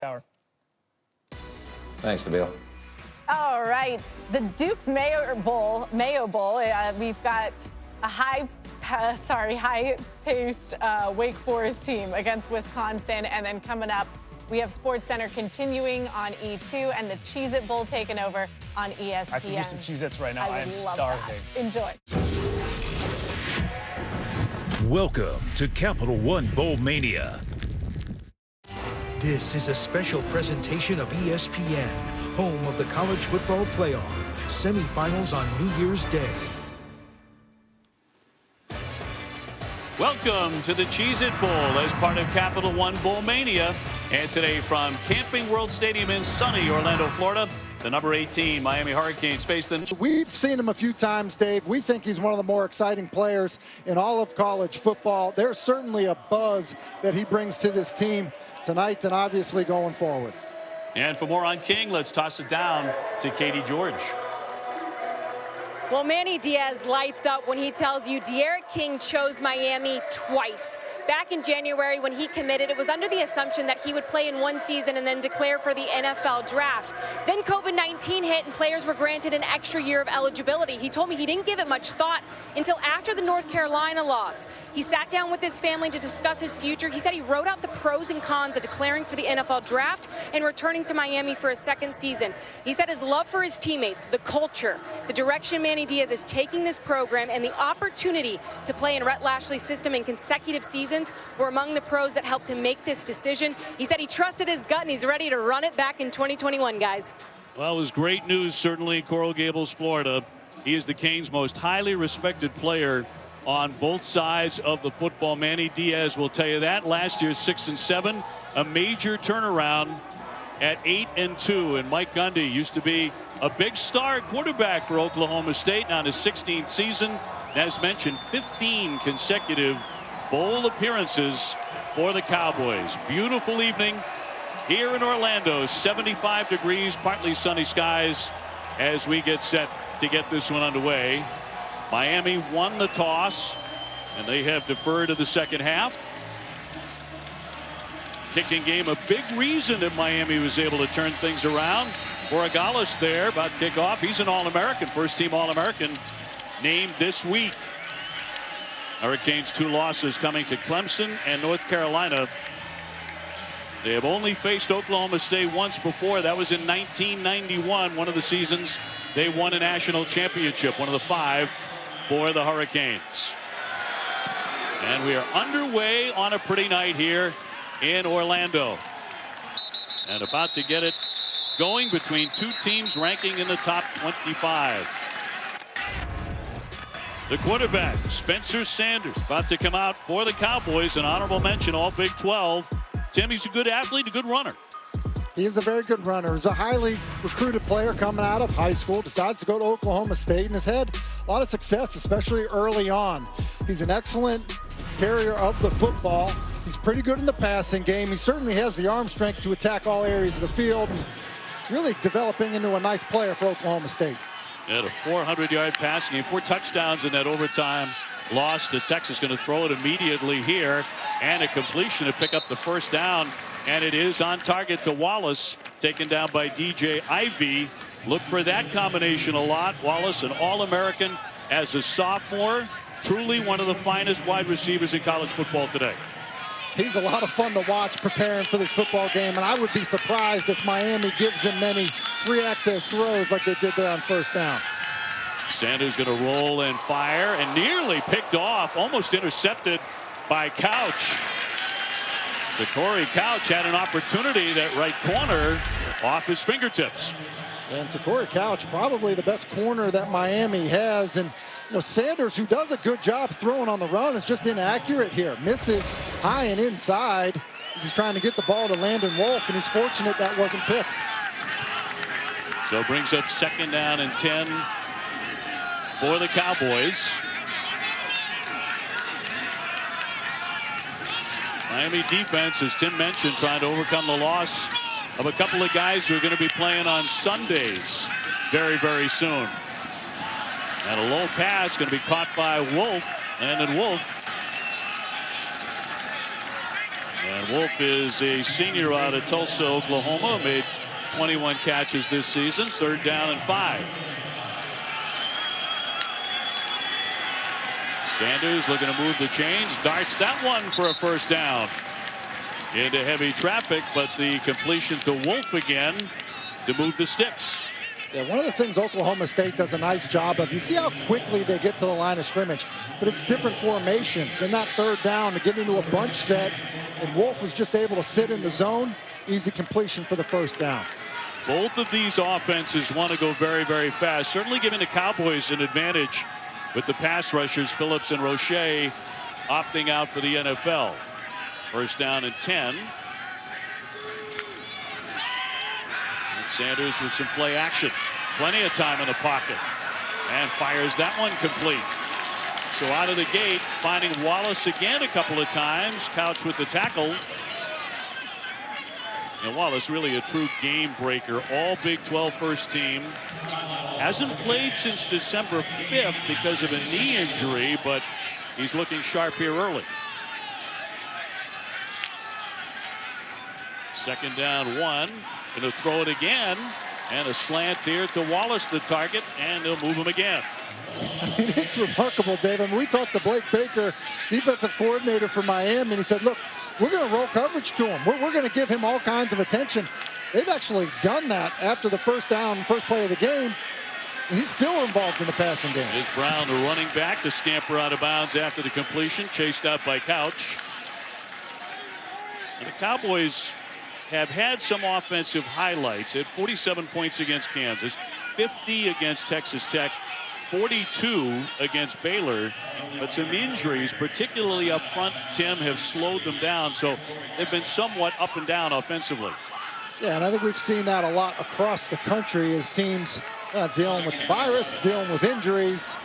Power. Thanks, Nabil. All right, the Duke's Mayo Bowl. We've got a high-paced Wake Forest team against Wisconsin, and then coming up, we have SportsCenter continuing on E2 and the Cheez-It Bowl taking over on ESPN. I can use some Cheez-Its right now. I am love starving. That. Enjoy. Welcome to Capital One Bowl Mania. This is a special presentation of ESPN, home of the college football playoff, semifinals on New Year's Day. Welcome to the Cheez-It Bowl as part of Capital One Bowl Mania. And today from Camping World Stadium in sunny Orlando, Florida, the number 18 Miami Hurricanes face them. We've seen him a few times, Dave. We think he's one of the more exciting players in all of college football. There's certainly a buzz that he brings to this team tonight and obviously going forward. And for more on King, let's toss it down to Katie George. Well, Manny Diaz lights up when he tells you De'Aaron King chose Miami twice. Back in January when he committed, it was under the assumption that he would play in one season and then declare for the NFL draft. Then COVID-19 hit and players were granted an extra year of eligibility. He told me he didn't give it much thought until after the North Carolina loss. He sat down with his family to discuss his future. He said he wrote out the pros and cons of declaring for the NFL draft and returning to Miami for a second season. He said his love for his teammates, the culture, the direction Manny Diaz is taking this program, and the opportunity to play in Rhett Lashley's system in consecutive seasons were among the pros that helped him make this decision. He said he trusted his gut and he's ready to run it back in 2021, guys. Well, it was great news, certainly, Coral Gables, Florida. He is the Canes' most highly respected player on both sides of the football. Manny Diaz will tell you that. Last year, 6-7, a major turnaround at 8-2. And Mike Gundy used to be a big star quarterback for Oklahoma State, now in his 16th season. As mentioned, 15 consecutive bowl appearances for the Cowboys. Beautiful evening here in Orlando. 75 degrees, partly sunny skies as we get set to get this one underway. Miami won the toss, and they have deferred to the second half. Kicking game, a big reason that Miami was able to turn things around. Borregales there about to kick off. He's an All-American, first-team All-American, named this week. Hurricanes 2 losses coming to Clemson and North Carolina. They have only faced Oklahoma State once before. That was in 1991, one of the seasons they won a national championship, one of the 5 for the Hurricanes. And we are underway on a pretty night here in Orlando. And about to get it going between two teams ranking in the top 25. The quarterback, Spencer Sanders, about to come out for the Cowboys. An honorable mention, all Big 12. Tim, he's a good athlete, a good runner. He is a very good runner. He's a highly recruited player coming out of high school, decides to go to Oklahoma State, and has had a lot of success, especially early on. He's an excellent carrier of the football. He's pretty good in the passing game. He certainly has the arm strength to attack all areas of the field, and he's really developing into a nice player for Oklahoma State. At a 400-yard passing game, 4 touchdowns in that overtime loss to Texas. Going to throw it immediately here, and a completion to pick up the first down, and it is on target to Wallace, taken down by DJ Ivey. Look for that combination a lot. Wallace, an All-American as a sophomore, truly one of the finest wide receivers in college football today. He's a lot of fun to watch preparing for this football game, and I would be surprised if Miami gives him many free access throws like they did there on first down. Sanders going to roll and fire, and nearly picked off, almost intercepted by Couch. So Corey Couch had an opportunity, that right corner, off his fingertips. And Corey Couch, probably the best corner that Miami has. And you know, Sanders, who does a good job throwing on the run, is just inaccurate here. Misses high and inside. He's trying to get the ball to Landon Wolf, and he's fortunate that wasn't picked. So brings up 2nd down and 10 for the Cowboys. Miami defense, as Tim mentioned, trying to overcome the loss of a couple of guys who are going to be playing on Sundays very, very soon. And a low pass going to be caught by Wolf, and then Wolf And Wolf is a senior out of Tulsa, Oklahoma. Made 21 catches this season. 3rd down and 5. Sanders looking to move the chains. Darts that one for a 1st down. Into heavy traffic, but the completion to Wolf again to move the sticks. Yeah, one of the things Oklahoma State does a nice job of, you see how quickly they get to the line of scrimmage, but it's different formations. In that 3rd down to get into a bunch set, and Wolf was just able to sit in the zone. Easy completion for the 1st down. Both of these offenses want to go very, very fast, certainly giving the Cowboys an advantage with the pass rushers Phillips and Roche opting out for the NFL. 1st down and 10. And Sanders with some play action. Plenty of time in the pocket. And fires that one complete. So out of the gate, finding Wallace again a couple of times. Couch with the tackle. And Wallace really a true game breaker. All Big 12 first team. Hasn't played since December 5th because of a knee injury, but he's looking sharp here early. 2nd down 1. Going to throw it again. And a slant here to Wallace, the target, and they'll move him again. I mean, it's remarkable, Dave. I mean, we talked to Blake Baker, defensive coordinator for Miami, and he said, look, we're going to roll coverage to him. We're going to give him all kinds of attention. They've actually done that after the 1st down, first play of the game. He's still involved in the passing game. Here's Brown, the running back, to scamper out of bounds after the completion, chased out by Couch. And the Cowboys have had some offensive highlights. At 47 points against Kansas, 50 against Texas Tech, 42 against Baylor, but some injuries, particularly up front, Tim, have slowed them down, so they've been somewhat up and down offensively. Yeah, and I think we've seen that a lot across the country as teams dealing with the virus, dealing with injuries.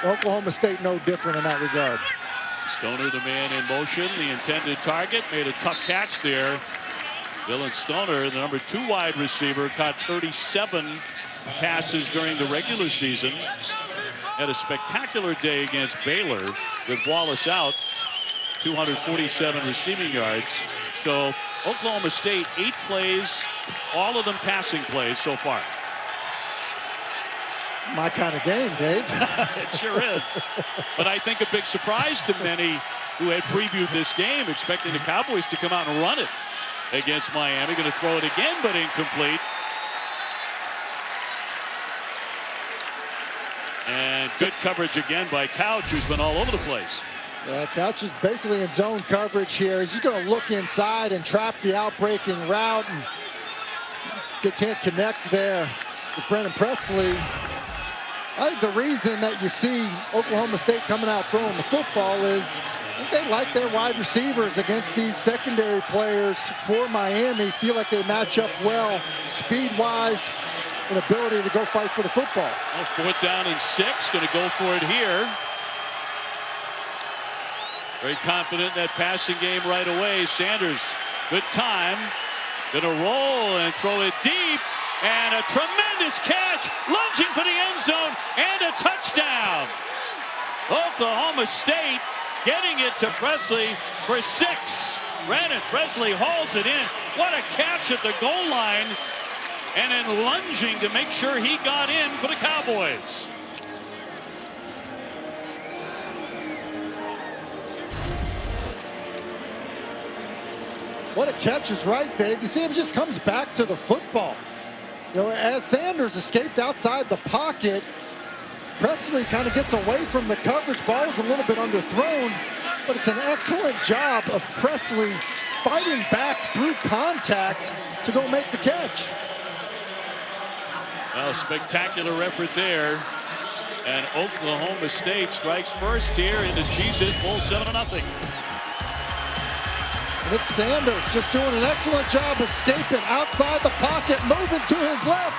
Oklahoma State no different in that regard. Stoner, the man in motion, the intended target, made a tough catch there. Dylan Stoner, the number 2 wide receiver, caught 37 passes during the regular season. Had a spectacular day against Baylor with Wallace out, 247 receiving yards. So Oklahoma State, 8 plays, all of them passing plays so far. My kind of game, Dave. It sure is. But I think a big surprise to many who had previewed this game, expecting the Cowboys to come out and run it against Miami. Going to throw it again, but incomplete. And good coverage again by Couch, who's been all over the place. Yeah, Couch is basically in zone coverage here. He's just going to look inside and trap the outbreaking route, and they can't connect there with Brennan Presley. I think the reason that you see Oklahoma State coming out throwing the football is I think they like their wide receivers against these secondary players for Miami. Feel like they match up well speed-wise and ability to go fight for the football. Well, 4th down and 6. Going to go for it here. Very confident in that passing game right away. Sanders, good time. Going to roll and throw it deep. And a tremendous catch. Lunging for the end zone. And a touchdown. Oklahoma State getting it to Presley for 6. Brennan Presley hauls it in. What a catch at the goal line. And then lunging to make sure he got in for the Cowboys. What a catch is right, Dave. You see him just comes back to the football. You know, as Sanders escaped outside the pocket, Presley kind of gets away from the coverage. Ball is a little bit underthrown, but it's an excellent job of Presley fighting back through contact to go make the catch. Well, spectacular effort there. And Oklahoma State strikes first here in the Cheez-It Bowl, 7-0. And it's Sanders just doing an excellent job escaping outside the pocket, moving to his left.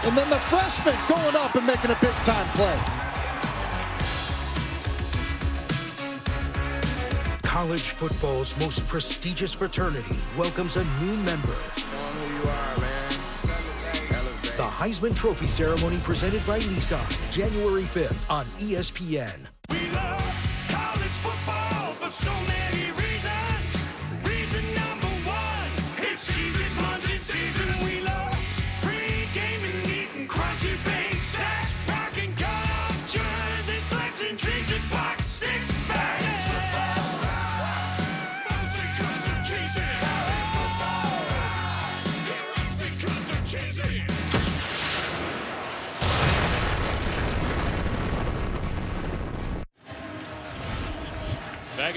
And then the freshman going up and making a big-time play. College football's most prestigious fraternity welcomes a new member. The Heisman Trophy ceremony presented by Nissan, January 5th on ESPN. We love college football for so many reasons.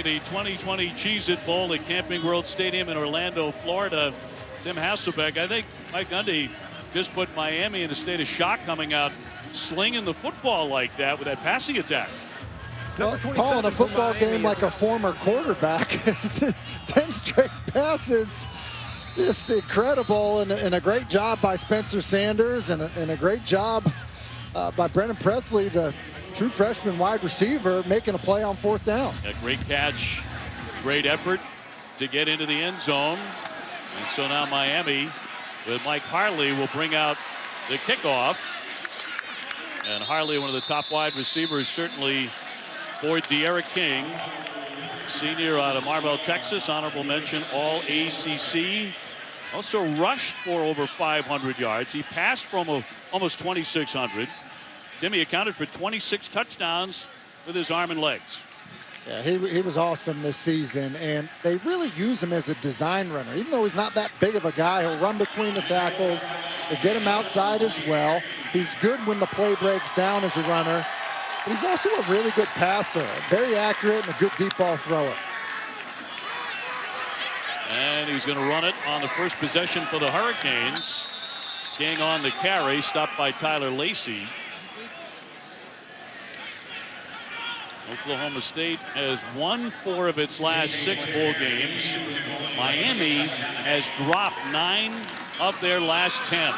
at the 2020 Cheez-It Bowl at Camping World Stadium in Orlando, Florida. Tim Hasselbeck, I think Mike Gundy just put Miami in a state of shock coming out slinging the football like that with that passing attack. Well, calling a football game like a former quarterback. 10 straight passes. Just incredible, and a great job by Spencer Sanders, and a great job by Brennan Presley, the true freshman wide receiver, making a play on 4th down. A great catch, great effort to get into the end zone. And so now Miami with Mike Harley will bring out the kickoff. And Harley, one of the top wide receivers, certainly for De'Aaron King, senior out of Marvell, Texas, honorable mention all ACC. Also rushed for over 500 yards. He passed from almost 2,600. Timmy accounted for 26 touchdowns with his arm and legs. Yeah, he was awesome this season, and they really use him as a design runner. Even though he's not that big of a guy, he'll run between the tackles. They get him outside as well. He's good when the play breaks down as a runner. But he's also a really good passer, very accurate, and a good deep ball thrower. And he's going to run it on the first possession for the Hurricanes. King on the carry, stopped by Tyler Lacey. Oklahoma State has won 4 of its last 6 bowl games. Miami has dropped 9 of their last 10.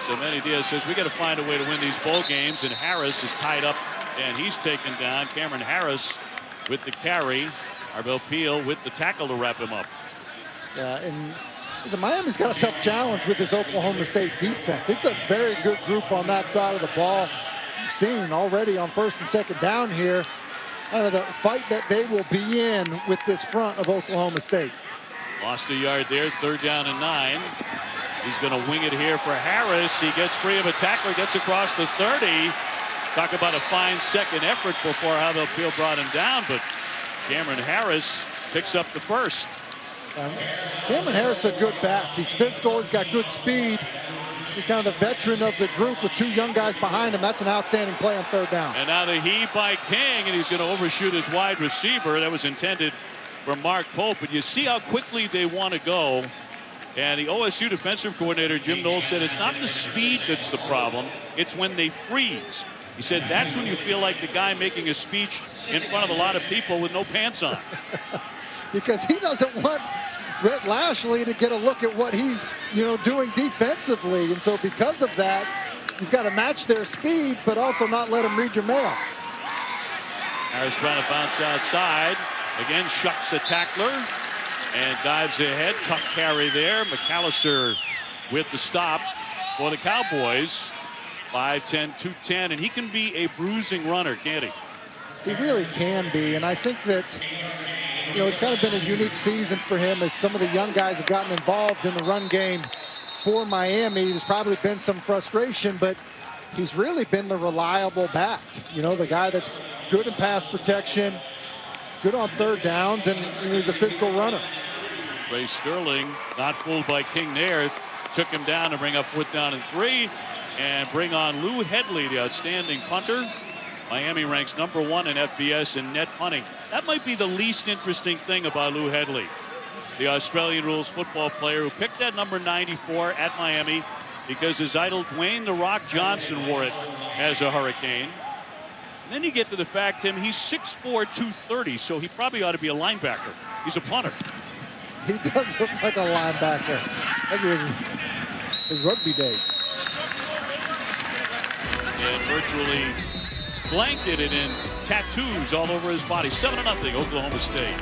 So Manny Diaz says we got to find a way to win these bowl games, and Harris is tied up and he's taken down. Cameron Harris with the carry. Arvell Peel with the tackle to wrap him up. Yeah, and listen, Miami's got a tough challenge with this Oklahoma State defense. It's a very good group on that side of the ball. You've seen already on 1st and 2nd down here out of the fight that they will be in with this front of Oklahoma State. Lost a yard there, 3rd down and 9. He's going to wing it here for Harris. He gets free of a tackler, gets across the 30. Talk about a fine second effort before Arvell Peel brought him down, but Cameron Harris picks up the first. Cameron Harris is a good back. He's physical, he's got good speed. He's kind of the veteran of the group with 2 young guys behind him. That's an outstanding play on 3rd down. And now the heave by King, and he's going to overshoot his wide receiver. That was intended for Mark Pope, but you see how quickly they want to go. And the OSU defensive coordinator, Jim Knowles, said it's not the speed that's the problem, it's when they freeze. He said that's when you feel like the guy making a speech in front of a lot of people with no pants on. Because he doesn't want Rhett Lashley to get a look at what he's, doing defensively. And so because of that, you've got to match their speed, but also not let them read your mail. Harris trying to bounce outside. Again, shucks a tackler and dives ahead. Tough carry there. McAllister with the stop for the Cowboys. 5'10", 210, and he can be a bruising runner, can't he? He really can be, and I think that, it's kind of been a unique season for him as some of the young guys have gotten involved in the run game for Miami. There's probably been some frustration, but he's really been the reliable back. The guy that's good in pass protection, good on 3rd downs, and he's a physical runner. Trey Sterling, not fooled by King there, took him down to bring up 4th down and 3. And bring on Lou Headley, the outstanding punter. Miami ranks #1 in FBS in net punting. That might be the least interesting thing about Lou Headley, the Australian rules football player who picked that number 94 at Miami because his idol Dwayne "The Rock" Johnson wore it as a Hurricane. And then you get to the fact, Tim, he's 6'4", 230, so he probably ought to be a linebacker. He's a punter. He does look like a linebacker. Maybe it was his rugby days. And virtually blanketed in tattoos all over his body. 7-0 Oklahoma State.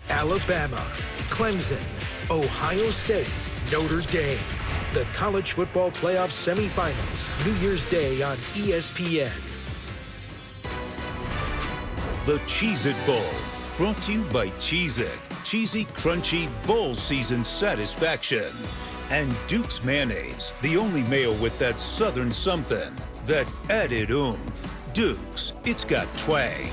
Alabama, Clemson, Ohio State, Notre Dame. The College Football Playoff semifinals, New Year's Day on ESPN. The Cheez-It Bowl, brought to you by Cheez-It. Cheesy, crunchy, bowl season satisfaction. And Duke's Mayonnaise, the only mayo with that southern something, that added oomph. Duke's, it's got twang.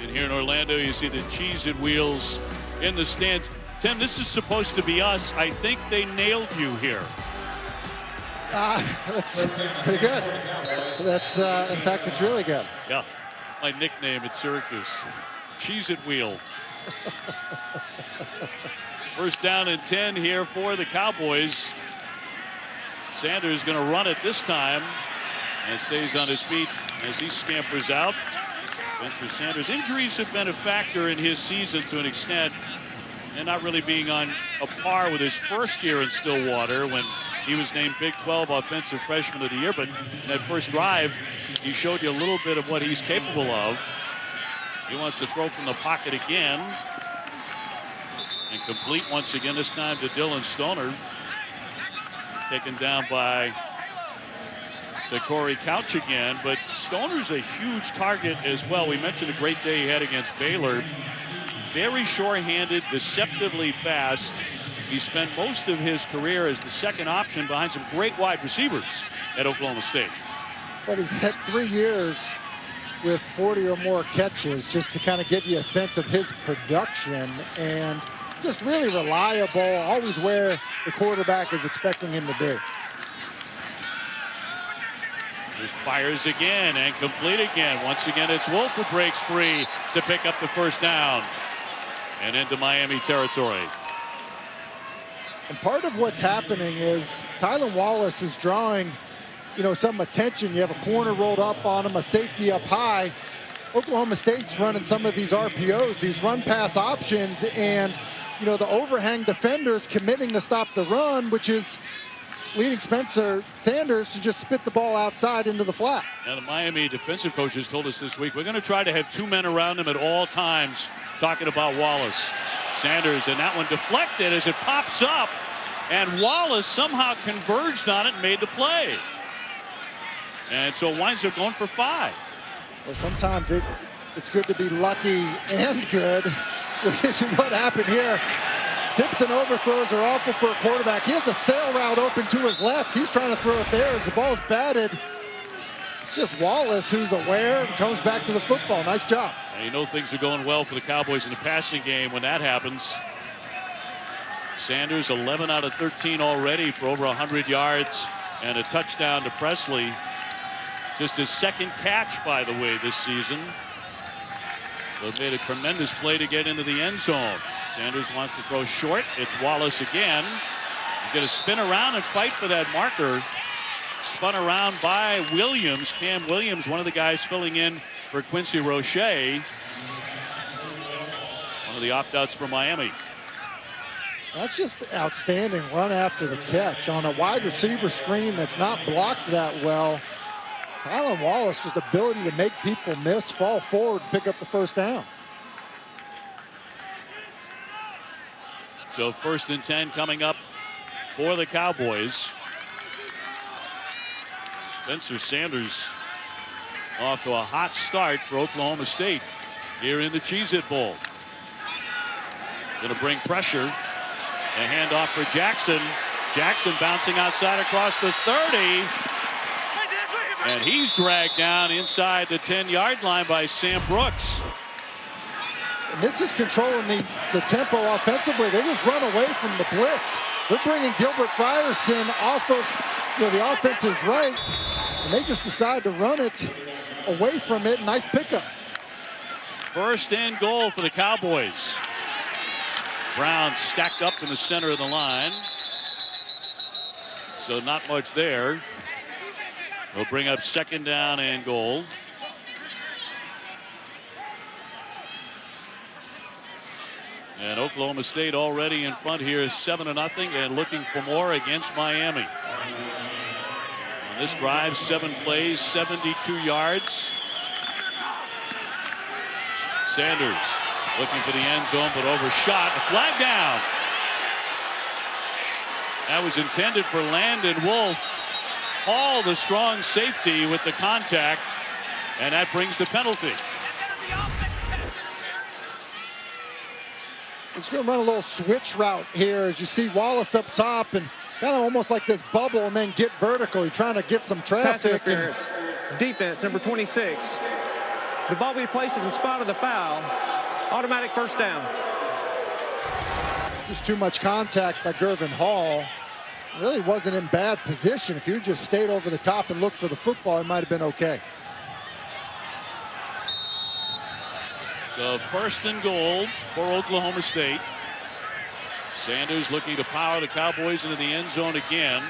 And here in Orlando, you see the Cheez-It wheels in the stands. Tim, this is supposed to be us. I think they nailed you here. That's pretty good. That's, in fact, it's really good. Yeah, my nickname at Syracuse. Cheez-It Wheel. First down and 10 here for the Cowboys. Sanders going to run it this time and stays on his feet as he scampers out. Spencer Sanders, injuries have been a factor in his season to an extent, and not really being on a par with his first year in Stillwater when he was named Big 12 Offensive Freshman of the Year. But in that first drive, he showed you a little bit of what he's capable of. He wants to throw from the pocket again. And complete once again, this time to Dylan Stoner. Taken down by Corey Couch again. But Stoner's a huge target as well. We mentioned a great day he had against Baylor. Very sure-handed, deceptively fast. He spent most of his career as the second option behind some great wide receivers at Oklahoma State. But he's had 3 years with 40 or more catches, just to kind of give you a sense of his production, and just really reliable, always where the quarterback is expecting him to be. He fires again and complete again. Once again, it's Wolf who breaks free to pick up the first down and into Miami territory. And part of what's happening is Tylan Wallace is drawing, some attention. You have a corner rolled up on him, a safety up high. Oklahoma State's running some of these RPOs, these run pass options, and the overhang defenders committing to stop the run, which is leading Spencer Sanders to just spit the ball outside into the flat. Now the Miami defensive coaches told us this week, we're going to try to have 2 men around him at all times, talking about Wallace. Sanders, and that one deflected as it pops up, and Wallace somehow converged on it and made the play. And so winds up going for 5. Well, sometimes it's good to be lucky and good, which is what happened here. Tips and overthrows are awful for a quarterback. He has a sail route open to his left. He's trying to throw it there as the ball's batted. It's just Wallace who's aware and comes back to the football. Nice job. And things are going well for the Cowboys in the passing game when that happens. Sanders 11 out of 13 already for over 100 yards and a touchdown to Presley. Just his second catch, by the way, this season. So made a tremendous play to get into the end zone. Sanders wants to throw short. It's Wallace again. He's going to spin around and fight for that marker. Spun around by Williams. Cam Williams, one of the guys filling in for Quincy Roche. One of the opt-outs for Miami. That's just outstanding run after the catch on a wide receiver screen that's not blocked that well. Tylan Wallace, just ability to make people miss, fall forward, pick up the first down. So 1st and 10 coming up for the Cowboys. Spencer Sanders off to a hot start for Oklahoma State here in the Cheez-It Bowl. Going to bring pressure. A handoff for Jackson. Jackson bouncing outside across the 30. And he's dragged down inside the 10-yard line by Sam Brooks. And this is controlling the tempo offensively. They just run away from the blitz. They're bringing Gilbert Frierson off of the offense's right, and they just decide to run it away from it. Nice pickup. 1st and goal for the Cowboys. Brown stacked up in the center of the line. So not much there. They'll bring up 2nd down and goal. And Oklahoma State already in front here is 7-0 and looking for more against Miami. On this drive, 7 plays, 72 yards. Sanders looking for the end zone, but overshot. A flag down. That was intended for Landon Wolf. Hall, the strong safety, with the contact, and that brings the penalty. It's going to run a little switch route here as you see Wallace up top and kind of almost like this bubble and then get vertical. You're trying to get some traffic. Pass interference. Defense, number 26. The ball will be placed in the spot of the foul. Automatic first down. Just too much contact by Gervin Hall. really wasn't in bad position. If you just stayed over the top and looked for the football, it might have been okay. So 1st and goal for Oklahoma State. Sanders looking to power the Cowboys into the end zone again.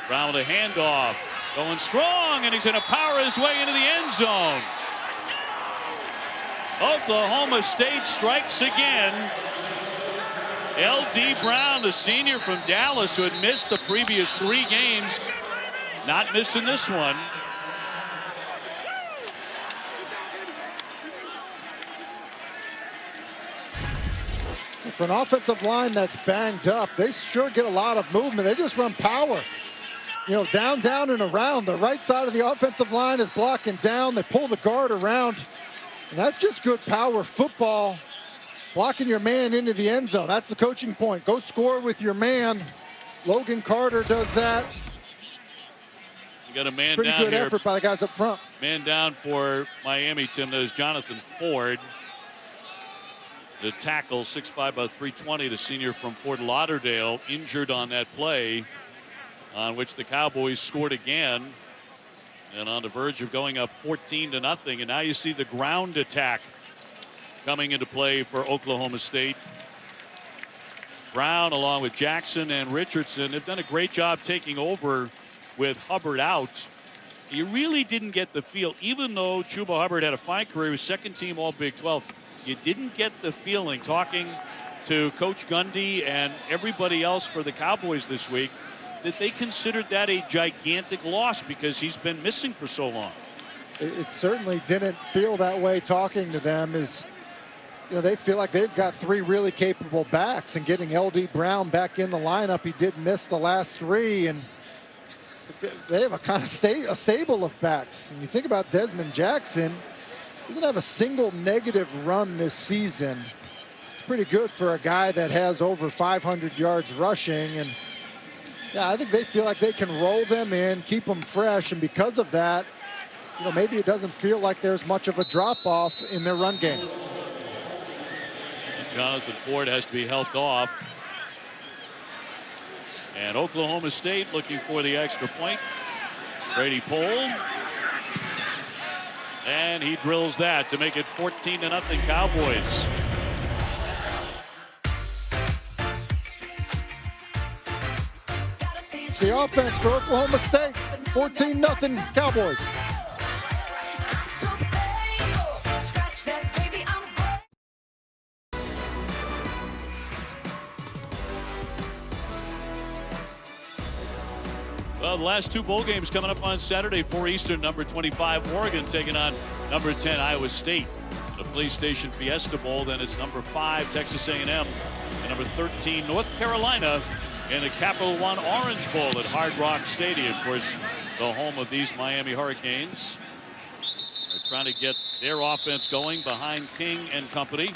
Brown with a handoff. Going strong, and he's going to power his way into the end zone. Oklahoma State strikes again. L.D. Brown, the senior from Dallas, who had missed the previous 3 games, not missing this one. For an offensive line that's banged up, they sure get a lot of movement. They just run power. You know, down, down, and around. The right side of the offensive line is blocking down. They pull the guard around. And that's just good power football. Blocking your man into the end zone. That's the coaching point. Go score with your man. Logan Carter does that. You got a man Pretty down good here. effort by the guys up front. Man down for Miami, Tim. That is Jonathan Ford. The tackle, 6'5", about 320, the senior from Fort Lauderdale, injured on that play, on which the Cowboys scored again, and on the verge of going up 14-0. And now you see the ground attack coming into play for Oklahoma State. Brown, along with Jackson and Richardson, have done a great job taking over with Hubbard out. You really didn't get the feel, even though Chuba Hubbard had a fine career, he was 2nd team All Big 12. You didn't get the feeling, talking to Coach Gundy and everybody else for the Cowboys this week, that they considered that a gigantic loss because he's been missing for so long. It certainly didn't feel that way talking to them. Is, you know, they feel like they've got 3 really capable backs, and getting L.D. Brown back in the lineup, he did miss the last 3, and they have a kind of a stable of backs. And you think about Desmond Jackson, doesn't have a single negative run this season. It's pretty good for a guy that has over 500 yards rushing. And yeah, I think they feel like they can roll them in, keep them fresh. And because of that, you know, maybe it doesn't feel like there's much of a drop off in their run game. Jonathan Ford has to be helped off. And Oklahoma State looking for the extra point. Brady Pohl. And he drills that to make it 14-0 Cowboys. It's the offense for Oklahoma State. 14-0 Cowboys. Well, the last 2 bowl games coming up on Saturday, 4 Eastern. Number 25 Oregon taking on number 10 Iowa State. The PlayStation Fiesta Bowl. Then it's number 5 Texas A&M and number 13 North Carolina in the Capital One Orange Bowl at Hard Rock Stadium. Of course, the home of these Miami Hurricanes. They're trying to get their offense going behind King and company.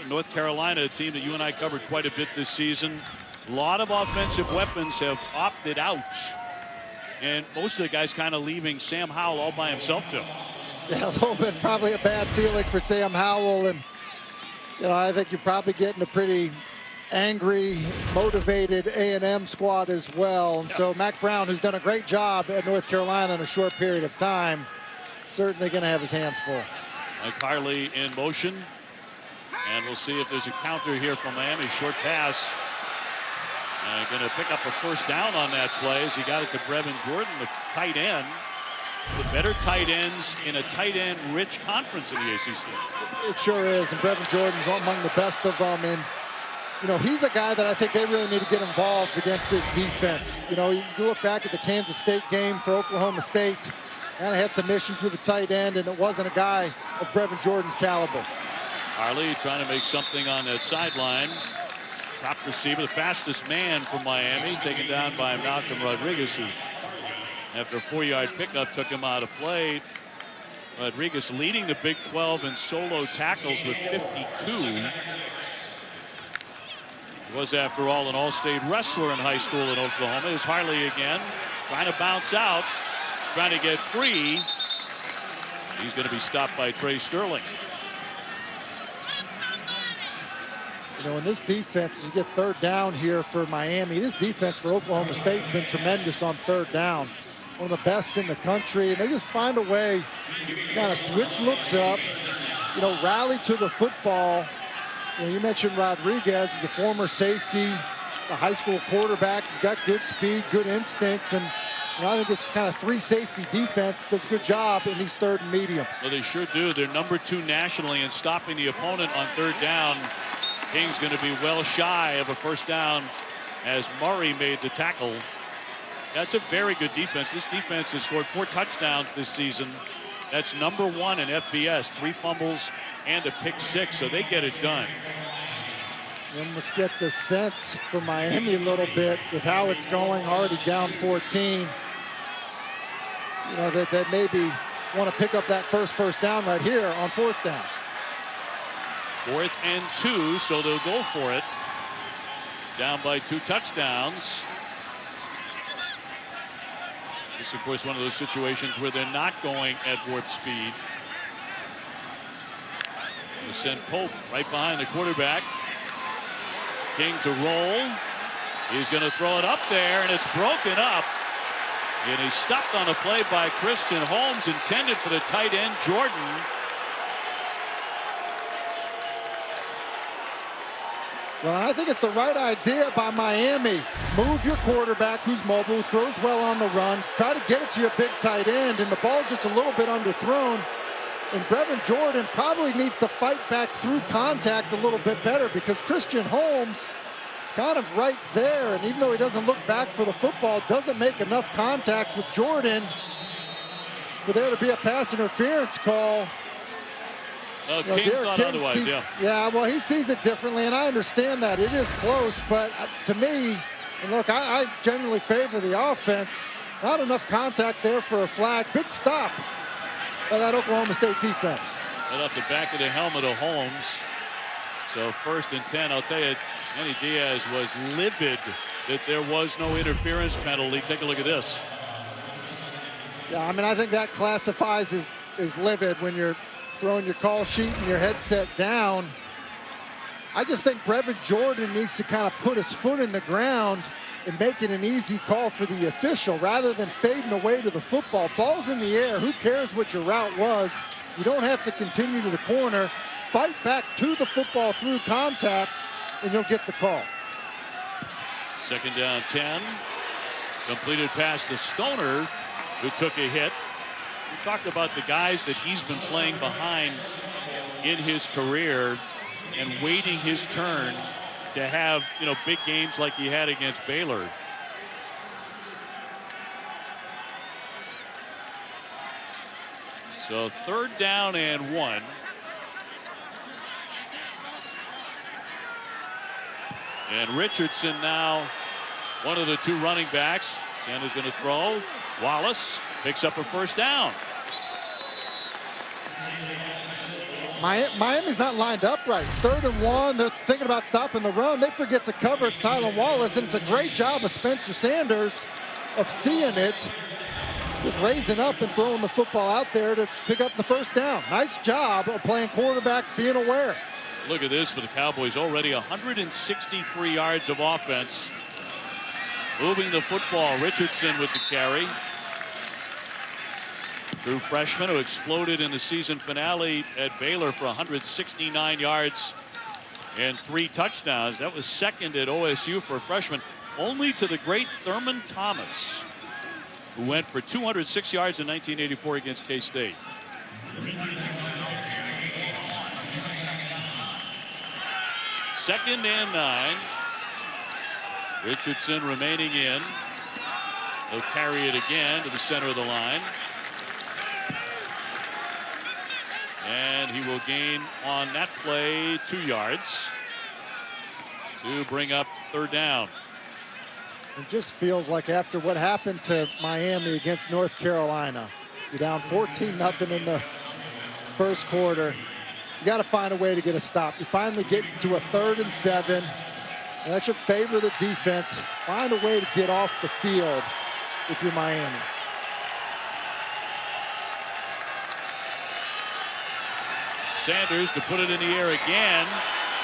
North Carolina, a team that you and I covered quite a bit this season. A lot of offensive weapons have opted out. And most of the guys kind of leaving Sam Howell all by himself, too. Yeah, a little bit, probably a bad feeling for Sam Howell. And, you know, I think you're probably getting a pretty angry, motivated A&M squad as well. And so Mac Brown, who's done a great job at North Carolina in a short period of time, certainly going to have his hands full. Mike Harley in motion. And we'll see if there's a counter here from Miami. Short pass. Going to pick up a first down on that play as he got it to Brevin Jordan, the tight end. The better tight ends in a tight end rich conference in the ACC. It sure is, and Brevin Jordan's among the best of them. And, you know, he's a guy that I think they really need to get involved against this defense. You know, you look back at the Kansas State game for Oklahoma State, and had some issues with the tight end, and it wasn't a guy of Brevin Jordan's caliber. Harley trying to make something on that sideline. Top receiver, the fastest man from Miami, taken down by Malcolm Rodriguez, who, after a 4-yard pickup, took him out of play. Rodriguez leading the Big 12 in solo tackles with 52. He was, after all, an all-state wrestler in high school in Oklahoma. Here's Harley again, trying to bounce out, trying to get free. He's going to be stopped by Trey Sterling. You know, in this defense, as you get third down here for Miami, this defense for Oklahoma State has been tremendous on third down. One of the best in the country. And they just find a way to kind of switch looks up, you know, rally to the football. You know, you mentioned Rodriguez is a former safety, a high school quarterback. He's got good speed, good instincts, and you know, I think this kind of three safety defense does a good job in these third and mediums. Well, they sure do. They're #2 nationally in stopping the opponent on third down. King's going to be well shy of a first down as Murray made the tackle. That's a very good defense. This defense has scored 4 touchdowns this season. That's #1 in FBS, 3 fumbles and a pick 6, so they get it done. You almost get the sense for Miami a little bit with how it's going, already down 14. You know, that maybe want to pick up that first down right here on 4th down. 4th and 2, so they'll go for it. Down by 2 touchdowns. This is, of course, one of those situations where they're not going at warp speed. They send Pope right behind the quarterback. King to roll. He's going to throw it up there, and it's broken up. And he's stopped on a play by Christian Holmes, intended for the tight end, Jordan. Well, I think it's the right idea by Miami. Move your quarterback who's mobile, throws well on the run. Try to get it to your big tight end, and the ball's just a little bit underthrown. And Brevin Jordan probably needs to fight back through contact a little bit better because Christian Holmes is kind of right there. And even though he doesn't look back for the football, doesn't make enough contact with Jordan for there to be a pass interference call. King thought otherwise, sees, yeah, well, he sees it differently, and I understand that. It is close, but to me, and look, I generally favor the offense. Not enough contact there for a flag. Big stop by that Oklahoma State defense. Right off the back of the helmet of Holmes. So 1st and 10, I'll tell you, Manny Diaz was livid that there was no interference penalty. Take a look at this. Yeah, I mean, I think that classifies as livid when you're throwing your call sheet and your headset down. I just think Brevin Jordan needs to kind of put his foot in the ground and make it an easy call for the official rather than fading away to the football. Ball's in the air. Who cares what your route was? You don't have to continue to the corner. Fight back to the football through contact, and you'll get the call. 2nd down 10. Completed pass to Stoner, who took a hit. We talked about the guys that he's been playing behind in his career and waiting his turn to have, you know, big games like he had against Baylor. So 3rd down and 1. And Richardson now one of the 2 running backs. Sanders going to throw. Wallace picks up a 1st down. Miami's not lined up right. 3rd and 1. They're thinking about stopping the run. They forget to cover Tylan Wallace, and it's a great job of Spencer Sanders of seeing it, just raising up and throwing the football out there to pick up the 1st down. Nice job of playing quarterback, being aware. Look at this for the Cowboys. Already 163 yards of offense. Moving the football. Richardson with the carry. True freshman who exploded in the season finale at Baylor for 169 yards and 3 touchdowns. That was 2nd at OSU for a freshman, only to the great Thurman Thomas, who went for 206 yards in 1984 against K-State. Second and 9. Richardson remaining in. He'll carry it again to the center of the line. And he will gain on that play 2 yards to bring up 3rd down. It just feels like after what happened to Miami against North Carolina, you're down 14-0 in the 1st quarter. You got to find a way to get a stop. You finally get to a 3rd and 7. And that should favor the defense. Find a way to get off the field if you're Miami. Sanders to put it in the air again.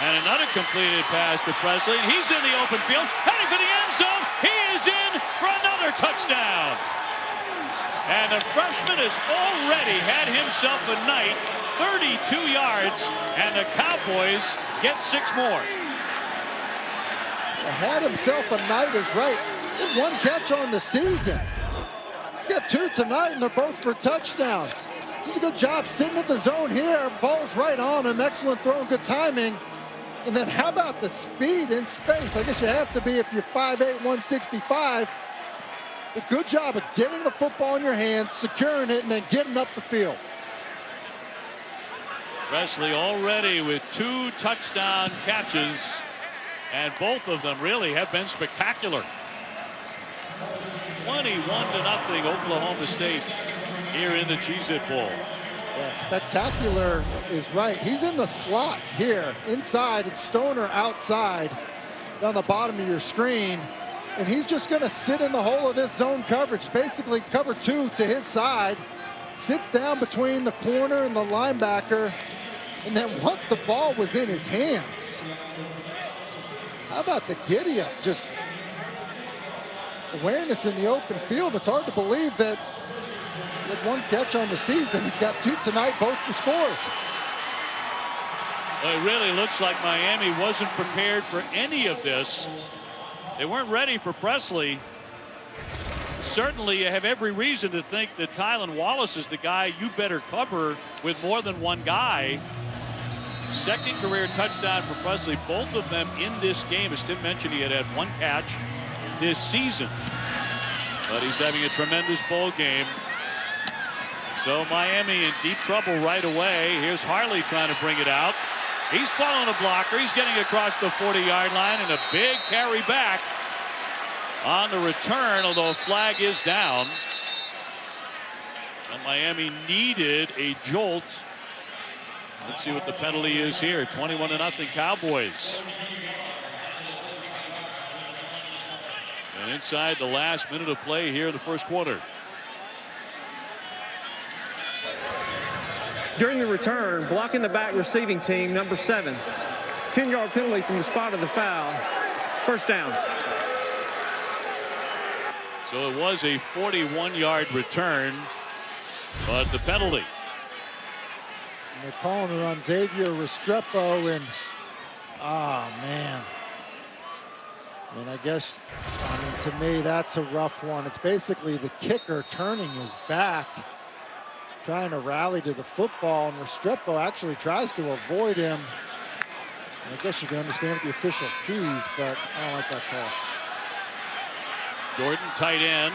And another completed pass to Presley. And he's in the open field, heading for the end zone. He is in for another touchdown. And the freshman has already had himself a night, 32 yards, and the Cowboys get 6 more. Had himself a night is right. Did 1 catch on the season. He's got 2 tonight, and they're both for touchdowns. Does a good job sitting at the zone here. Ball's right on him. Excellent throw and good timing. And then how about the speed in space? I guess you have to be if you're 5'8", 165. A good job of getting the football in your hands, securing it, and then getting up the field. Presley already with 2 touchdown catches, and both of them really have been spectacular. 21-0 Oklahoma State here in the Cheez-It Bowl. Yeah, spectacular is right. He's in the slot here, inside, and Stoner outside down the bottom of your screen. And he's just going to sit in the hole of this zone coverage, basically cover 2 to his side, sits down between the corner and the linebacker, and then once the ball was in his hands, how about the giddy up? Just awareness in the open field. It's hard to believe that he had 1 catch on the season. He's got 2 tonight, both for scores. Well, it really looks like Miami wasn't prepared for any of this. They weren't ready for Presley. Certainly, you have every reason to think that Tylan Wallace is the guy you better cover with more than 1 guy. 2nd career touchdown for Presley, both of them in this game. As Tim mentioned, he had 1 catch this season. But he's having a tremendous bowl game. So Miami in deep trouble right away. Here's Harley trying to bring it out. He's following a blocker. He's getting across the 40-yard line, and a big carry back on the return, although a flag is down. And Miami needed a jolt. Let's see what the penalty is here. 21-0 Cowboys. And inside the last minute of play here in the first quarter. During the return, blocking the back receiving team, number 7. 10-yard penalty from the spot of the foul. First down. So it was a 41-yard return, but the penalty. And they're calling it on Xavier Restrepo, and man. I mean, I guess, to me, that's a rough one. It's basically the kicker turning his back, trying to rally to the football, and Restrepo actually tries to avoid him. And I guess you can understand what the official sees, but I don't like that call. Jordan, tight end,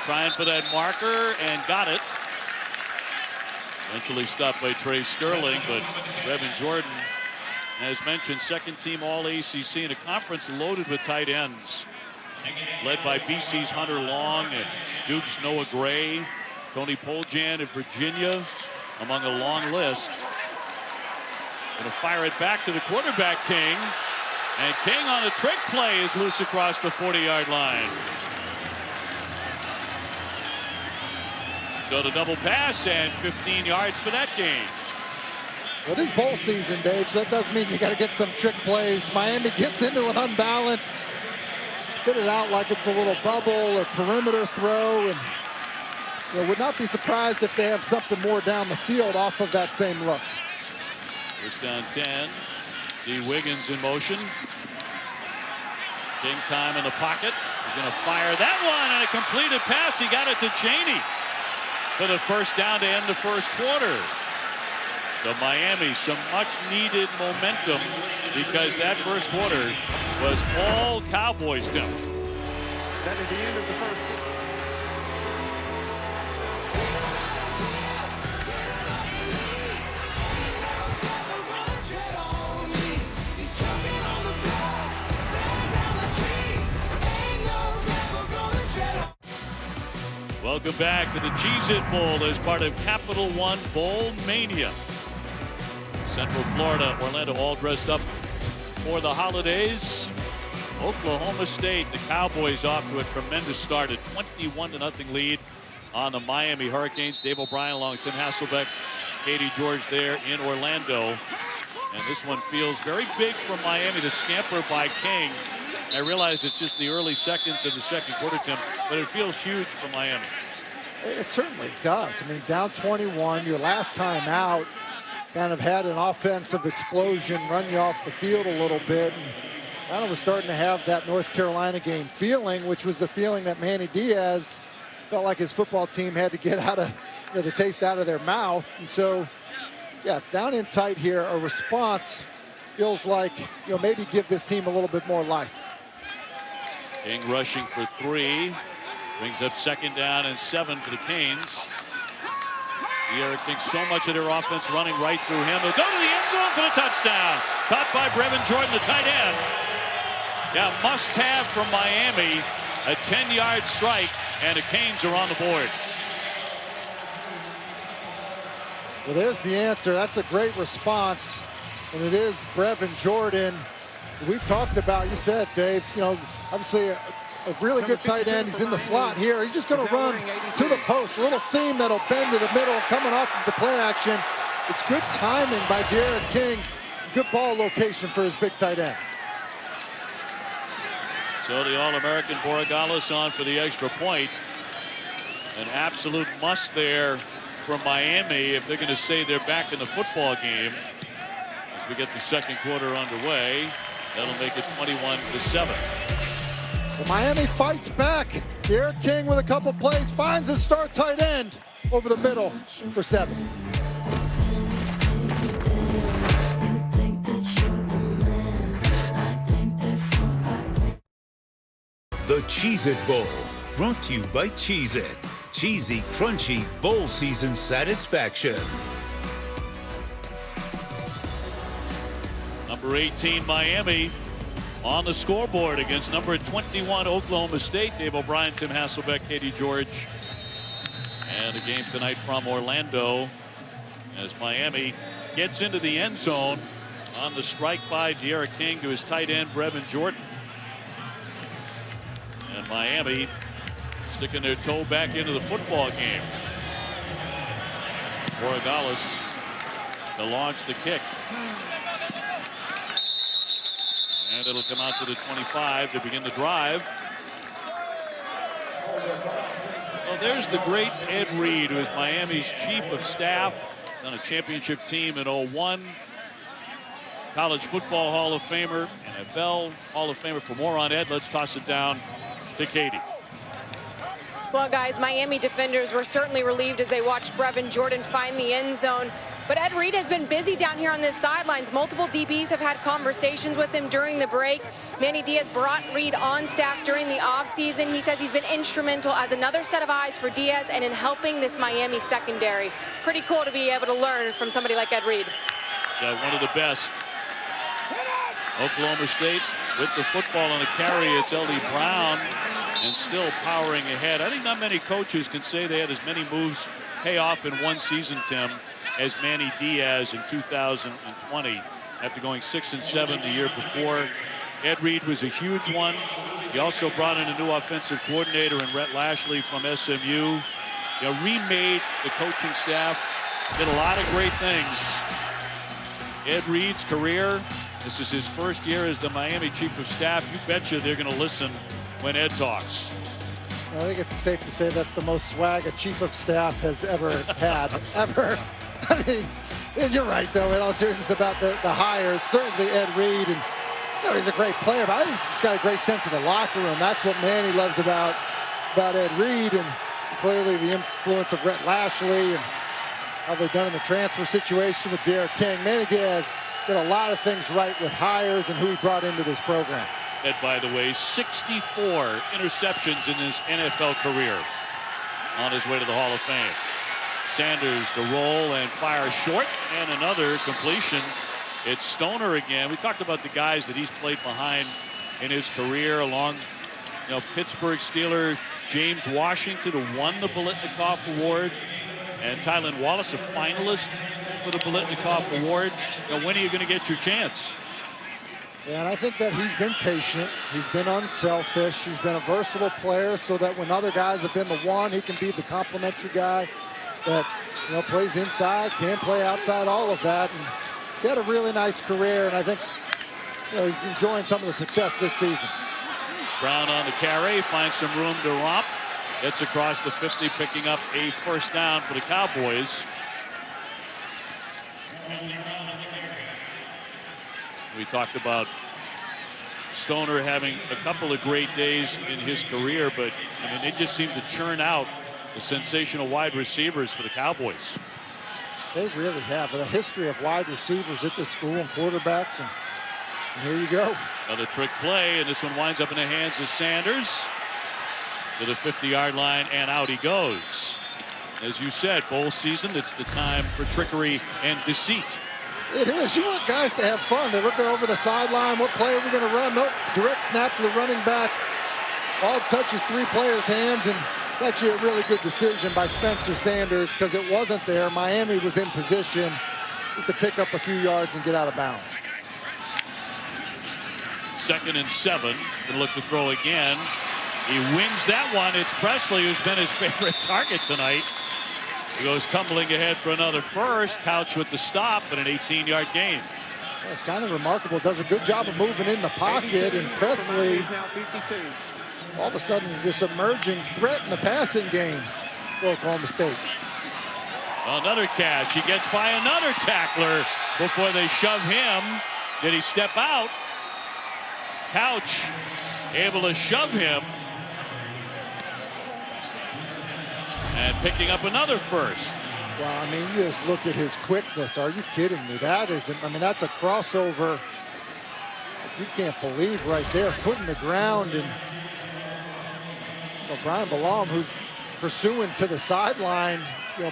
trying for that marker, and got it. Eventually stopped by Trey Sterling, but Brevin Jordan, as mentioned, 2nd team All-ACC in a conference loaded with tight ends, led by BC's Hunter Long and Duke's Noah Gray, Tony Poljan of Virginia, among a long list. Going to fire it back to the quarterback, King. And King on a trick play is loose across the 40-yard line. So the double pass and 15 yards for that game. Well, it is bowl season, Dave, so that does mean you got to get some trick plays. Miami gets into an unbalance, spit it out like it's a little bubble or perimeter throw, and would not be surprised if they have something more down the field off of that same look. First down 10. D. Wiggins in motion. King time in the pocket. He's going to fire that one, and a completed pass. He got it to Chaney for the first down to end the first quarter. So Miami, some much needed momentum, because that first quarter was all Cowboys, Tim. That is the end of the first quarter. Welcome back to the Cheez-It Bowl as part of Capital One Bowl Mania. Central Florida, Orlando all dressed up for the holidays. Oklahoma State, the Cowboys off to a tremendous start, a 21-0 lead on the Miami Hurricanes. Dave O'Brien along Tim Hasselbeck, Katie George there in Orlando. And this one feels very big from Miami. The scamper by King. I realize it's just the early seconds of the second quarter, Tim, but it feels huge for Miami. It certainly does. I mean, down 21, your last time out, kind of had an offensive explosion, run you off the field a little bit, and kind of was starting to have that North Carolina game feeling, which was the feeling that Manny Diaz felt like his football team had to get out of, the taste out of their mouth. And so, yeah, down in tight here, a response feels like, maybe give this team a little bit more life. King rushing for 3. Brings up 2nd down and 7 for the Canes. D'Eriq King, so much of their offense running right through him. They'll go to the end zone for the touchdown. Caught by Brevin Jordan, the tight end. Yeah, must have from Miami. A 10-yard strike, and the Canes are on the board. Well, there's the answer. That's a great response. And it is Brevin Jordan. We've talked about, you said, Dave, obviously a really good tight end. He's in the slot here. He's just going to run to the post. A little seam that'll bend to the middle, coming off of the play action. It's good timing by D'Eriq King. Good ball location for his big tight end. So the All-American Borregales on for the extra point. An absolute must there from Miami if they're going to say they're back in the football game. As we get the second quarter underway, that'll make it 21-7. Well, Miami fights back. D'Eriq King with a couple plays finds his star tight end over the middle for 7. The Cheez-It Bowl, brought to you by Cheez-It. Cheesy, crunchy bowl season satisfaction. Number 18, Miami, on the scoreboard against number 21, Oklahoma State. Dave O'Brien, Tim Hasselbeck, Katie George. And the game tonight from Orlando as Miami gets into the end zone on the strike by D'Eriq King to his tight end, Brevin Jordan. And Miami sticking their toe back into the football game. Borregales to launch the kick. And it'll come out to the 25 to begin the drive. Well, there's the great Ed Reed, who is Miami's chief of staff on a championship team in 01. College Football Hall of Famer, NFL Hall of Famer. For more on Ed, let's toss it down to Katie. Well, guys, Miami defenders were certainly relieved as they watched Brevin Jordan find the end zone. But Ed Reed has been busy down here on the sidelines. Multiple DBs have had conversations with him during the break. Manny Diaz brought Reed on staff during the offseason. He says he's been instrumental as another set of eyes for Diaz and in helping this Miami secondary. Pretty cool to be able to learn from somebody like Ed Reed. Yeah, one of the best. Oklahoma State with the football on the carry. It's L.D. Brown and still powering ahead. I think not many coaches can say they had as many moves pay off in one season, Tim, as Manny Diaz in 2020 after going 6-7 the year before. Ed Reed was a huge one. He also brought in a new offensive coordinator in Rhett Lashley from SMU. Remade the coaching staff, did a lot of great things. Ed Reed's career, this is his first year as the Miami chief of staff. You betcha they're going to listen when Ed talks. I think it's safe to say that's the most swag a chief of staff has ever had, ever. I mean, you're right, though, in all seriousness about the hires. Certainly Ed Reed, and he's a great player, but I think he's just got a great sense of the locker room. That's what Manny loves about Ed Reed, and clearly the influence of Rhett Lashley and how they've done in the transfer situation with D'Eriq King. Manny Diaz did a lot of things right with hires and who he brought into this program. Ed, by the way, 64 interceptions in his NFL career on his way to the Hall of Fame. Sanders to roll and fire short, and another completion. It's Stoner again. We talked about the guys that he's played behind in his career, along, Pittsburgh Steeler James Washington, who won the Biletnikoff Award, and Tylan Wallace, a finalist for the Biletnikoff Award. When are you going to get your chance? And I think that he's been patient. He's been unselfish. He's been a versatile player so that when other guys have been the one, he can be the complementary guy that plays inside, can play outside, all of that. And He's had a really nice career, and I think he's enjoying some of the success this season. Brown on the carry, finds some room to romp. Gets across the 50, picking up a first down for the Cowboys. We talked about Stoner having a couple of great days in his career, but I mean, they just seem to churn out the sensational wide receivers for the Cowboys. They really have a history of wide receivers at this school and quarterbacks, and here you go. Another trick play, and this one winds up in the hands of Sanders to the 50-yard line, and out he goes. As you said, bowl season, it's the time for trickery and deceit. It is. You want guys to have fun. They're looking over the sideline. What play are we going to run? Nope. Direct snap to the running back. Ball touches 3 players' hands, and it's actually a really good decision by Spencer Sanders because it wasn't there. Miami was in position just to pick up a few yards and get out of bounds. 2nd and 7. Gonna look to throw again. He wins that one. It's Presley who's been his favorite target tonight. He goes tumbling ahead for another first. Couch with the stop and an 18-yard gain. Yeah, it's kind of remarkable. Does a good job of moving in the pocket, and Presley all of a sudden is this emerging threat in the passing game for Oklahoma State. Another catch. He gets by another tackler before they shove him. Did he step out? Couch able to shove him. And picking up another first. Well, I mean, you just look at his quickness. Are you kidding me? That is, I mean, that's a crossover. You can't believe right there. Foot in the ground. And Brian Balam, who's pursuing to the sideline,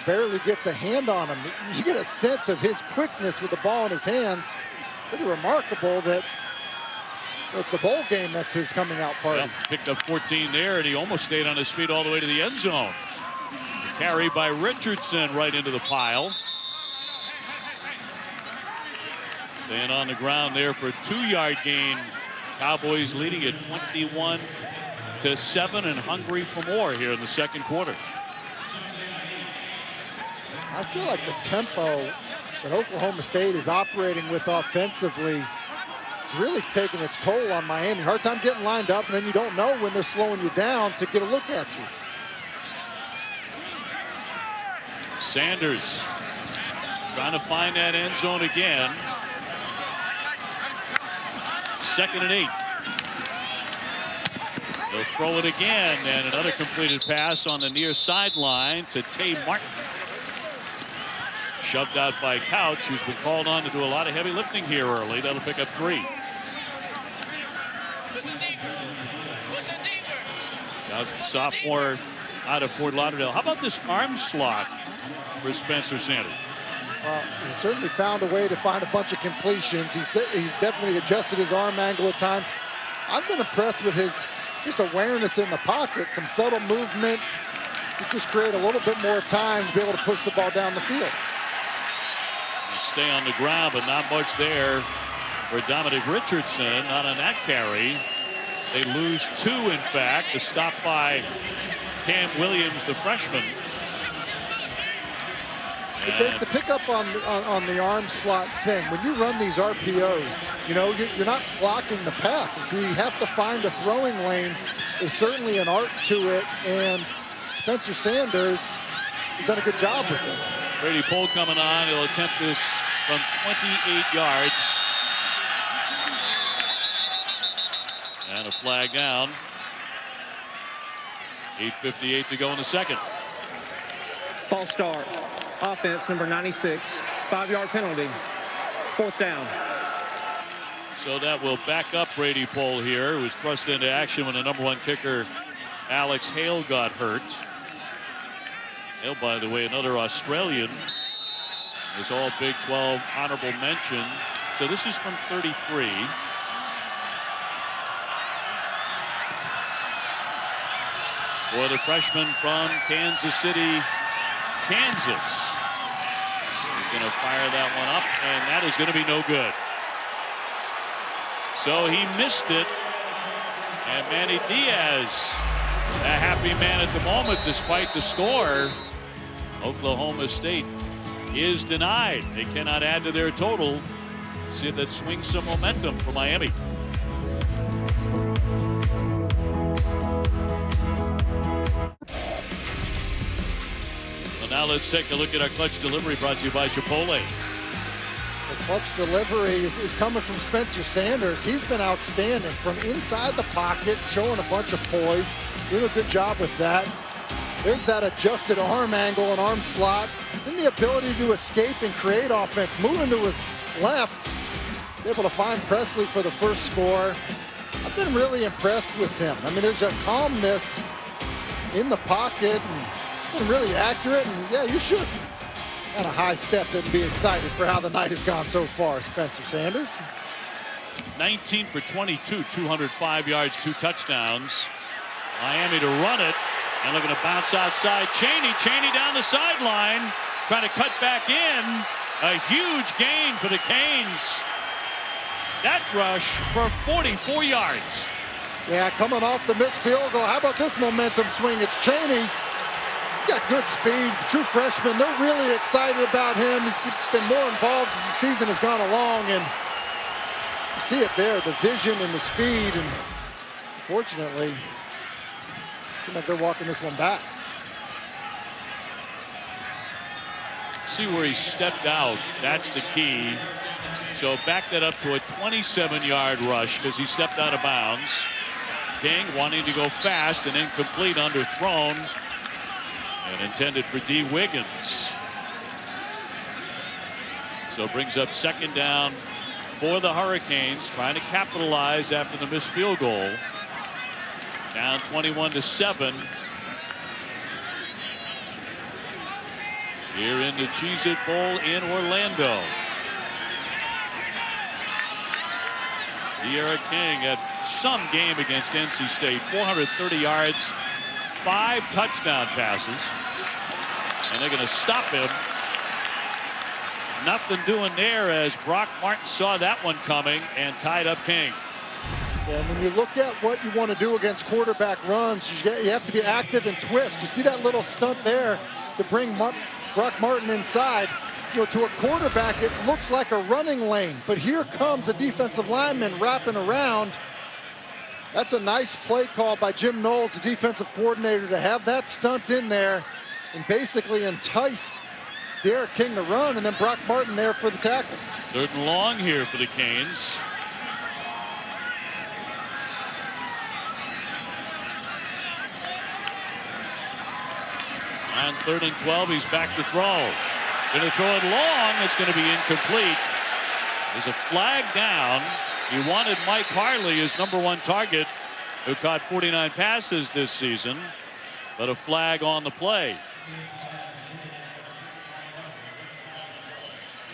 barely gets a hand on him. You get a sense of his quickness with the ball in his hands. Pretty remarkable that it's the bowl game that's his coming out party. Well, picked up 14 there, and he almost stayed on his feet all the way to the end zone. Carry by Richardson right into the pile. Staying on the ground there for a 2-yard gain. Cowboys leading at 21-7 and hungry for more here in the second quarter. I feel like the tempo that Oklahoma State is operating with offensively is really taking its toll on Miami. Hard time getting lined up, and then you don't know when they're slowing you down to get a look at you. Sanders trying to find that end zone again. 2nd and 8. They'll throw it again, and another completed pass on the near sideline to Tay Martin. Shoved out by Couch, who's been called on to do a lot of heavy lifting here early. That'll pick up 3. Couch, the sophomore out of Fort Lauderdale. How about this arm slot for Spencer Sanders? He certainly found a way to find a bunch of completions. He's definitely adjusted his arm angle at times. I've been impressed with his just awareness in the pocket, some subtle movement to just create a little bit more time to be able to push the ball down the field. They stay on the ground, but not much there for Dominic Richardson. Not on that carry. They lose 2, in fact. The stop by Cam Williams, the freshman. To pick up on the arm slot thing, when you run these RPOs, you're not blocking the pass, and so you have to find a throwing lane. There's certainly an art to it, and Spencer Sanders has done a good job with it. Brady Pohl coming on. He'll attempt this from 28 yards. And a flag down. 8:58 to go in the second. False start. Offense number 96. 5-yard penalty. 4th down. So that will back up Brady Pohl here, who was thrust into action when the #1 kicker Alex Hale got hurt. Hale, by the way, another Australian. Is all Big 12 honorable mention. So this is from 33. For the freshman from Kansas City, Kansas. He's going to fire that one up, and that is going to be no good. So he missed it, and Manny Diaz, a happy man at the moment despite the score. Oklahoma State is denied. They cannot add to their total. See if that swings some momentum for Miami. Well, now let's take a look at our clutch delivery brought to you by Chipotle. The clutch delivery is coming from Spencer Sanders. He's been outstanding from inside the pocket, showing a bunch of poise, doing a good job with that. There's that adjusted arm angle and arm slot, and the ability to escape and create offense. Moving to his left, able to find Presley for the first score. I've been really impressed with him. I mean, there's a calmness in the pocket, and been really accurate, and yeah, you should kind of high step and be excited for how the night has gone so far, Spencer Sanders. 19 for 22, 205 yards, 2 touchdowns. Miami to run it, and looking to bounce outside. Chaney down the sideline, trying to cut back in. A huge gain for the Canes. That rush for 44 yards. Yeah, coming off the missed field goal. How about this momentum swing? It's Chaney. He's got good speed, true freshman. They're really excited about him. He's been more involved as the season has gone along, and you see it there, the vision and the speed, and unfortunately, it seems like they're walking this one back. See where he stepped out. That's the key. So back that up to a 27-yard rush because he stepped out of bounds. King wanting to go fast and incomplete, underthrown. And intended for D. Wiggins. So brings up second down for the Hurricanes, trying to capitalize after the missed field goal. Down 21-7. Here in the Cheez-It Bowl in Orlando. De'Ara King had some game against NC State. 430 yards. 5 touchdown passes, and they're going to stop him. Nothing doing there as Brock Martin saw that one coming and tied up King. Yeah, when you look at what you want to do against quarterback runs, you have to be active and twist. You see that little stunt there to bring Brock Martin inside. You know, to a quarterback, it looks like a running lane, but here comes a defensive lineman wrapping around. That's a nice play call by Jim Knowles, the defensive coordinator, to have that stunt in there and basically entice De'Ara King to run, and then Brock Martin there for the tackle. 3rd and long here for the Canes. On 3rd and 12, he's back to throw. Going to throw it long. It's going to be incomplete. There's a flag down. He wanted Mike Harley, his #1 target, who caught 49 passes this season, but a flag on the play.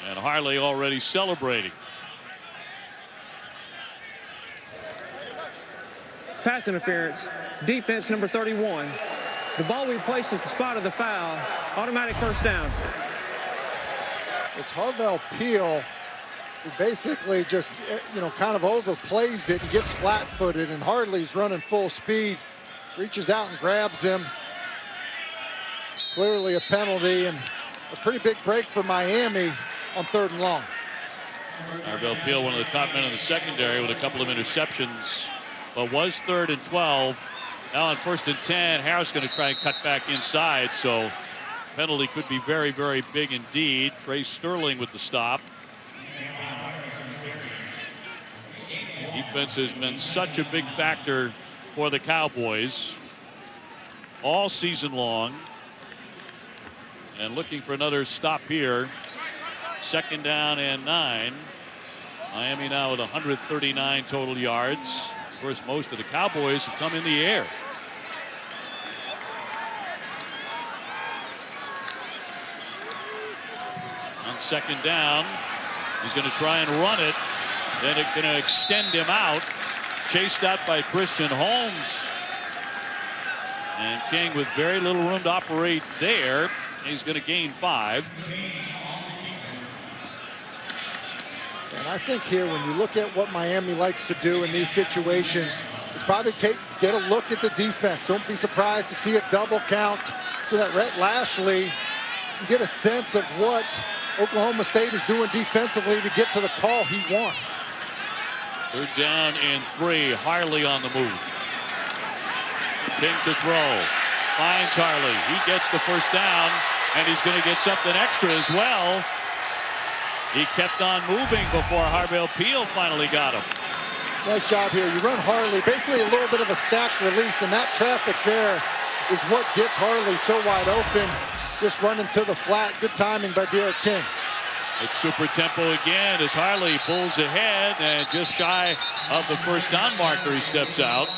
And Harley already celebrating. Pass interference, defense number 31. The ball we placed at the spot of the foul, automatic first down. It's Harvell Peel, who basically just, you know, kind of overplays it and gets flat-footed, and Harley's running full speed, reaches out and grabs him. Clearly a penalty, and a pretty big break for Miami on 3rd and long. Harvell Peel, one of the top men in the secondary with a couple of interceptions, but was 3rd and 12. Now on 1st and 10, Harris going to try and cut back inside, so penalty could be very, very big indeed. Trey Sterling with the stop. Defense has been such a big factor for the Cowboys all season long. And looking for another stop here. 2nd down and 9. Miami now with 139 total yards. Of course, most of the Cowboys have come in the air. On 2nd down, he's going to try and run it. Then it's going to extend him out. Chased out by Christian Holmes. And King with very little room to operate there. He's going to gain 5. And I think here, when you look at what Miami likes to do in these situations, it's probably get a look at the defense. Don't be surprised to see a double count so that Rhett Lashley can get a sense of what Oklahoma State is doing defensively to get to the call he wants. 3rd down and 3. Harley on the move. King to throw. Finds Harley. He gets the 1st down, and he's going to get something extra as well. He kept on moving before Harvell Peel finally got him. Nice job here. You run Harley, basically a little bit of a stacked release, and that traffic there is what gets Harley so wide open. Just running to the flat. Good timing by Derek King. It's super tempo again as Harley pulls ahead, and just shy of the 1st down marker, he steps out.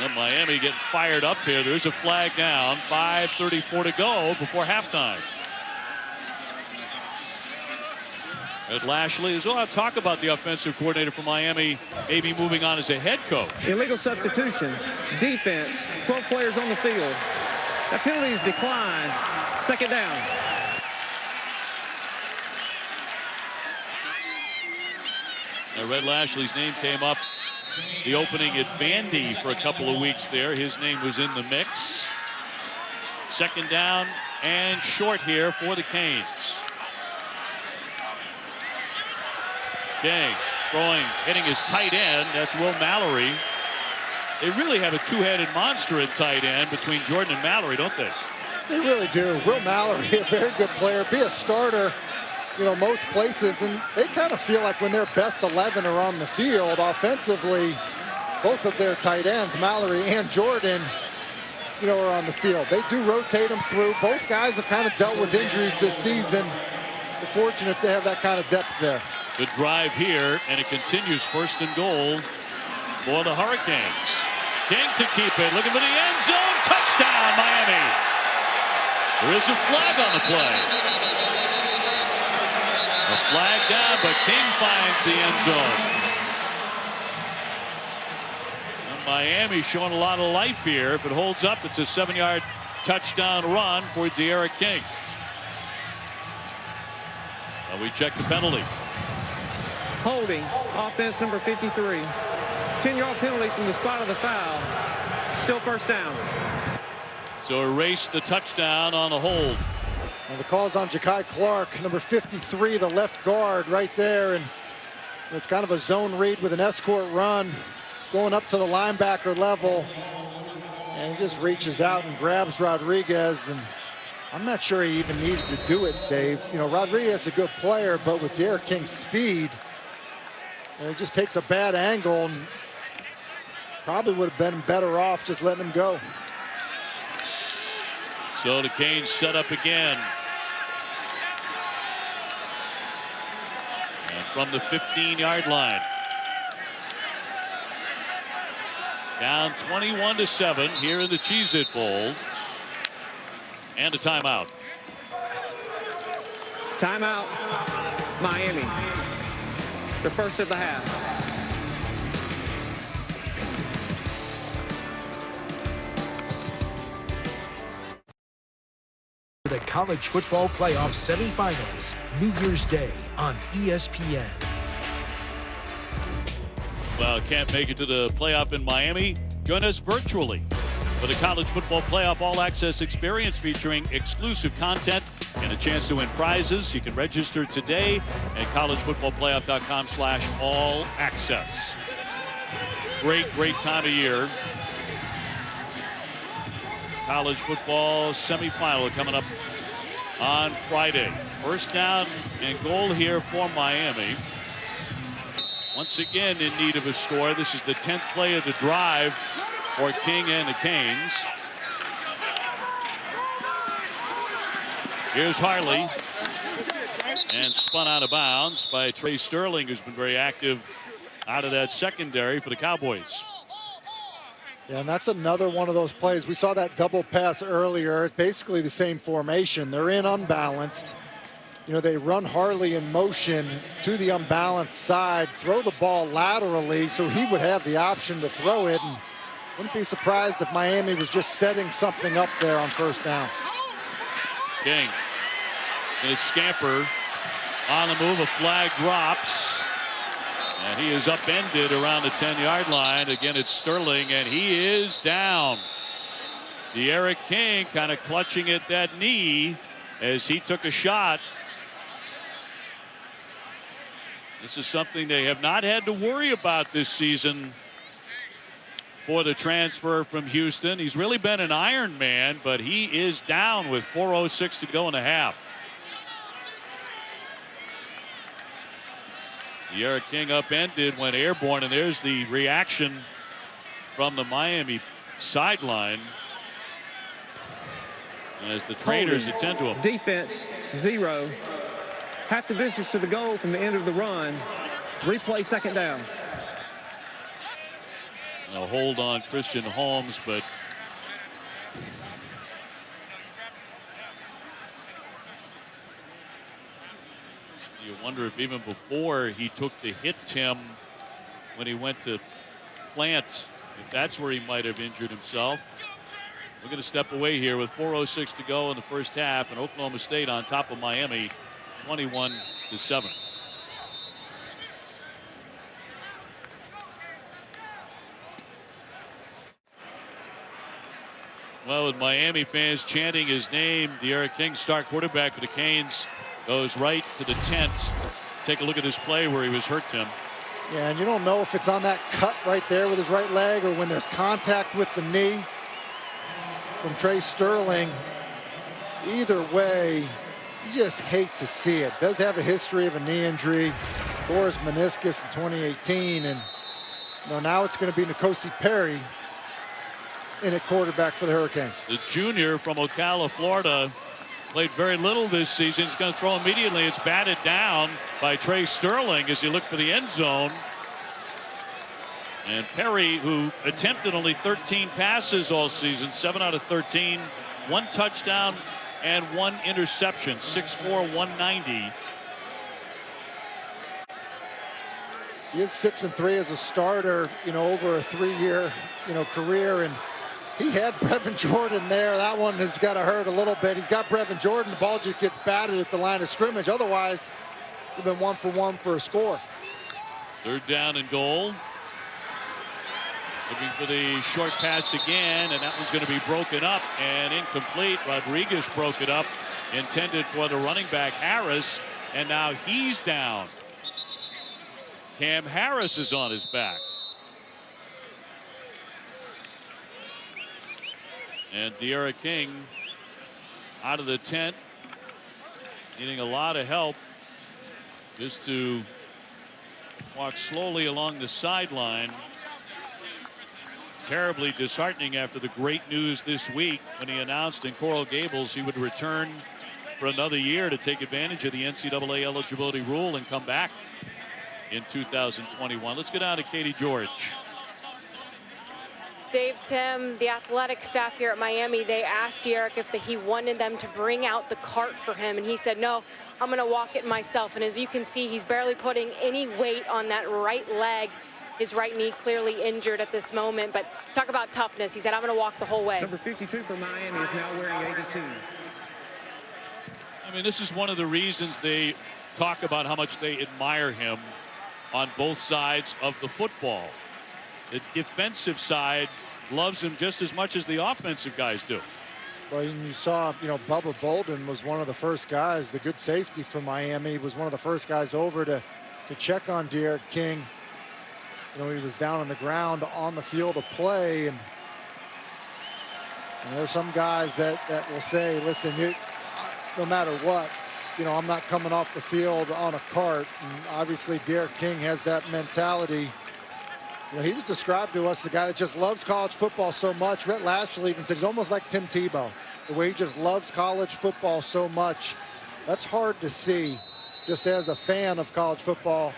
And Miami getting fired up here. There's a flag down. 5:34 to go before halftime. Ed Lashley as well. Talk about the offensive coordinator for Miami maybe moving on as a head coach. Illegal substitution. Defense. 12 players on the field. That penalty is declined. 2nd down. Now, Red Lashley's name came up the opening at Vandy for a couple of weeks there. His name was in the mix. 2nd down and short here for the Canes. King throwing, hitting his tight end. That's Will Mallory. They really have a two-headed monster at tight end between Jordan and Mallory, don't they? They really do. Will Mallory, a very good player, be a starter, you know, most places, and they kind of feel like when their best 11 are on the field offensively, both of their tight ends, Mallory and Jordan, you know, are on the field. They do rotate them through. Both guys have kind of dealt with injuries this season. They're fortunate to have that kind of depth there. Good drive here, and it continues 1st and goal for the Hurricanes. King to keep it, looking for the end zone. Touchdown, Miami. There is a flag on the play. A flag down, but King finds the end zone. And Miami showing a lot of life here. If it holds up, it's a 7-yard touchdown run for Derek King. Now we check the penalty. Holding, offense number 53. 10-yard penalty from the spot of the foul. Still 1st down. So erase the touchdown on the hold. Well, the call's on Ja'Kai Clark, number 53, the left guard right there. And it's kind of a zone read with an escort run. It's going up to the linebacker level. And he just reaches out and grabs Rodriguez. And I'm not sure he even needed to do it, Dave. You know, Rodriguez is a good player, but with Derek King's speed, and he just takes a bad angle and probably would have been better off just letting him go. So the Canes set up again. And from the 15-yard line. Down 21-7 here in the Cheez-It Bowl. And a timeout. Timeout, Miami. The 1st of the half. The college football playoff semifinals, New Year's Day on ESPN. Well, can't make it to the playoff in Miami? Join us virtually for the College Football Playoff All Access Experience, featuring exclusive content and a chance to win prizes. You can register today at collegefootballplayoff.com/all access. Great time of year. College football semifinal coming up on Friday. 1st down and goal here for Miami. Once again in need of a score. This is the 10th play of the drive for King and the Canes. Here's Harley. And spun out of bounds by Trey Sterling, who's been very active out of that secondary for the Cowboys. Yeah, and that's another one of those plays. We saw that double pass earlier. It's basically the same formation. They're in unbalanced. You know, they run Harley in motion to the unbalanced side, throw the ball laterally so he would have the option to throw it. And wouldn't be surprised if Miami was just setting something up there on 1st down. King in a scamper on the move. A flag drops. And he is upended around the 10-yard line. Again, it's Sterling, and he is down. D'Eriq King kind of clutching at that knee as he took a shot. This is something they have not had to worry about this season for the transfer from Houston. He's really been an Iron Man, but he is down with 4:06 to go in the half. D'Eriq King upended, went airborne, and there's the reaction from the Miami sideline as the trainers attend to him. Defense, 0. Half the distance to the goal from the end of the run. Replay, second down. A hold on Christian Holmes, but you wonder if even before he took the hit, Tim, when he went to plant, if that's where he might have injured himself. We're going to step away here with 4:06 to go in the first half, and Oklahoma State on top of Miami 21-7. Well, with Miami fans chanting his name, D'Eriq King, star quarterback for the Canes, goes right to the tent. Take a look at this play where he was hurt, Tim. Yeah, and you don't know if it's on that cut right there with his right leg or when there's contact with the knee from Trey Sterling. Either way, you just hate to see it. Does have a history of a knee injury, tore his meniscus in 2018, and now it's going to be N'Kosi Perry in at quarterback for the Hurricanes. The junior from Ocala, Florida, played very little this season. He's going to throw immediately. It's batted down by Trey Sterling as he looked for the end zone. And Perry, who attempted only 13 passes all season, 7 out of 13, 1 touchdown and 1 interception, 6'4", 190. He is 6-3 as a starter, over a 3-year, career, and he had Brevin Jordan there. That one has got to hurt a little bit. He's got Brevin Jordan. The ball just gets batted at the line of scrimmage. Otherwise, we've been 1 for 1 for a score. 3rd down and goal. Looking for the short pass again, and that one's going to be broken up and incomplete. Rodriguez broke it up, intended for the running back Harris, and now he's down. Cam Harris is on his back. And D'Eriq King out of the tent, needing a lot of help just to walk slowly along the sideline. Terribly disheartening after the great news this week when he announced in Coral Gables he would return for another year to take advantage of the NCAA eligibility rule and come back in 2021. Let's get on to Katie George. Dave, Tim, the athletic staff here at Miami, they asked D'Eriq if he wanted them to bring out the cart for him, and he said, no, I'm going to walk it myself. And as you can see, he's barely putting any weight on that right leg. His right knee clearly injured at this moment, but talk about toughness. He said, I'm going to walk the whole way. Number 52 for Miami is now wearing 82. I mean, this is one of the reasons they talk about how much they admire him on both sides of the football. The defensive side loves him just as much as the offensive guys do. Well, you saw, Bubba Bolden was one of the first guys, the good safety from Miami, was one of the first guys over to check on D'Eriq King. He was down on the ground on the field of play, and there are some guys that will say, listen, no matter what, I'm not coming off the field on a cart. And obviously D'Eriq King has that mentality. He was described to us as a guy that just loves college football so much. Rhett Lashlee even said he's almost like Tim Tebow, the way he just loves college football so much. That's hard to see, just as a fan of college football,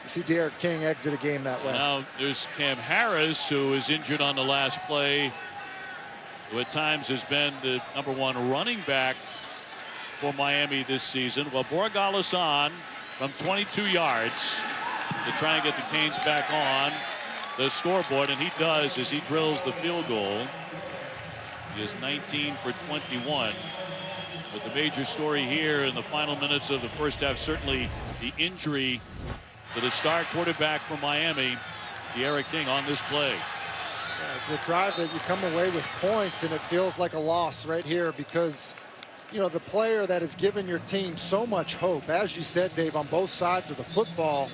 to see D'Eriq King exit a game that way. Now there's Cam Harris, who is injured on the last play, who at times has been the #1 running back for Miami this season. Well, Borregales on from 22 yards to try and get the Canes back on the scoreboard, and he does as he drills the field goal. He is 19 for 21. But the major story here in the final minutes of the first half, certainly the injury to the star quarterback from Miami, D'Eriq King, on this play. It's a drive that you come away with points, and it feels like a loss right here because, you know, the player that has given your team so much hope, as you said, Dave, on both sides of the football,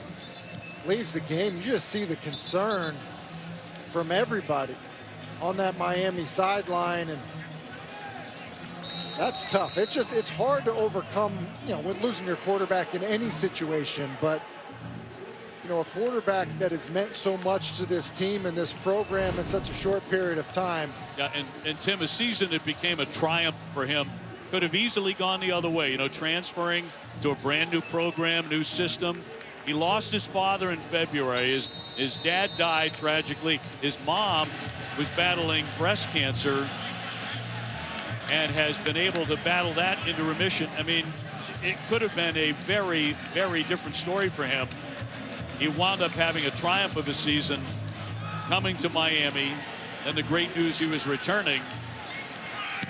leaves the game. You just see the concern from everybody on that Miami sideline, and that's tough. It's hard to overcome, you know, with losing your quarterback in any situation, but you know, a quarterback that has meant so much to this team and this program in such a short period of time. Yeah, and Tim, a season that became a triumph for him could have easily gone the other way, you know, transferring to a brand new program, new system. He lost his father in February. His dad died tragically. His mom was battling breast cancer and has been able to battle that into remission. I mean, it could have been a very, very different story for him. He wound up having a triumph of a season, coming to Miami, and the great news he was returning,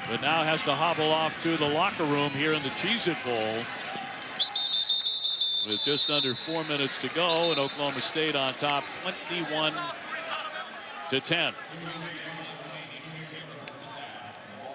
but now has to hobble off to the locker room here in the Cheez-It Bowl with just under 4 minutes to go, and Oklahoma State on top 21-10.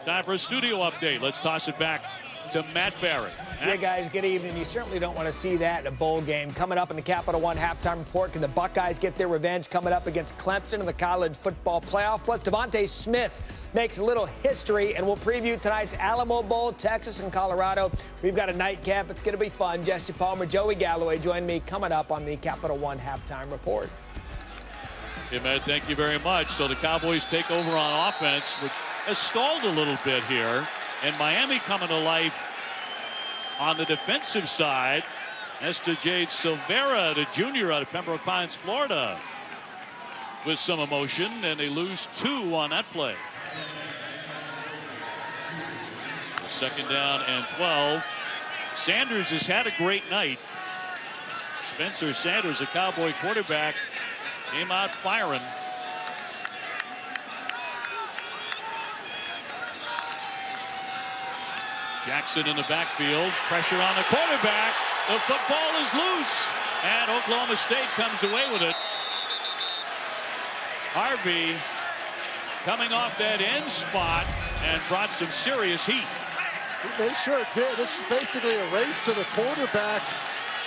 Time for a studio update. Let's toss it back to Matt Barry. Yeah, guys, good evening. You certainly don't want to see that in a bowl game. Coming up in the Capital One halftime report, can the Buckeyes get their revenge coming up against Clemson in the college football playoff? Plus, Devontae Smith makes a little history, and we'll preview tonight's Alamo Bowl, Texas and Colorado. We've got a nightcap. It's going to be fun. Jesse Palmer, Joey Galloway join me coming up on the Capital One halftime report. Hey, Matt, thank you very much. So the Cowboys take over on offense, which has stalled a little bit here, and Miami coming to life on the defensive side. As to Jade Silvera, the junior out of Pembroke Pines, Florida, with some emotion, and they lose 2 on that play. So 2nd down and 12. Sanders has had a great night. Spencer Sanders, a Cowboy quarterback, came out firing. Jackson in the backfield, pressure on the quarterback. The football is loose, and Oklahoma State comes away with it. Harvey coming off that end spot and brought some serious heat. They sure did. This is basically a race to the quarterback.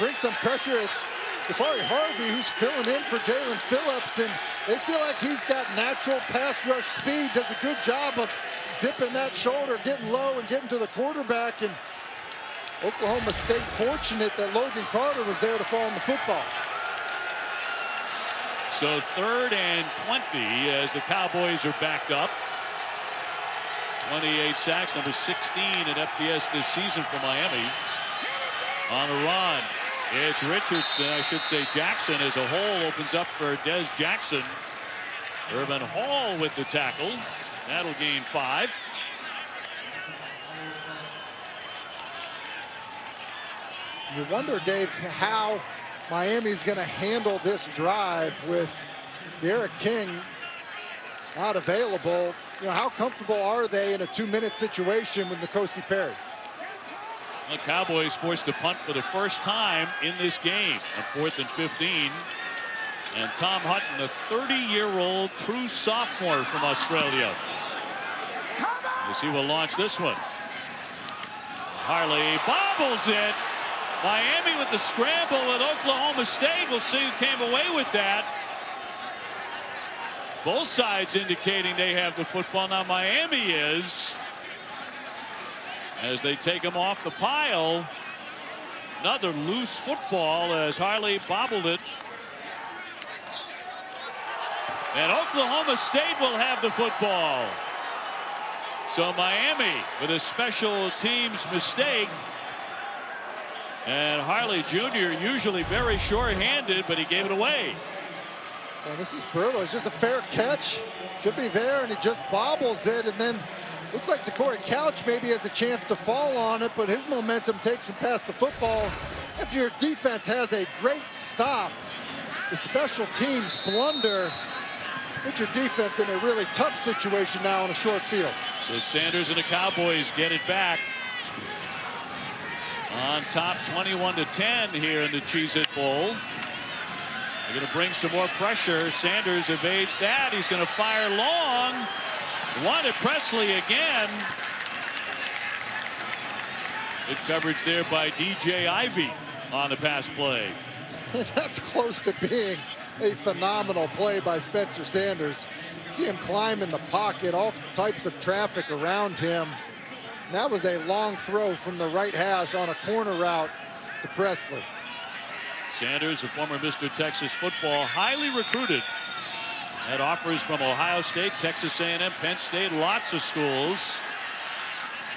Bring some pressure. It's Jafari Harvey who's filling in for Jalen Phillips, and they feel like he's got natural pass rush speed, does a good job of dipping that shoulder, getting low and getting to the quarterback. And Oklahoma State fortunate that Logan Carter was there to fall on the football. So 3rd and 20 as the Cowboys are backed up. 28 sacks, number 16 in FBS this season for Miami. On the run, it's Richardson, I should say Jackson as a hole opens up for Des Jackson. Urban Hall with the tackle. That'll gain 5. You wonder, Dave, how Miami's going to handle this drive with Derek King not available. You know, how comfortable are they in a 2-minute situation with N'Kosi Perry? The Cowboys forced to punt for the first time in this game on 4th and 15. And Tom Hutton, a 30-year-old true sophomore from Australia, as he will launch this one. Harley bobbles it. Miami with the scramble with Oklahoma State. We'll see who came away with that. Both sides indicating they have the football. Now Miami is, as they take him off the pile. Another loose football as Harley bobbled it. And Oklahoma State will have the football. So Miami with a special teams mistake. And Harley Jr. usually very sure-handed, but he gave it away. Well, this is brutal. It's just a fair catch. Should be there, and he just bobbles it. And then looks like Corey Couch maybe has a chance to fall on it, but his momentum takes him past the football. If your defense has a great stop, the special teams blunder, put your defense in a really tough situation now on a short field. So Sanders and the Cowboys get it back. On top 21-10 here in the Cheez-It Bowl. They're going to bring some more pressure. Sanders evades that. He's going to fire long. One at Presley again. Good coverage there by DJ Ivey on the pass play. That's close to being a phenomenal play by Spencer Sanders. See him climb in the pocket, all types of traffic around him. And that was a long throw from the right hash on a corner route to Presley. Sanders, a former Mr. Texas football, highly recruited. Had offers from Ohio State, Texas A&M, Penn State, lots of schools.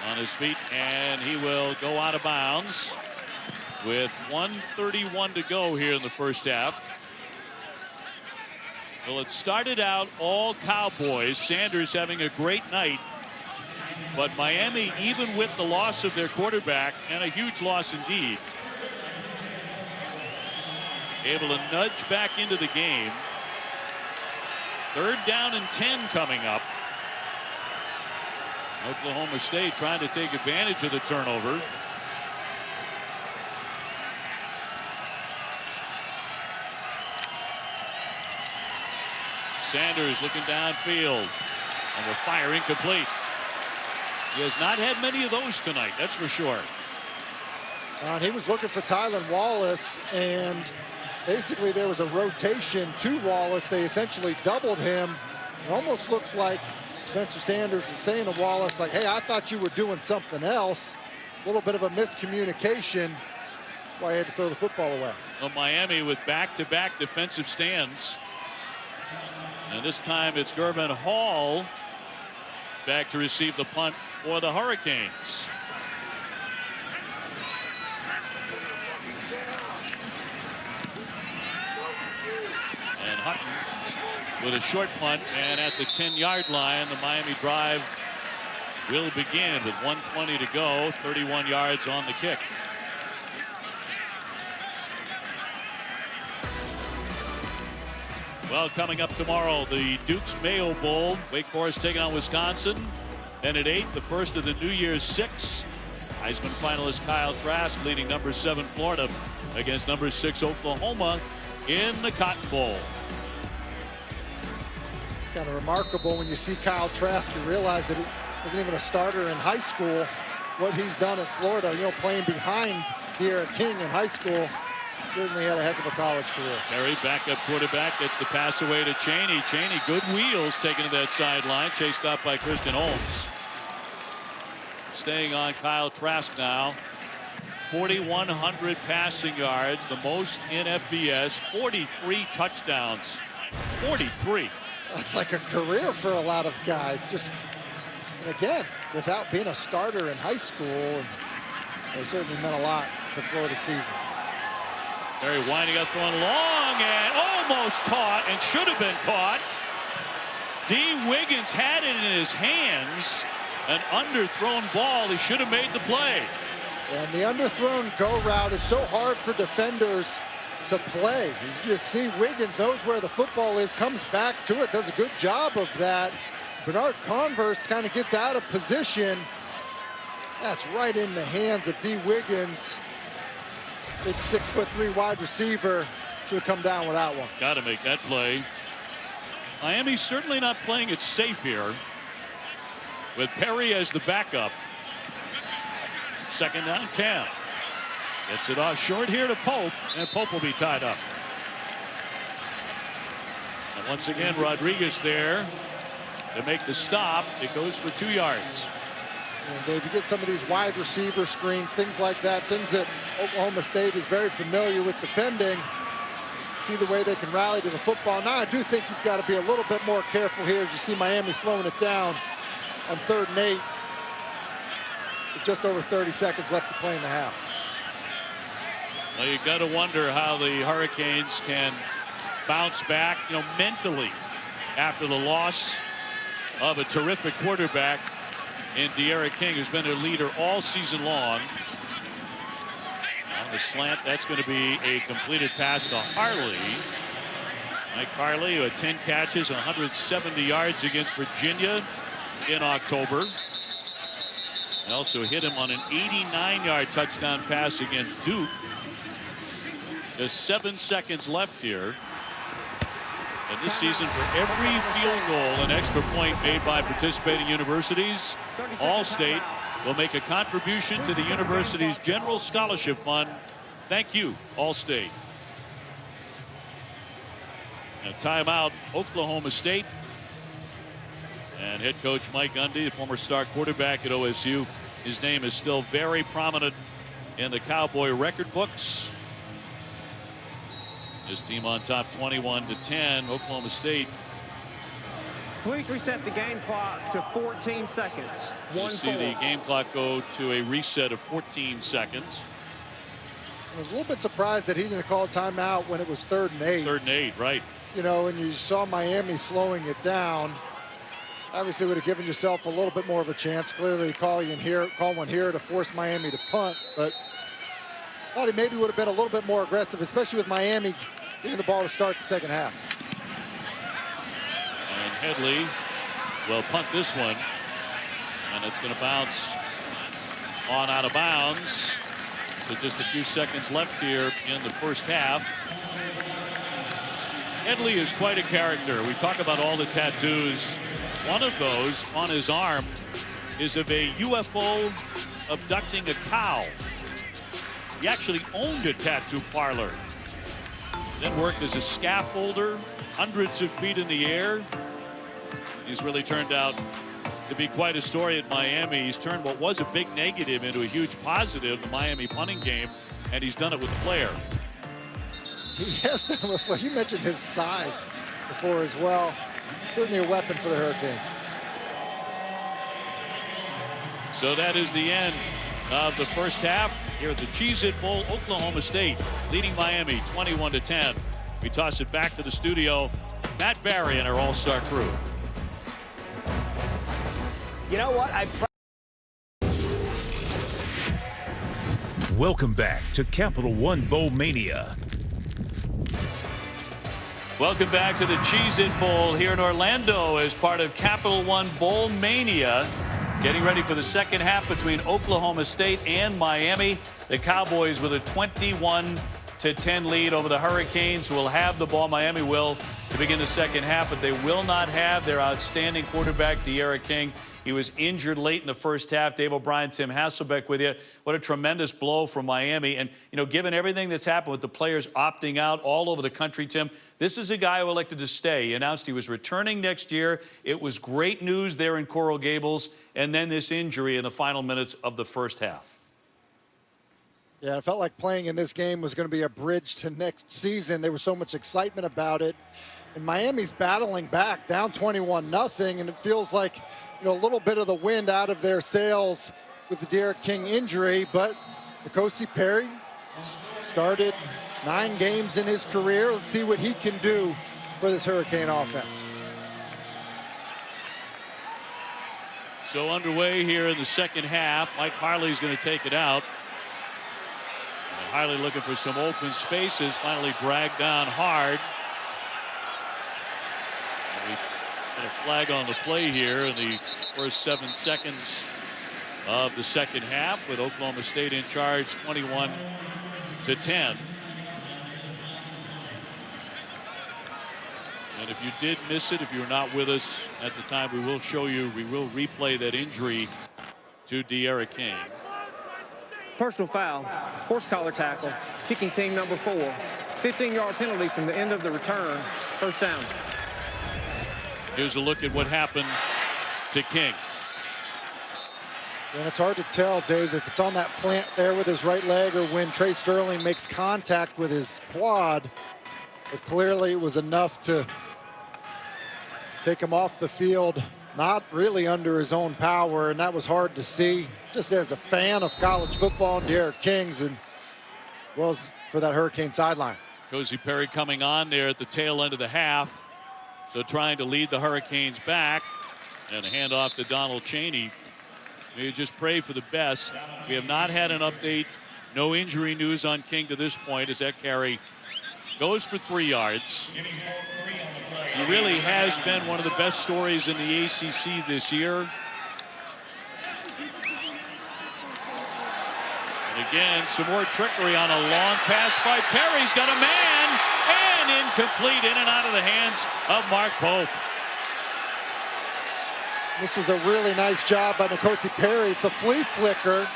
On his feet, and he will go out of bounds with 1:31 to go here in the first half. Well, it started out all Cowboys. Sanders having a great night. But Miami, even with the loss of their quarterback, and a huge loss indeed, able to nudge back into the game. 3rd down and 10 coming up. Oklahoma State trying to take advantage of the turnover. Sanders looking downfield, and the fire incomplete. He has not had many of those tonight, that's for sure. And he was looking for Tylan Wallace, and basically there was a rotation to Wallace. They essentially doubled him. It almost looks like Spencer Sanders is saying to Wallace, like, hey, I thought you were doing something else. A little bit of a miscommunication. That's why he had to throw the football away. Well, Miami with back-to-back defensive stands. And this time it's Gervin Hall back to receive the punt for the Hurricanes. And Hutton with a short punt, and at the 10-yard line, the Miami drive will begin with 1:20 to go, 31 yards on the kick. Well, coming up tomorrow, the Duke's Mayo Bowl. Wake Forest taking on Wisconsin. Then at 8, the first of the New Year's 6. Heisman finalist Kyle Trask leading number 7 Florida against number 6 Oklahoma in the Cotton Bowl. It's kind of remarkable when you see Kyle Trask and realize that he wasn't even a starter in high school. What he's done at Florida, you know, playing behind De'Aaron King in high school. Certainly had a heck of a college career. Perry, backup quarterback, gets the pass away to Chaney. Chaney, good wheels taken to that sideline, chased out by Christian Holmes. Staying on Kyle Trask now. 4,100 passing yards, the most in FBS. 43 touchdowns. 43. That's like a career for a lot of guys. Just, and again, without being a starter in high school, it certainly meant a lot for Florida season. Perry winding up, throwing long, and almost caught, and should have been caught. D. Wiggins had it in his hands. An underthrown ball. He should have made the play. And the underthrown go route is so hard for defenders to play. You just see Wiggins knows where the football is, comes back to it, does a good job of that. Bernard Converse kind of gets out of position. That's right in the hands of D. Wiggins. Big 6'3" wide receiver. Should have come down with that one. Got to make that play. Miami's certainly not playing it safe here, with Perry as the backup. 2nd down, 10. Gets it off short here to Pope, and Pope will be tied up. And once again, Rodriguez there to make the stop. It goes for 2 yards. And Dave, you get some of these wide receiver screens, things like that, things that Oklahoma State is very familiar with defending. See the way they can rally to the football. Now, I do think you've got to be a little bit more careful here as you see Miami slowing it down on 3rd and 8. With just over 30 seconds left to play in the half. Well, you got to wonder how the Hurricanes can bounce back, you know, mentally after the loss of a terrific quarterback in De'Aaron King, who's been a leader all season long. On the slant, that's going to be a completed pass to Harley. Mike Harley, who had 10 catches and 170 yards against Virginia in October. They also hit him on an 89-yard touchdown pass against Duke. There's 7 seconds left here. And this season, for every field goal and extra point made by participating universities, All-State will make a contribution to the university's general scholarship fund. Thank you, All-State. A timeout, Oklahoma State. And head coach Mike Gundy, the former star quarterback at OSU, his name is still very prominent in the Cowboy record books. His team on top 21-10. Oklahoma State. Please reset the game clock to 14 seconds. You see the game clock go to a reset of 14 seconds. I was a little bit surprised that he didn't call a timeout when it was 3rd and 8. 3rd and 8, right. You know, and you saw Miami slowing it down. Obviously would have given yourself a little bit more of a chance. Clearly call one here to force Miami to punt, but thought he maybe would have been a little bit more aggressive, especially with Miami getting the ball to start the second half. And Headley will punt this one, and it's going to bounce on out of bounds. So just a few seconds left here in the first half. Headley is quite a character. We talk about all the tattoos. One of those on his arm is of a UFO abducting a cow. He actually owned a tattoo parlor, then worked as a scaffolder hundreds of feet in the air. He's really turned out to be quite a story at Miami. He's turned what was a big negative into a huge positive, the Miami punting game, and he's done it with flair. He has done it with flair. You mentioned his size before as well. Certainly a weapon for the Hurricanes. So that is the end of the first half here at the Cheez-It Bowl. Oklahoma State leading Miami 21-10. We toss it back to the studio. Matt Barry and our all-star crew. You know what? Welcome back to Capital One Bowl Mania. Welcome back to the Cheez-It Bowl here in Orlando as part of Capital One Bowl Mania. Getting ready for the second half between Oklahoma State and Miami. The Cowboys with a 21-10 lead over the Hurricanes, who will have the ball. Miami will to begin the second half, but they will not have their outstanding quarterback, D'Eriq King. He was injured late in the first half. Dave O'Brien, Tim Hasselbeck with you. What a tremendous blow from Miami. And, you know, given everything that's happened with the players opting out all over the country, Tim, this is a guy who elected to stay. He announced he was returning next year. It was great news there in Coral Gables. And then this injury in the final minutes of the first half. Yeah, it felt like playing in this game was going to be a bridge to next season. There was so much excitement about it. And Miami's battling back, down 21-0, and it feels like, you know, a little bit of the wind out of their sails with the D'Eriq King injury. But N'Kosi Perry started 9 games in his career. Let's see what he can do for this Hurricane offense. So underway here in the second half. Mike Harley's going to take it out. And Harley looking for some open spaces. Finally dragged down hard. And we get a flag on the play here in the first 7 seconds of the second half, with Oklahoma State in charge 21-10. And if you did miss it, if you were not with us at the time, we will show you, we will replay that injury to D'Eriq King. Personal foul, horse collar tackle, kicking team number 4. 15-yard penalty from the end of the return. First down. Here's a look at what happened to King. And it's hard to tell, Dave, if it's on that plant there with his right leg or when Trey Sterling makes contact with his quad. But clearly it was enough to take him off the field, not really under his own power, and that was hard to see. Just as a fan of college football and D'Eriq King's, and well as for that Hurricane sideline. N'Kosi Perry coming on there at the tail end of the half. So trying to lead the Hurricanes back, and a handoff to Donald Chaney. We just pray for the best. We have not had an update. No injury news on King to this point, as that carry goes for 3 yards. He really has been one of the best stories in the ACC this year. And again, some more trickery on a long pass by Perry's got a man, and incomplete, in and out of the hands of Mark Pope. This was a really nice job by N'Kosi Perry. It's a flea flicker.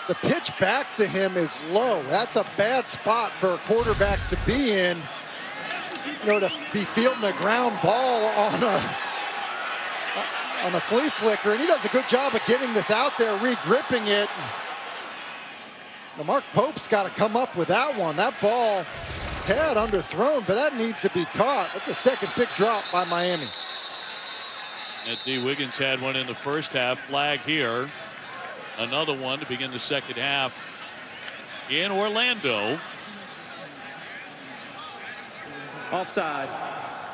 The pitch back to him is low. That's a bad spot for a quarterback to be in. You know, to be fielding a ground ball on a flea flicker, and he does a good job of getting this out there, re-gripping it. Now, Mark Pope's got to come up with that one. That ball, tad underthrown, but that needs to be caught. That's a second big drop by Miami. And D. Wiggins had one in the first half. Flag here. Another one to begin the second half in Orlando. Offside.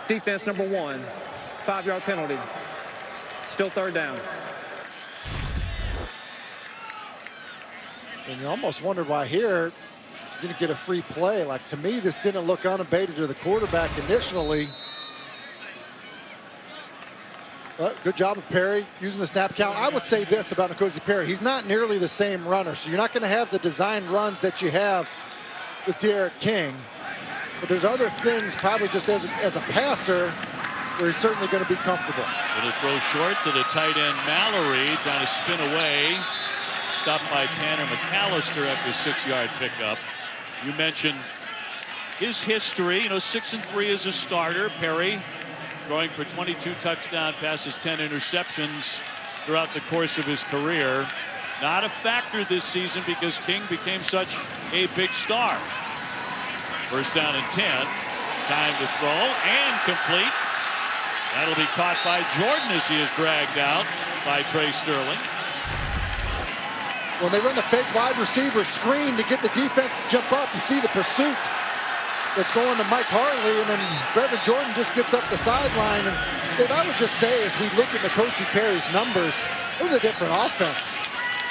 Defense number 1. 5-yard penalty. Still third down. And you almost wondered why here you didn't get a free play. Like, to me, this didn't look unabated to the quarterback initially. Good job of Perry using the snap count. I would say this about N'Kosi Perry. He's not nearly the same runner, so you're not going to have the design runs that you have with D'Eriq King. But there's other things, probably just as a passer, where he's certainly going to be comfortable. Going to throw short to the tight end Mallory, trying to spin away. Stopped by Tanner McAllister after a 6-yard pickup. You mentioned his history. You know, 6-3 as a starter. Perry throwing for 22 touchdown passes, 10 interceptions throughout the course of his career. Not a factor this season because King became such a big star. First down and 10. Time to throw and complete. That'll be caught by Jordan as he is dragged out by Trey Sterling. When they run the fake wide receiver screen to get the defense to jump up, you see the pursuit that's going to Mike Hartley, and then Brevin Jordan just gets up the sideline. And Dave, I would just say, as we look at N'Kosi Perry's numbers, it was a different offense.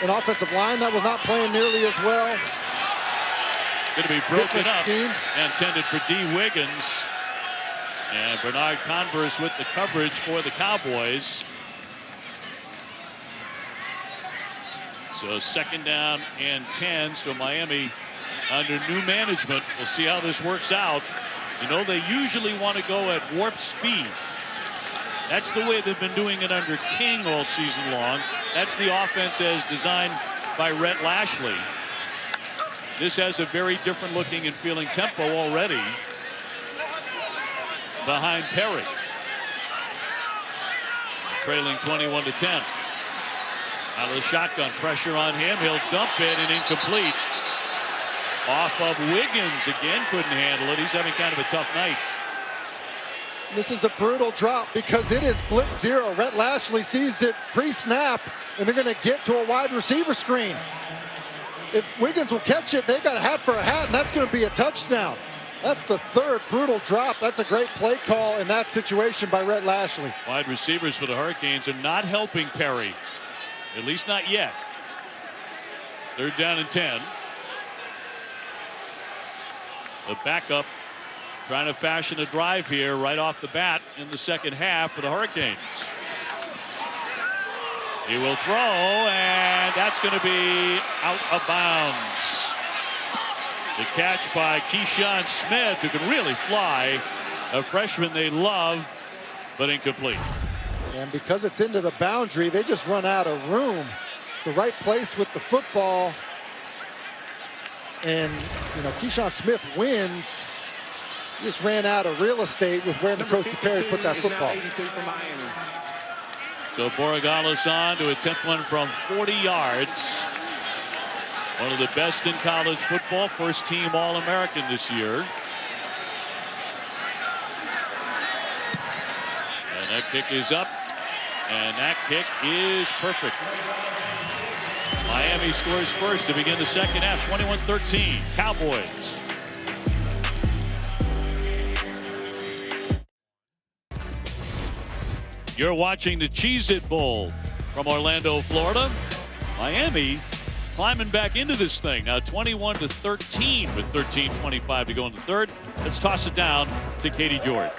An offensive line that was not playing nearly as well. Going to be broken up. Scheme. Intended for D. Wiggins. And Bernard Converse with the coverage for the Cowboys. So second down and 10. So Miami under new management. We'll see how this works out. You know, they usually want to go at warp speed. That's the way they've been doing it under King all season long. That's the offense as designed by Rhett Lashley. This has a very different looking and feeling tempo already behind Perry. Trailing 21-10. Out of the shotgun, pressure on him. He'll dump it and incomplete. Off of Wiggins again, couldn't handle it. He's having kind of a tough night. This is a brutal drop because it is blitz zero. Rhett Lashley sees it pre-snap, and they're going to get to a wide receiver screen. If Wiggins will catch it, they've got a hat for a hat, and that's going to be a touchdown. That's the third brutal drop. That's a great play call in that situation by Rhett Lashley. Wide receivers for the Hurricanes are not helping Perry. At least not yet. Third down and 10. The backup trying to fashion a drive here right off the bat in the second half for the Hurricanes. He will throw, and that's going to be out of bounds. The catch by Keyshawn Smith, who can really fly. A freshman they love, but incomplete. And because it's into the boundary, they just run out of room. It's the right place with the football. And, you know, Keyshawn Smith wins. He just ran out of real estate with where N'Kosi Perry put that football. So Borregales on to attempt one from 40 yards. One of the best in college football, first team All-American this year. And that kick is up, and that kick is perfect. Miami scores first to begin the second half, 21-13, Cowboys. You're watching the Cheez-It Bowl from Orlando, Florida. Miami climbing back into this thing now, 21-13 with 13:25 to go in the third. Let's toss it down to Katie George.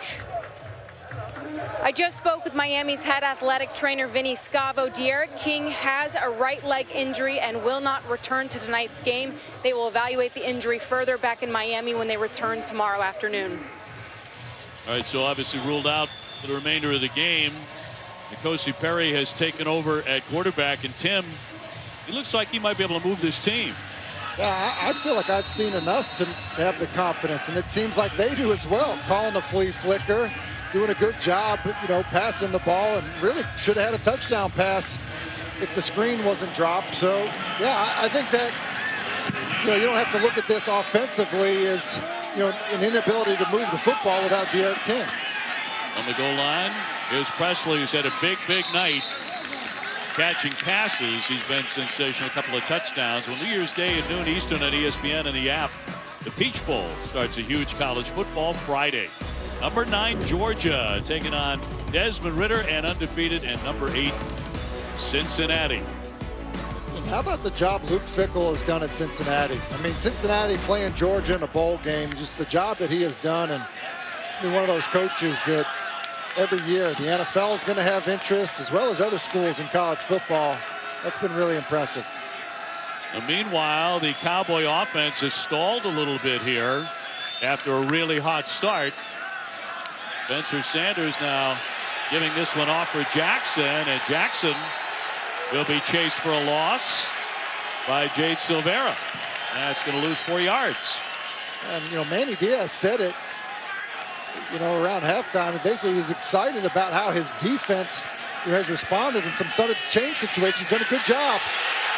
I just spoke with Miami's head athletic trainer Vinny Scavo. D'Eriq King has a right leg injury and will not return to tonight's game. They will evaluate the injury further back in Miami when they return tomorrow afternoon. All right, so obviously ruled out for the remainder of the game. N'Kosi Perry has taken over at quarterback, and Tim, he looks like he might be able to move this team. Yeah, I feel like I've seen enough to have the confidence, and it seems like they do as well. Calling a flea flicker, doing a good job, passing the ball, and really should have had a touchdown pass if the screen wasn't dropped. So, yeah, I think that, you don't have to look at this offensively as, an inability to move the football without D'Eriq King. On the goal line, here's Presley, who's had a big night catching passes. He's been sensational, a couple of touchdowns. Well, New Year's Day at noon Eastern on ESPN and the app. The Peach Bowl starts a huge college football Friday. Number 9, Georgia, taking on Desmond Ridder, and undefeated, and number 8, Cincinnati. How about the job Luke Fickell has done at Cincinnati? I mean, Cincinnati playing Georgia in a bowl game, just the job that he has done. And he's been one of those coaches that every year the NFL is going to have interest, as well as other schools in college football. That's been really impressive. And meanwhile, the Cowboy offense has stalled a little bit here after a really hot start. Spencer Sanders now giving this one off for Jackson, and Jackson will be chased for a loss by Jade Silvera. That's going to lose 4 yards. And, Manny Diaz said it, around halftime. He basically was excited about how his defense has responded in some sudden change situations. Done a good job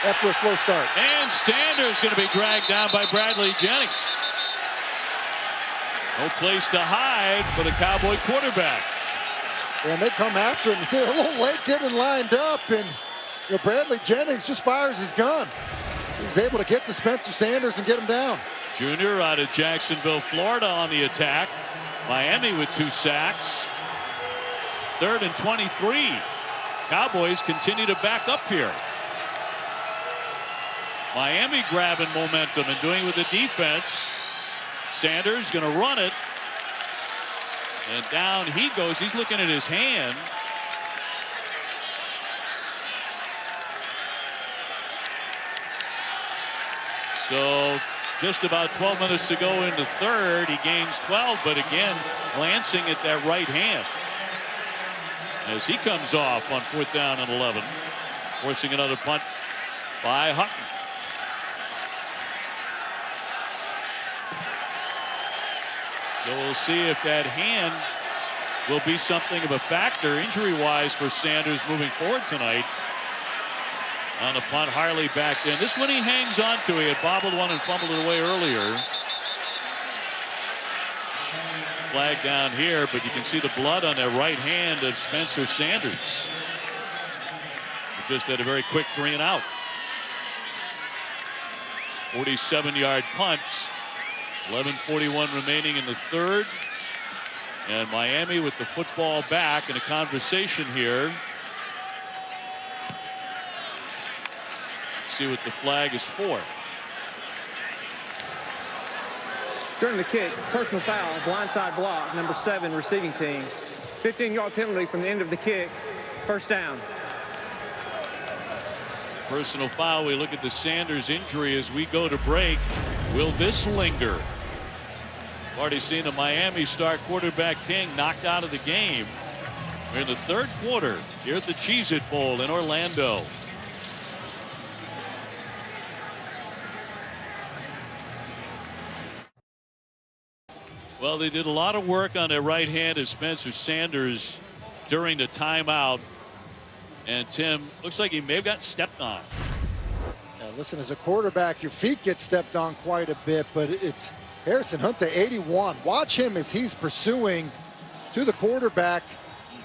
after a slow start. And Sanders going to be dragged down by Bradley Jennings. No place to hide for the Cowboy quarterback. And they come after him. You see a little late getting lined up, and Bradley Jennings just fires his gun. He's able to get to Spencer Sanders and get him down. Junior out of Jacksonville, Florida on the attack. Miami with 2 sacks. 3rd and 23. Cowboys continue to back up here. Miami grabbing momentum and doing it with the defense. Sanders going to run it. And down he goes. He's looking at his hand. So just about 12 minutes to go in the third. He gains 12, but again, glancing at that right hand as he comes off on 4th down and 11, forcing another punt by Hutton. So we'll see if that hand will be something of a factor injury-wise for Sanders moving forward tonight. On the punt, Harley back in. This one he hangs on to. He had bobbled one and fumbled it away earlier. Flag down here, but you can see the blood on that right hand of Spencer Sanders. He just had a very quick 3 and out. 47-yard punt. 11:41 remaining in the third. And Miami with the football back in a conversation here. See what the flag is for. During the kick, personal foul, blindside block, number 7 receiving team. 15-yard penalty from the end of the kick. First down. Personal foul. We look at the Sanders injury as we go to break. Will this linger? We've already seen a Miami star quarterback King knocked out of the game. We're in the third quarter here at the Cheez-It Bowl in Orlando. Well, they did a lot of work on their right hand of Spencer Sanders during the timeout. And Tim, looks like he may have gotten stepped on. Yeah, listen, as a quarterback, your feet get stepped on quite a bit, but it's Harrison Hunter, 81. Watch him as he's pursuing to the quarterback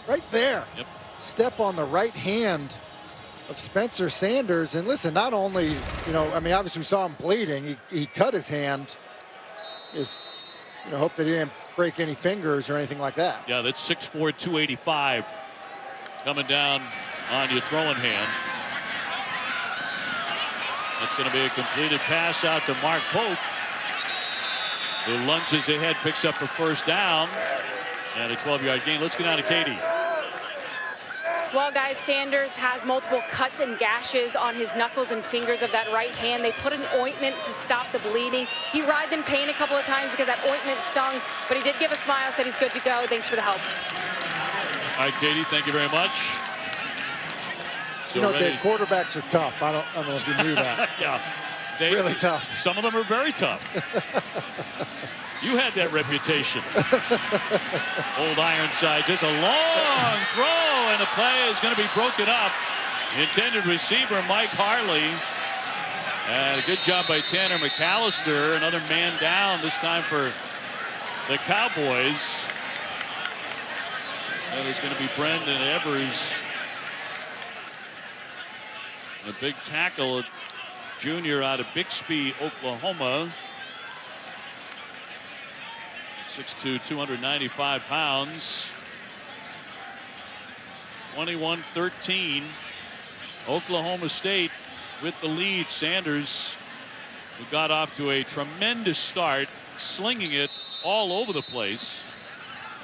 right there. Yep. Step on the right hand of Spencer Sanders. And listen, not only, I mean, obviously we saw him bleeding. He cut his hand. Hope that he didn't break any fingers or anything like that. Yeah, that's 6'4", 285 coming down on your throwing hand. That's going to be a completed pass out to Mark Pope, who lunges ahead, picks up a first down, and a 12-yard gain. Let's get down to Katie. Well, guys, Sanders has multiple cuts and gashes on his knuckles and fingers of that right hand. They put an ointment to stop the bleeding. He writhed in pain a couple of times because that ointment stung, but he did give a smile, said he's good to go. Thanks for the help. All right, Katie, thank you very much. So you know, Dave, quarterbacks are tough. I don't know if you knew that. Yeah. Really tough. Some of them are very tough. You had that reputation. Old Ironsides. It's a long throw, and the play is going to be broken up. Intended receiver, Mike Harley. And a good job by Tanner McAllister. Another man down, this time for the Cowboys. That is going to be Brendan Evers. A big tackle, a junior out of Bixby, Oklahoma. 6'2", 295 pounds. 21-13. Oklahoma State with the lead. Sanders, who got off to a tremendous start, slinging it all over the place.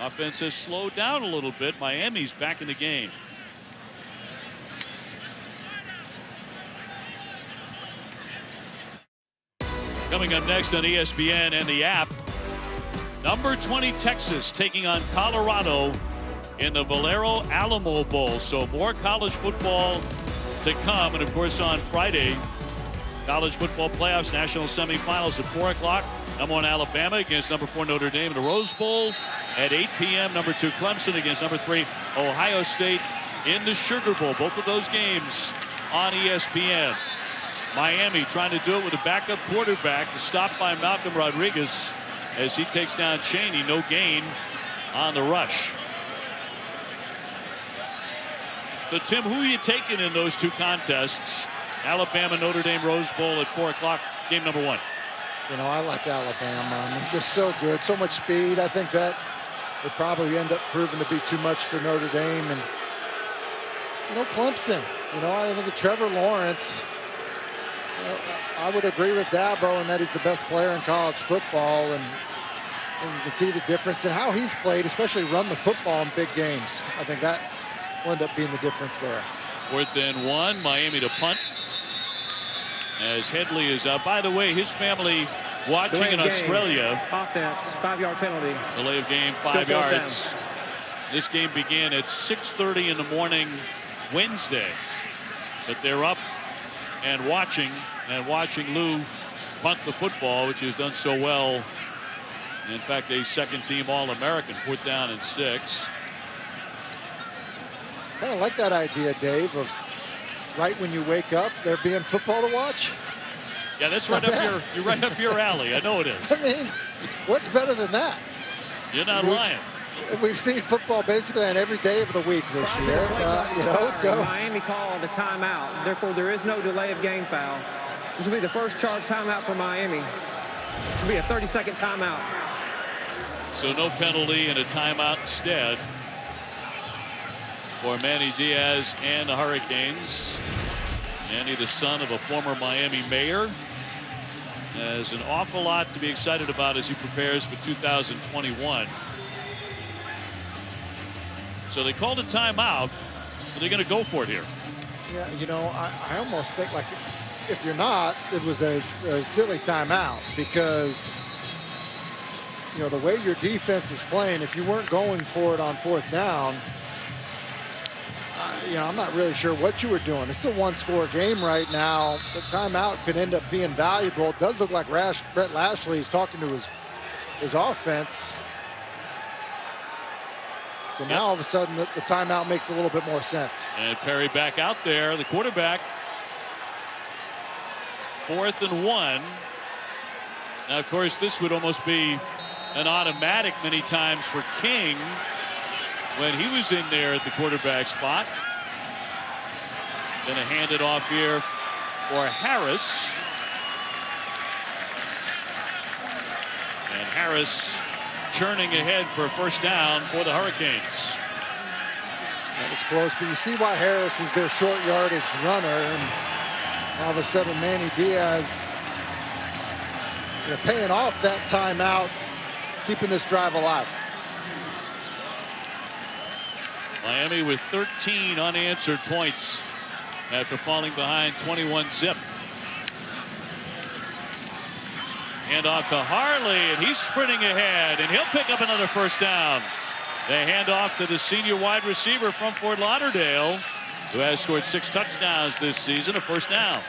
Offense has slowed down a little bit. Miami's back in the game. Coming up next on ESPN and the app, number 20 Texas taking on Colorado in the Valero Alamo Bowl. So more college football to come. And of course on Friday, college football playoffs, national semifinals at 4 o'clock. Number 1 Alabama against number 4 Notre Dame in the Rose Bowl. At 8 p.m. number 2 Clemson against number 3 Ohio State in the Sugar Bowl. Both of those games on ESPN. Miami trying to do it with a backup quarterback, stopped by Malcolm Rodriguez as he takes down Chaney. No gain on the rush. So, Tim, who are you taking in those two contests? Alabama, Notre Dame, Rose Bowl at 4 o'clock, game number 1. You know, I like Alabama. I mean, just so good, so much speed. I think that would probably end up proving to be too much for Notre Dame. And, you know, Clemson, you know, I think of Trevor Lawrence. You know, I would agree with Dabo in that he's the best player in college football, and you can see the difference in how he's played, especially run the football in big games. I think that will end up being the difference there. 4th and 1, Miami to punt. As Headley is out. By the way, his family watching in Australia. Offense, 5-yard penalty. Delay of game, 5 yards. This game began at 6:30 in the morning Wednesday. But they're up and watching Lou punt the football, which has done so well. In fact, a second-team All-American. 4th down and 6. Kind of like that idea, Dave, of right when you wake up, there being football to watch. Yeah, that's right up your alley. I know it is. I mean, what's better than that? You're not lying. We've seen football basically on every day of the week this year. You know, so Miami called a timeout. Therefore, there is no delay of game foul. This will be the first charge timeout for Miami. This will be a 30-second timeout. So no penalty and a timeout instead for Manny Diaz and the Hurricanes. Manny, the son of a former Miami mayor, has an awful lot to be excited about as he prepares for 2021. So they called a timeout, so they're going to go for it here. Yeah, you know, I almost think, like, if you're not, it was a silly timeout, because, you know, the way your defense is playing, if you weren't going for it on 4th down, you know, I'm not really sure what you were doing. It's a one-score game right now. The timeout could end up being valuable. It does look like Brett Lashley is talking to his offense. So now all of a sudden the timeout makes a little bit more sense. And Perry back out there, the quarterback. 4th and 1. Now, of course, this would almost be an automatic many times for King when he was in there at the quarterback spot. Going to hand it off here for Harris. And Harris churning ahead for a 1st down for the Hurricanes. That was close, but you see why Harris is their short yardage runner, and all of a sudden Manny Diaz, you know, paying off that timeout, keeping this drive alive. Miami with 13 unanswered points after falling behind 21-zip. Hand off to Harley, and he's sprinting ahead, and he'll pick up another first down. They hand off to the senior wide receiver from Fort Lauderdale, who has scored 6 touchdowns this season, a first down.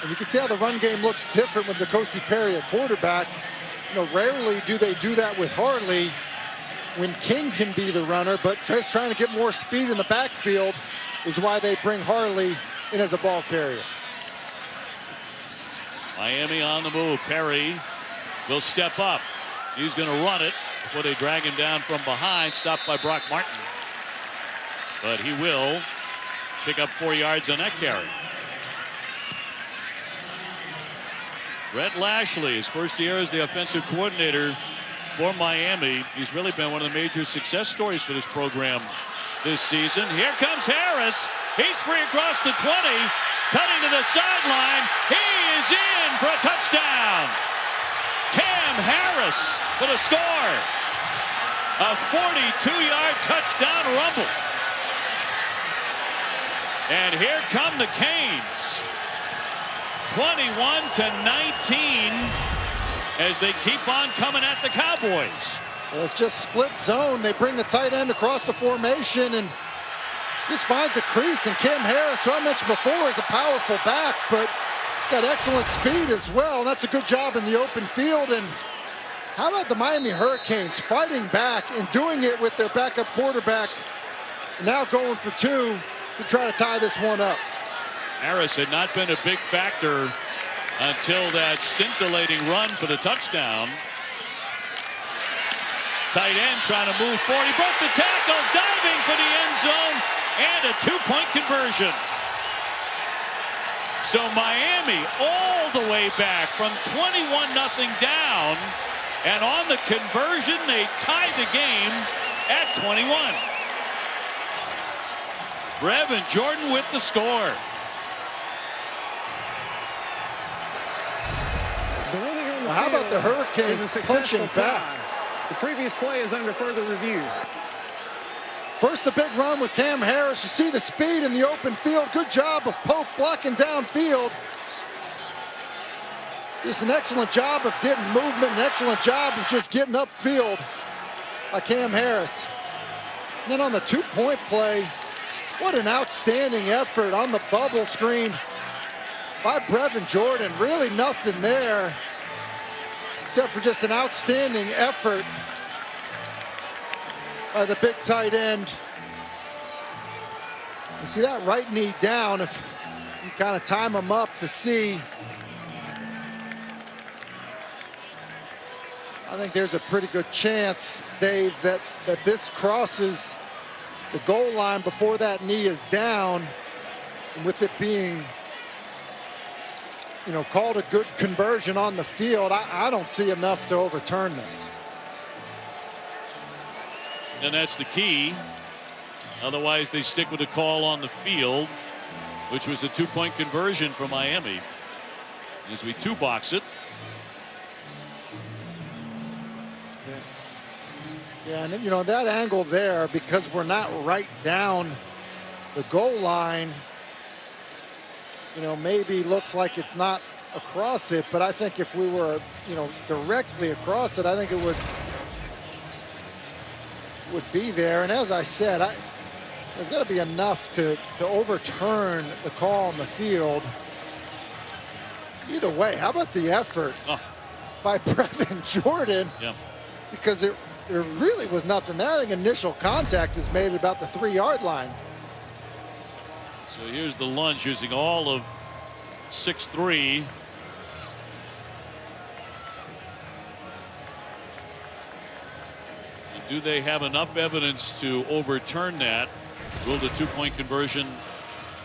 And you can see how the run game looks different with N'Kosi Perry at quarterback. You know, rarely do they do that with Harley when King can be the runner, but just trying to get more speed in the backfield is why they bring Harley in as a ball carrier. Miami on the move. Perry will step up. He's going to run it before they drag him down from behind, stopped by Brock Martin. But he will pick up 4 yards on that carry. Brett Lashley, his first year as the offensive coordinator for Miami. He's really been one of the major success stories for this program this season. Here comes Harris. He's free across the 20, cutting to the sideline. He is in for a touchdown. Cam Harris for the score. A 42-yard touchdown rumble. And here come the Canes. 21-19 as they keep on coming at the Cowboys. Well, it's just split zone. They bring the tight end across the formation and just finds a crease. And Cam Harris, who I mentioned before, is a powerful back, but he's got excellent speed as well. And that's a good job in the open field. And how about the Miami Hurricanes fighting back and doing it with their backup quarterback, now going for 2 to try to tie this one up. Harris had not been a big factor until that scintillating run for the touchdown. Tight end trying to move forward. He broke the tackle, diving for the end zone, and a 2-point conversion. So Miami all the way back from 21-0 down, and on the conversion, they tied the game at 21. Brevin Jordan with the score. Well, how about the Hurricanes punching back? The previous play is under further review. First, the big run with Cam Harris. You see the speed in the open field. Good job of Pope blocking downfield. Just an excellent job of getting movement, an excellent job of just getting upfield by Cam Harris. And then on the 2-point play, what an outstanding effort on the bubble screen by Brevin Jordan. Really nothing there except for just an outstanding effort by the big tight end. You see that right knee down. If you kind of time him up to see, I think there's a pretty good chance, Dave, that this crosses the goal line before that knee is down. And with it being, you know, called a good conversion on the field, I don't see enough to overturn this. And that's the key. Otherwise, they stick with the call on the field, which was a 2-point conversion for Miami. As we 2-box it. Yeah, and you know, that angle there, because we're not right down the goal line, you know, maybe looks like it's not across it, but I think if we were, you know, directly across it, I think it would be there. And as I said, there's got to be enough to overturn the call on the field. Either way, how about the effort by Brevin Jordan? Yeah. Because there really was nothing there. I think initial contact is made at about the 3-yard line. So here's the lunge using all of 6'3". Do they have enough evidence to overturn that? Will the 2-point conversion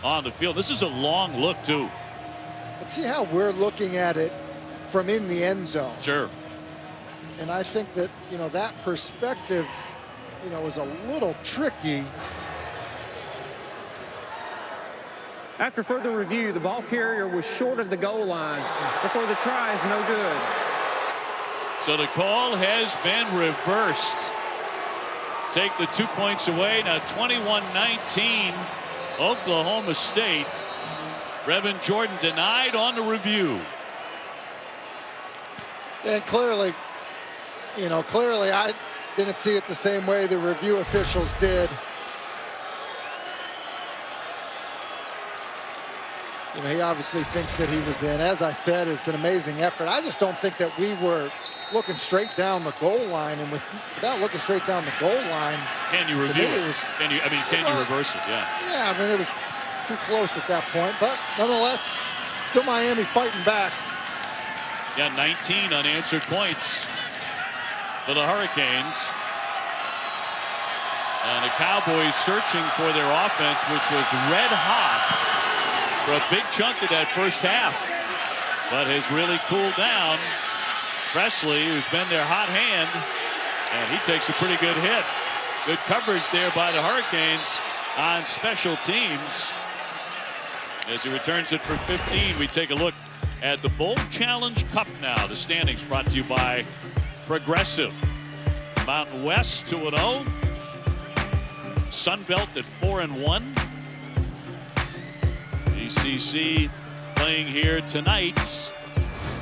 on the field? This is a long look, too. But see how we're looking at it from in the end zone. Sure. And I think that, you know, that perspective, you know, is a little tricky. After further review, the ball carrier was short of the goal line. Therefore, the try is no good. So the call has been reversed. take the 2 points away. Now 21-19 Oklahoma State. Brevin Jordan denied on the review. And clearly, clearly I didn't see it the same way the review officials did. He obviously thinks that he was in. As I said, it's an amazing effort. I just don't think that we were looking straight down the goal line, and without looking straight down the goal line, can you review it? Can you reverse it? Yeah. Yeah, I mean, it was too close at that point, but nonetheless, still Miami fighting back. Yeah, 19 unanswered points for the Hurricanes. And the Cowboys searching for their offense, which was red hot for a big chunk of that first half, but has really cooled down. Presley, who's been their hot hand, and he takes a pretty good hit. Good coverage there by the Hurricanes on special teams. As he returns it for 15, we take a look at the Bowl Challenge Cup now. The standings brought to you by Progressive. Mountain West 2-0. Sunbelt at 4-1. ACC playing here tonight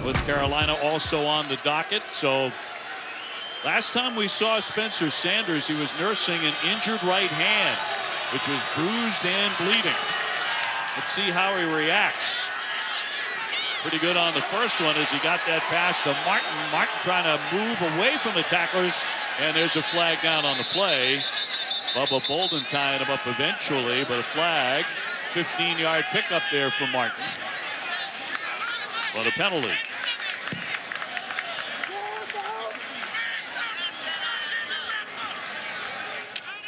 with Carolina also on the docket. So last time we saw Spencer Sanders, he was nursing an injured right hand, which was bruised and bleeding. Let's see how he reacts. Pretty good on the first one as he got that pass to Martin. Martin trying to move away from the tacklers, and there's a flag down on the play. Bubba Bolden tying him up eventually, but a flag. 15-yard pickup there for Martin. But a penalty.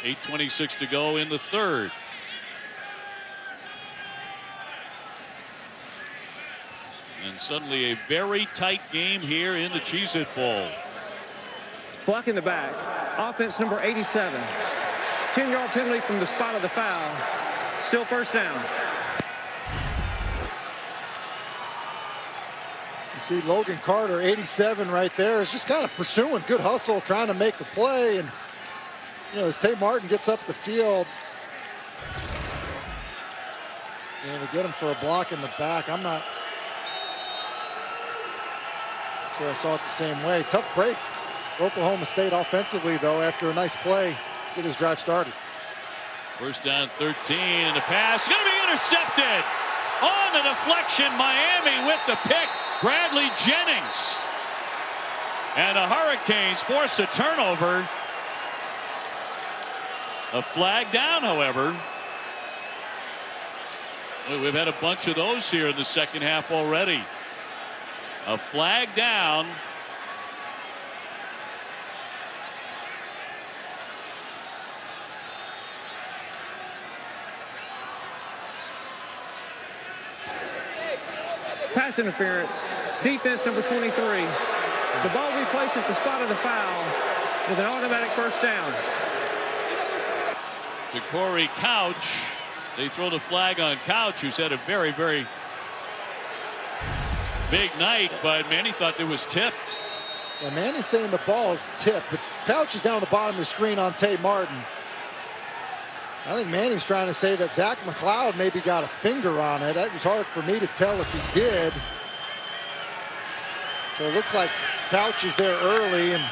.8:26 to go in the third. And suddenly a very tight game here in the Cheez-It Bowl. Block in the back. Offense number 87. 10-yard penalty from the spot of the foul. Still first down. You see Logan Carter, 87 right there, is just kind of pursuing good hustle, trying to make a play. And, as Tay Martin gets up the field, they get him for a block in the back. I'm not sure I saw it the same way. Tough break for Oklahoma State offensively, though, after a nice play. Get his drive started. First down 13, and the pass going to be intercepted. On the deflection, Miami with the pick. Bradley Jennings. And the Hurricanes force a turnover. A flag down, however. We've had a bunch of those here in the second half already. A flag down. Pass interference. Defense number 23. The ball replaces the spot of the foul with an automatic first down. To Corey Couch. They throw the flag on Couch, who's had a very, very big night, but Manny thought it was tipped. Yeah, Manny's saying the ball is tipped, but Couch is down at the bottom of the screen on Tay Martin. I think Manny's trying to say that Zach McLeod maybe got a finger on it. It was hard for me to tell if he did. So it looks like Couch is there early, and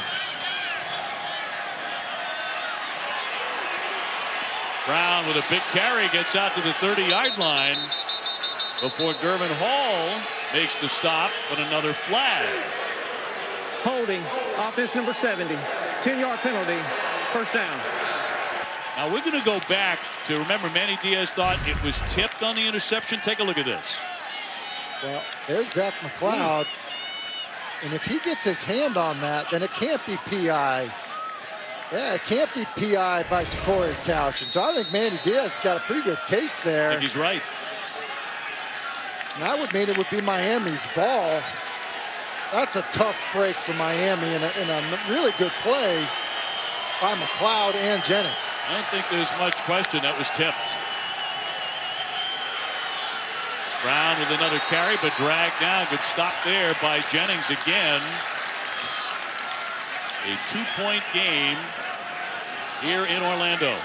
Brown with a big carry gets out to the 30-yard line before Gervin Hall makes the stop, but another flag. Holding, offense number 70. 10-yard penalty, first down. Now we're going to go back to, remember, Manny Diaz thought it was tipped on the interception. Take a look at this. Well, there's Zach McLeod. And if he gets his hand on that, then it can't be PI. Yeah, it can't be PI by Corey Couch. And so I think Manny Diaz got a pretty good case there. I think he's right. And that would mean it would be Miami's ball. That's a tough break for Miami and a really good play by McLeod and Jennings. I don't think there's much question that was tipped. Brown with another carry, but dragged down. Good stop there by Jennings again. A 2-point game here in Orlando.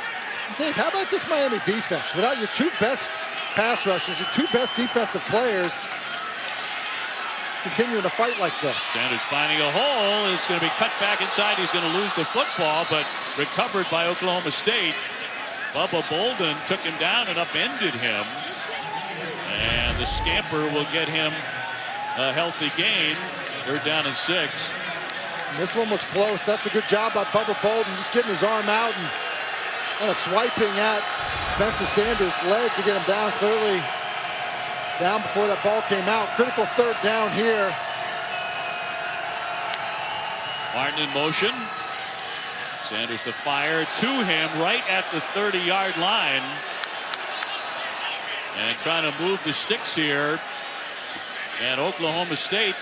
Dave, how about this Miami defense? Without your two best pass rushers, your two best defensive players continuing to fight like this. Sanders finding a hole. It's going to be cut back inside. He's going to lose the football, but recovered by Oklahoma State. Bubba Bolden took him down and upended him. And the scamper will get him a healthy gain. 3rd down and 6. And this one was close. That's a good job by Bubba Bolden, just getting his arm out and kind of swiping at Spencer Sanders' leg to get him down, clearly down before that ball came out. Critical 3rd down here. Martin in motion. Sanders to fire to him right at the 30-yard line. And trying to move the sticks here. And Oklahoma State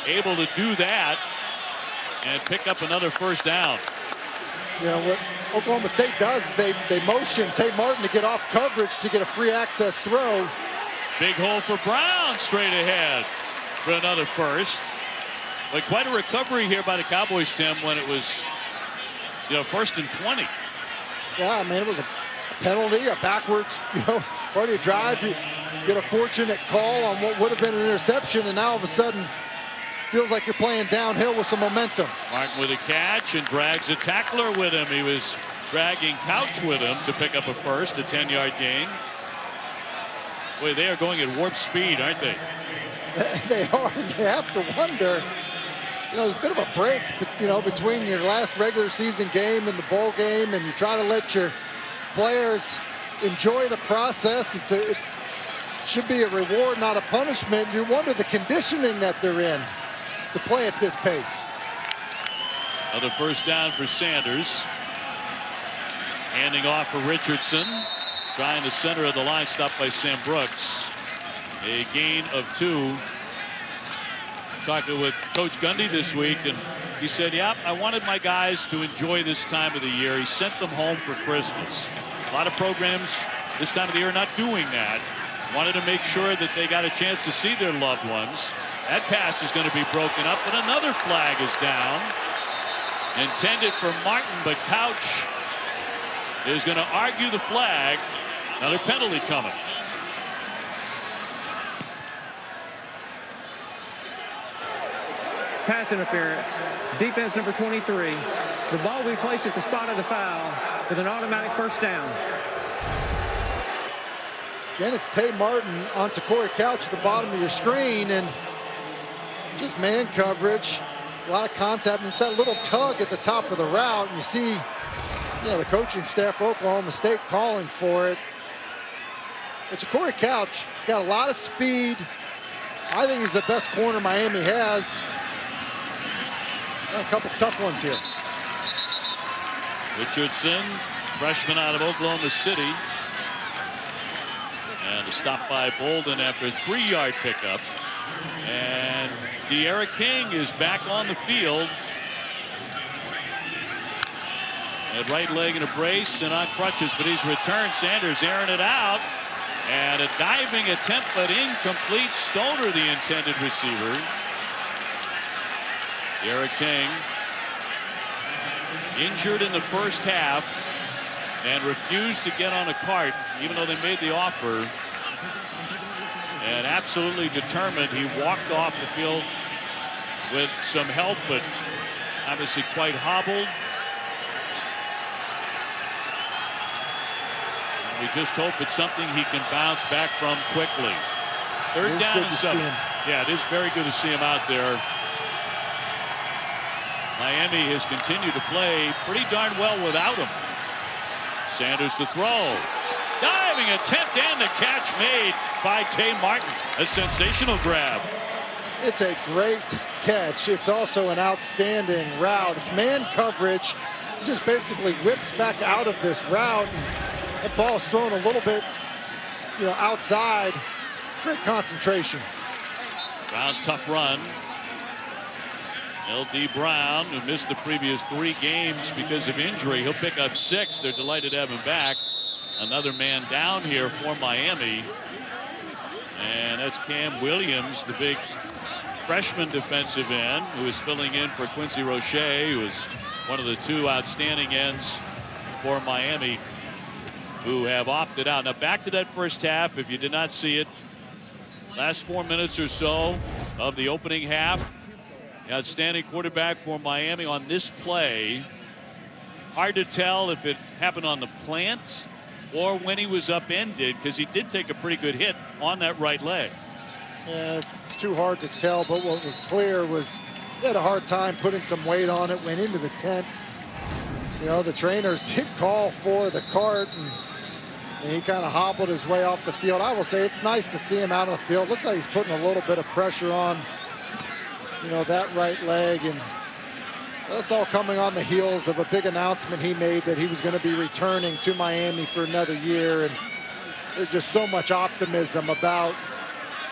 able to do that and pick up another 1st down. You know what Oklahoma State does, they motion Tate Martin to get off coverage to get a free access throw. Big hole for Brown straight ahead for another 1st. But quite a recovery here by the Cowboys, Tim, when it was, 1st and 20. Yeah, I mean, it was a penalty, a backwards, part of your drive. You get a fortunate call on what would have been an interception, and now all of a sudden feels like you're playing downhill with some momentum. Martin with a catch and drags a tackler with him. He was dragging Couch with him to pick up a 1st, a 10-yard gain. Boy, they are going at warp speed, aren't they? They are. You have to wonder. There's a bit of a break, between your last regular season game and the bowl game, and you try to let your players enjoy the process. It should be a reward, not a punishment. You wonder the conditioning that they're in to play at this pace. Another 1st down for Sanders. Handing off for Richardson. Trying the center of the line, stopped by Sam Brooks. A gain of 2. Talking with Coach Gundy this week, and he said, yeah, I wanted my guys to enjoy this time of the year. He sent them home for Christmas. A lot of programs this time of the year are not doing that. Wanted to make sure that they got a chance to see their loved ones. That pass is going to be broken up, but another flag is down. Intended for Martin, but Couch is going to argue the flag. Another penalty coming. Pass interference. Defense number 23. The ball will be placed at the spot of the foul with an automatic 1st down. Again, it's Tate Martin onto Corey Couch at the bottom of your screen, and just man coverage, a lot of contact, and it's that little tug at the top of the route, and you see, the coaching staff for Oklahoma State calling for it. But Corey Couch got a lot of speed. I think he's the best corner Miami has. A couple tough ones here. Richardson, freshman out of Oklahoma City. And a stop by Bolden after a 3-yard pickup. And D'Eriq King is back on the field. At right leg in a brace and on crutches, but he's returned. Sanders airing it out. And a diving attempt, but incomplete. Stoner, the intended receiver. D'Eriq King injured in the 1st half and refused to get on a cart, even though they made the offer. And absolutely determined, he walked off the field with some help, but obviously quite hobbled. We just hope it's something he can bounce back from quickly. 3rd down and 7. Yeah, it is very good to see him out there. Miami has continued to play pretty darn well without him. Sanders to throw. Diving attempt and the catch made by Tate Martin. A sensational grab. It's a great catch. It's also an outstanding route. It's man coverage. He just basically whips back out of this route. That ball's thrown a little bit, outside. Great concentration. Brown, tough run. L.D. Brown, who missed the previous 3 games because of injury, he'll pick up 6. They're delighted to have him back. Another man down here for Miami. And that's Cam Williams, the big freshman defensive end, who is filling in for Quincy Roche, who is one of the 2 outstanding ends for Miami, who have opted out. Now back to that first half. If you did not see it, last 4 minutes or so of the opening half, the outstanding quarterback for Miami on this play. Hard to tell if it happened on the plant or when he was upended, because he did take a pretty good hit on that right leg. Yeah, it's too hard to tell, but what was clear was he had a hard time putting some weight on it, went into the tent. You know, the trainers did call for the cart, and he kind of hobbled his way off the field. I will say it's nice to see him out on the field. Looks like he's putting a little bit of pressure on, you know, that right leg, and that's all coming on the heels of a big announcement he made that he was going to be returning to Miami for another year, and there's just so much optimism about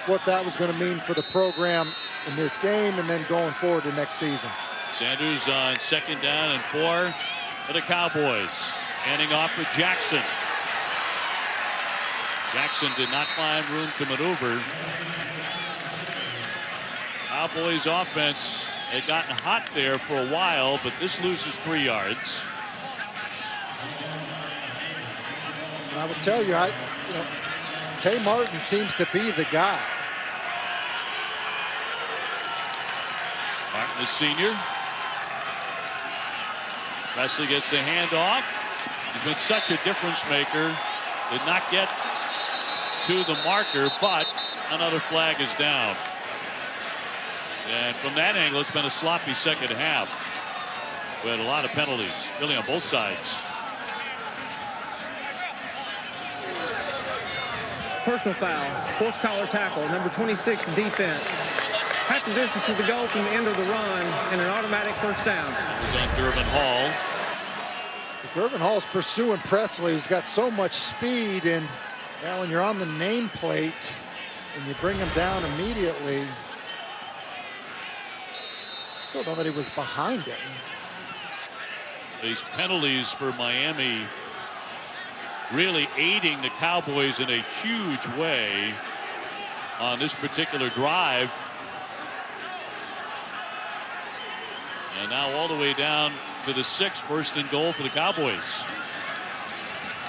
what that was going to mean for the program in this game and then going forward to next season. Sanders on 2nd down and 4 for the Cowboys. Handing off to Jackson. Jackson did not find room to maneuver. Cowboys offense had gotten hot there for a while, but this loses 3 yards. And I will tell you, you know, Tay Martin seems to be the guy. Martin, the senior. Presley gets the handoff. He's been such a difference maker. Did not get to the marker, but another flag is down. And from that angle, it's been a sloppy second half. We had a lot of penalties, really on both sides. Personal foul, horse collar tackle, number 26 defense. Half the distance to the goal from the end of the run and an automatic first down. It was on Gervin Hall. Gervin Hall's pursuing Presley, who's got so much speed, and now when you're on the nameplate and you bring him down immediately, still know that he was behind him. These penalties for Miami really aiding the Cowboys in a huge way on this particular drive. And now all the way down to the 6th, 1st and goal for the Cowboys.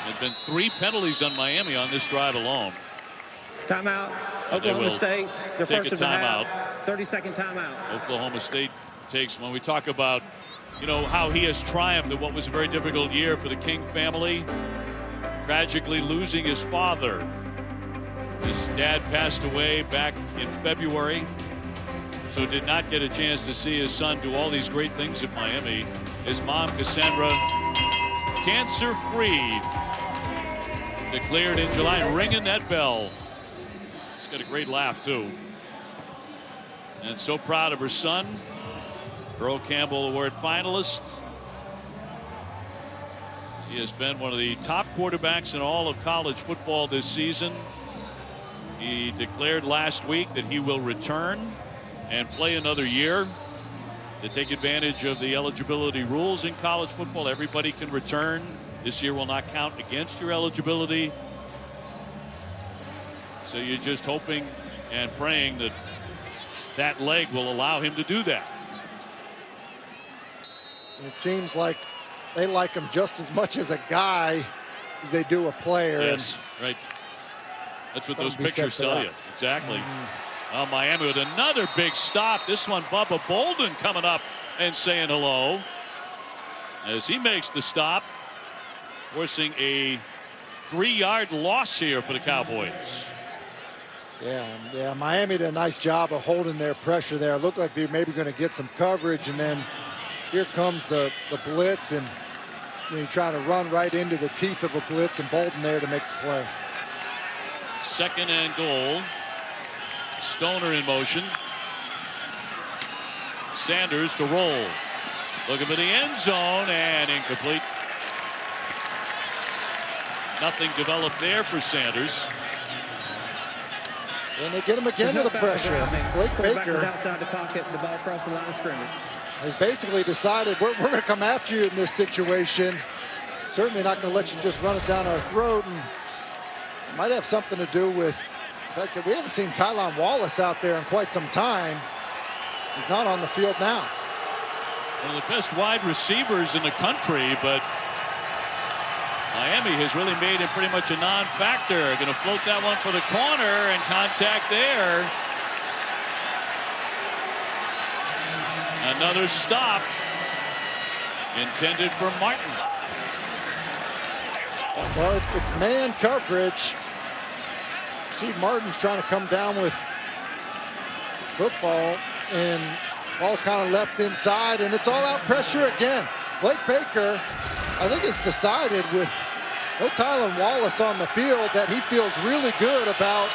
There have been 3 penalties on Miami on this drive alone. Timeout. Oklahoma State. Their take first a timeout. 30-second timeout. Oklahoma State takes, when we talk about, you know, how he has triumphed in what was a very difficult year for the King family, tragically losing his father. His dad passed away back in February, so did not get a chance to see his son do all these great things at Miami. His mom, Cassandra, cancer-free, declared in July, ringing that bell. She's got a great laugh, too. And so proud of her son, Earl Campbell Award finalist. He has been one of the top quarterbacks in all of college football this season. He declared last week that he will return and play another year to take advantage of the eligibility rules in college football. Everybody can return. This year will not count against your eligibility. So you're just hoping and praying that that leg will allow him to do that. It seems like they like him just as much as a guy as they do a player. Yes, right. That's what those pictures tell you. Exactly. Miami with another big stop. This one, Bubba Bolden coming up and saying hello as he makes the stop, forcing a 3-yard loss here for the Cowboys. Yeah, Miami did a nice job of holding their pressure there. It looked like they were maybe going to get some coverage, and then here comes the blitz, and you try to run right into the teeth of a blitz, and Bolden there to make the play. 2nd and goal. Stoner in motion. Sanders to roll. Looking for the end zone, and incomplete. Nothing developed there for Sanders. And they get him again with the pressure. Blake Baker outside the pocket, the ball across the line of scrimmage. Has basically decided we're going to come after you in this situation. Certainly not going to let you just run it down our throat. And it might have something to do with the fact that we haven't seen Tylan Wallace out there in quite some time. He's not on the field now. One of the best wide receivers in the country, but Miami has really made him pretty much a non-factor. Going to float that one for the corner, and contact there. Another stop intended for Martin. Well, it's man coverage. See, Martin's trying to come down with his football, and ball's kind of left inside, and it's all out pressure again. Blake Baker, I think, has decided with no Tylan Wallace on the field that he feels really good about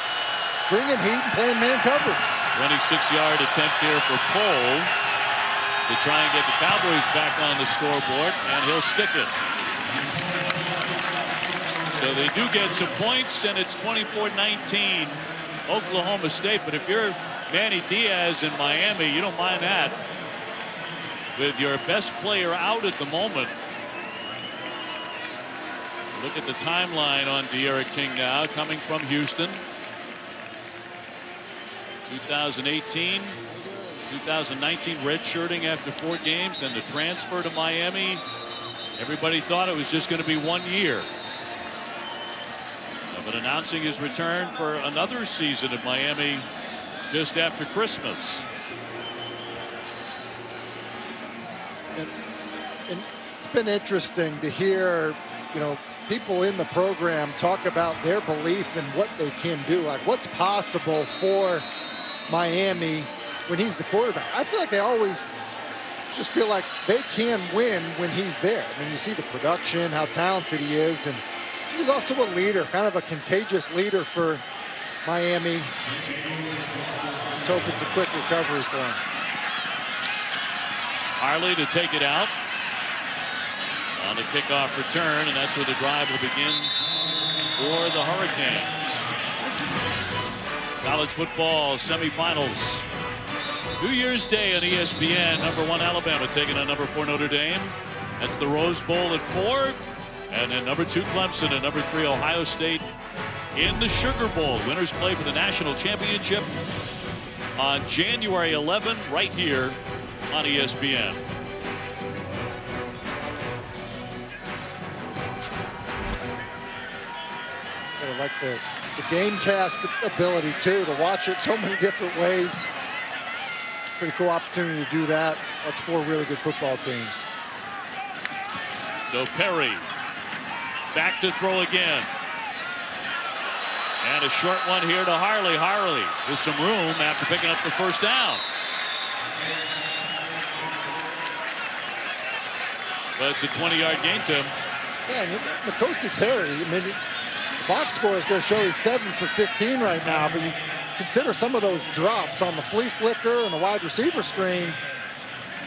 bringing heat and playing man coverage. 26-yard attempt here for Cole to try and get the Cowboys back on the scoreboard, and he'll stick it. So they do get some points, and it's 24-19 Oklahoma State. But if you're Manny Diaz in Miami, you don't mind that. With your best player out at the moment. Look at the timeline on D'Eriq King now, coming from Houston. 2018, 2019 redshirting after 4 games, then the transfer to Miami. Everybody thought it was just going to be 1 year. But announcing his return for another season at Miami just after Christmas. And it's been interesting to hear, you know, people in the program talk about their belief in what they can do, like what's possible for Miami when he's the quarterback. I feel like they always just feel like they can win when he's there. I mean, you see the production, how talented he is, and he's also a leader, kind of a contagious leader for Miami. Let's hope it's a quick recovery for him. Harley to take it out on the kickoff return, and that's where the drive will begin for the Hurricanes. College football semifinals. New Year's Day on ESPN. #1 Alabama taking on #4 Notre Dame. That's the Rose Bowl at 4. And then #2 Clemson and #3 Ohio State in the Sugar Bowl. Winners play for the national championship on January 11 right here on ESPN. I like the Gamecast ability too, to watch it so many different ways. Pretty cool opportunity to do that. Watch 4 really good football teams. So Perry back to throw again. And a short one here to Harley. Harley with some room after picking up the first down. But it's a 20-yard gain, Tim. Yeah, and N'Kosi Perry, I mean, the box score is going to show he's 7 for 15 right now, but you consider some of those drops on the flea flicker and the wide receiver screen.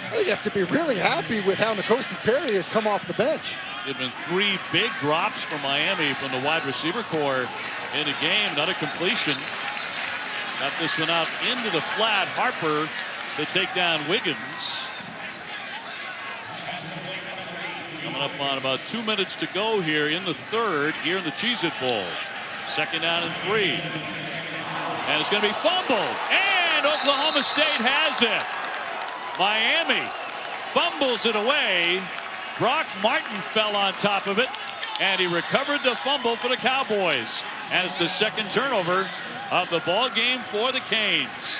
I think you have to be really happy with how N'Kosi Perry has come off the bench. There have been 3 big drops for Miami from the wide receiver core in the game. Not a completion. Got this one out into the flat. Harper to take down Wiggins. Coming up on about 2 minutes to go here in the third, here in the Cheez-It Bowl. 2nd down and 3. And it's going to be fumbled. And Oklahoma State has it. Miami fumbles it away. Brock Martin fell on top of it, and he recovered the fumble for the Cowboys. And it's the 2nd turnover of the ball game for the Canes.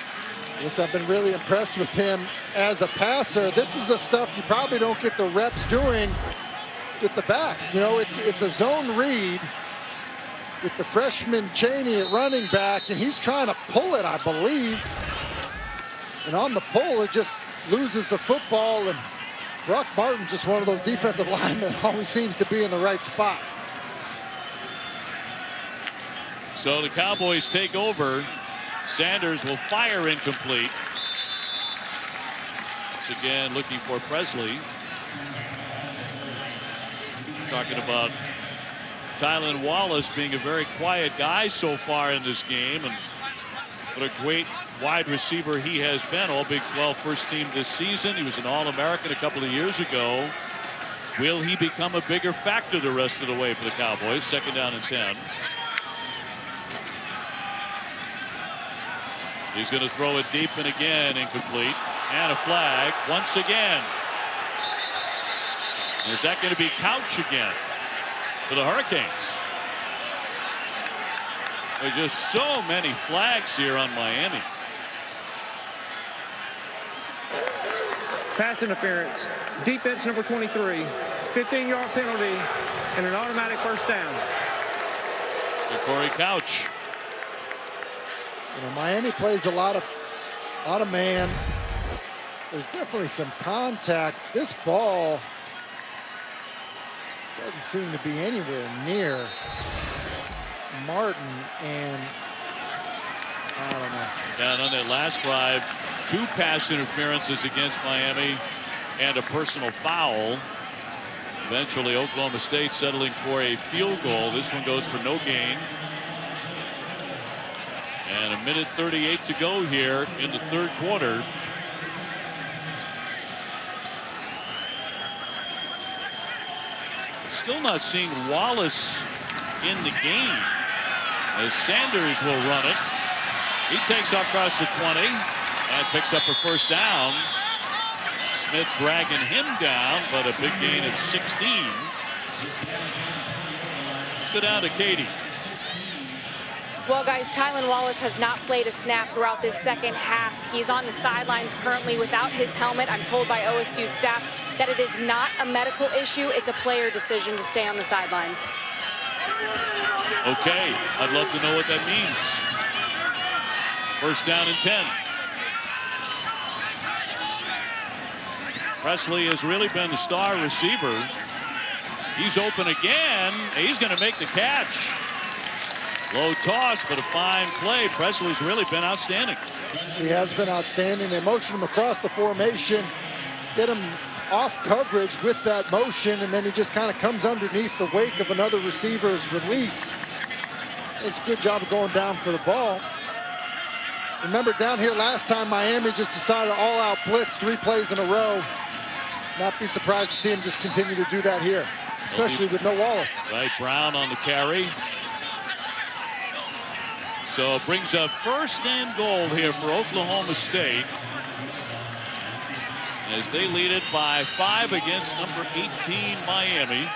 Yes, I've been really impressed with him as a passer. This is the stuff you probably don't get the reps doing with the backs. You know, it's a zone read with the freshman Chaney at running back, and he's trying to pull it, I believe. And on the pull, it just loses the football, and Brock Martin, just one of those defensive linemen that always seems to be in the right spot. So the Cowboys take over. Sanders will fire incomplete. Once again, looking for Presley. Talking about Tylan Wallace being a very quiet guy so far in this game, and what a great wide receiver he has been. All Big 12 first team this season. He was an All-American a couple of years ago. Will he become a bigger factor the rest of the way for the Cowboys? 2nd down and 10. He's going to throw it deep, and again incomplete. And a flag once again. Is that going to be Couch again? for the Hurricanes. There's just so many flags here on Miami. Pass interference, defense number 23, 15-yard penalty, and an automatic first down. Corey Couch. You know, Miami plays a lot of man. There's definitely some contact. This ball doesn't seem to be anywhere near Martin, and I don't know. Down on that last drive, 2 pass interferences against Miami and a personal foul. Eventually, Oklahoma State settling for a field goal. This one goes for no gain. And 1:38 to go here in the third quarter. Still not seeing Wallace in the game, as Sanders will run it. He takes off across the 20 and picks up a first down. Smith dragging him down, but a big gain of 16. Let's go down to Katie. Well, guys, Tylan Wallace has not played a snap throughout this second half. He's on the sidelines currently without his helmet. I'm told by OSU staff that it is not a medical issue. It's a player decision to stay on the sidelines. Okay, I'd love to know what that means. First down and 10. Presley has really been the star receiver. He's open again. He's going to make the catch. Low toss, but a fine play. Presley's really been outstanding. He has been outstanding. They motion him across the formation, get him off coverage with that motion, and then he just kind of comes underneath the wake of another receiver's release. It's a good job of going down for the ball. Remember down here last time, Miami just decided to all-out blitz 3 plays in a row. Not be surprised to see him just continue to do that here, especially with no Wallace. Right, Brown on the carry. So it brings up first and goal here for Oklahoma State, as they lead it by 5 against number 18 Miami.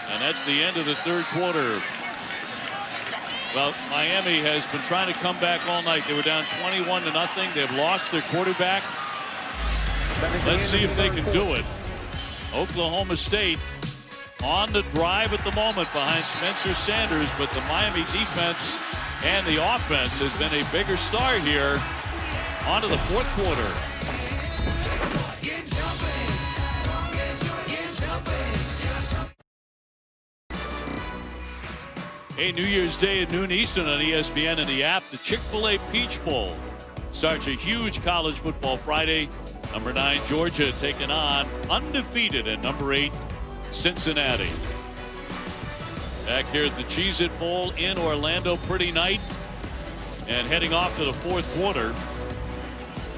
And that's the end of the third quarter. Well, Miami has been trying to come back all night. They were down 21-0. They've lost their quarterback. Let's see if they can do it. Oklahoma State on the drive at the moment behind Spencer Sanders, but the Miami defense and the offense has been a bigger star here. On to the fourth quarter. Hey, New Year's Day at noon Eastern on ESPN and the app. The Chick-fil-A Peach Bowl starts a huge college football Friday. Number 9 Georgia taking on undefeated at number 8 Cincinnati. Back here at the Cheez-It Bowl in Orlando, pretty night. And heading off to the fourth quarter,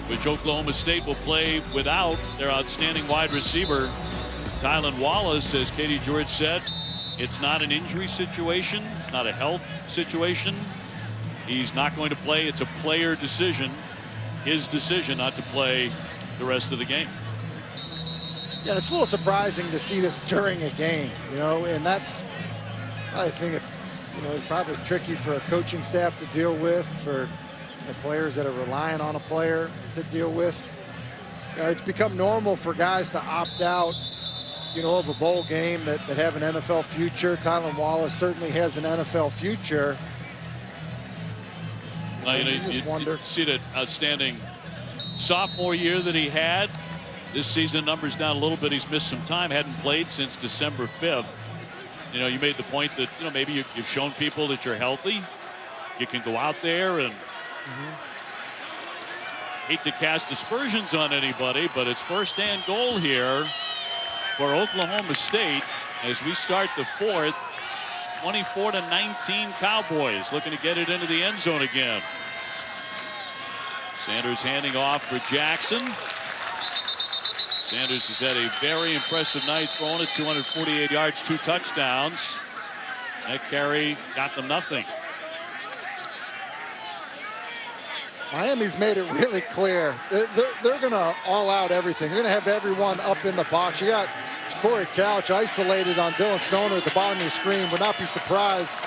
which Oklahoma State will play without their outstanding wide receiver, Tylan Wallace. As Katie George said, it's not an injury situation. It's not a health situation. He's not going to play. It's a player decision. His decision not to play the rest of the game. Yeah, it's a little surprising to see this during a game, you know, and that's, I think, it's probably tricky for a coaching staff to deal with, for the players that are relying on a player to deal with. You know, it's become normal for guys to opt out, of a bowl game that have an NFL future. Tylan Wallace certainly has an NFL future. You see that outstanding sophomore year that he had. This season, numbers down a little bit. He's missed some time, hadn't played since December 5th. You made the point that, maybe you've shown people that you're healthy. You can go out there and hate to cast aspersions on anybody, but it's first and goal here for Oklahoma State as we start the fourth. 24-19 Cowboys looking to get it into the end zone again. Sanders handing off for Jackson. Sanders has had a very impressive night, throwing it 248 yards, 2 touchdowns. That carry got them nothing. Miami's made it really clear. They're going to all out everything. They're going to have everyone up in the box. You got Corey Couch isolated on Dylan Stoner at the bottom of your screen. Would not be surprised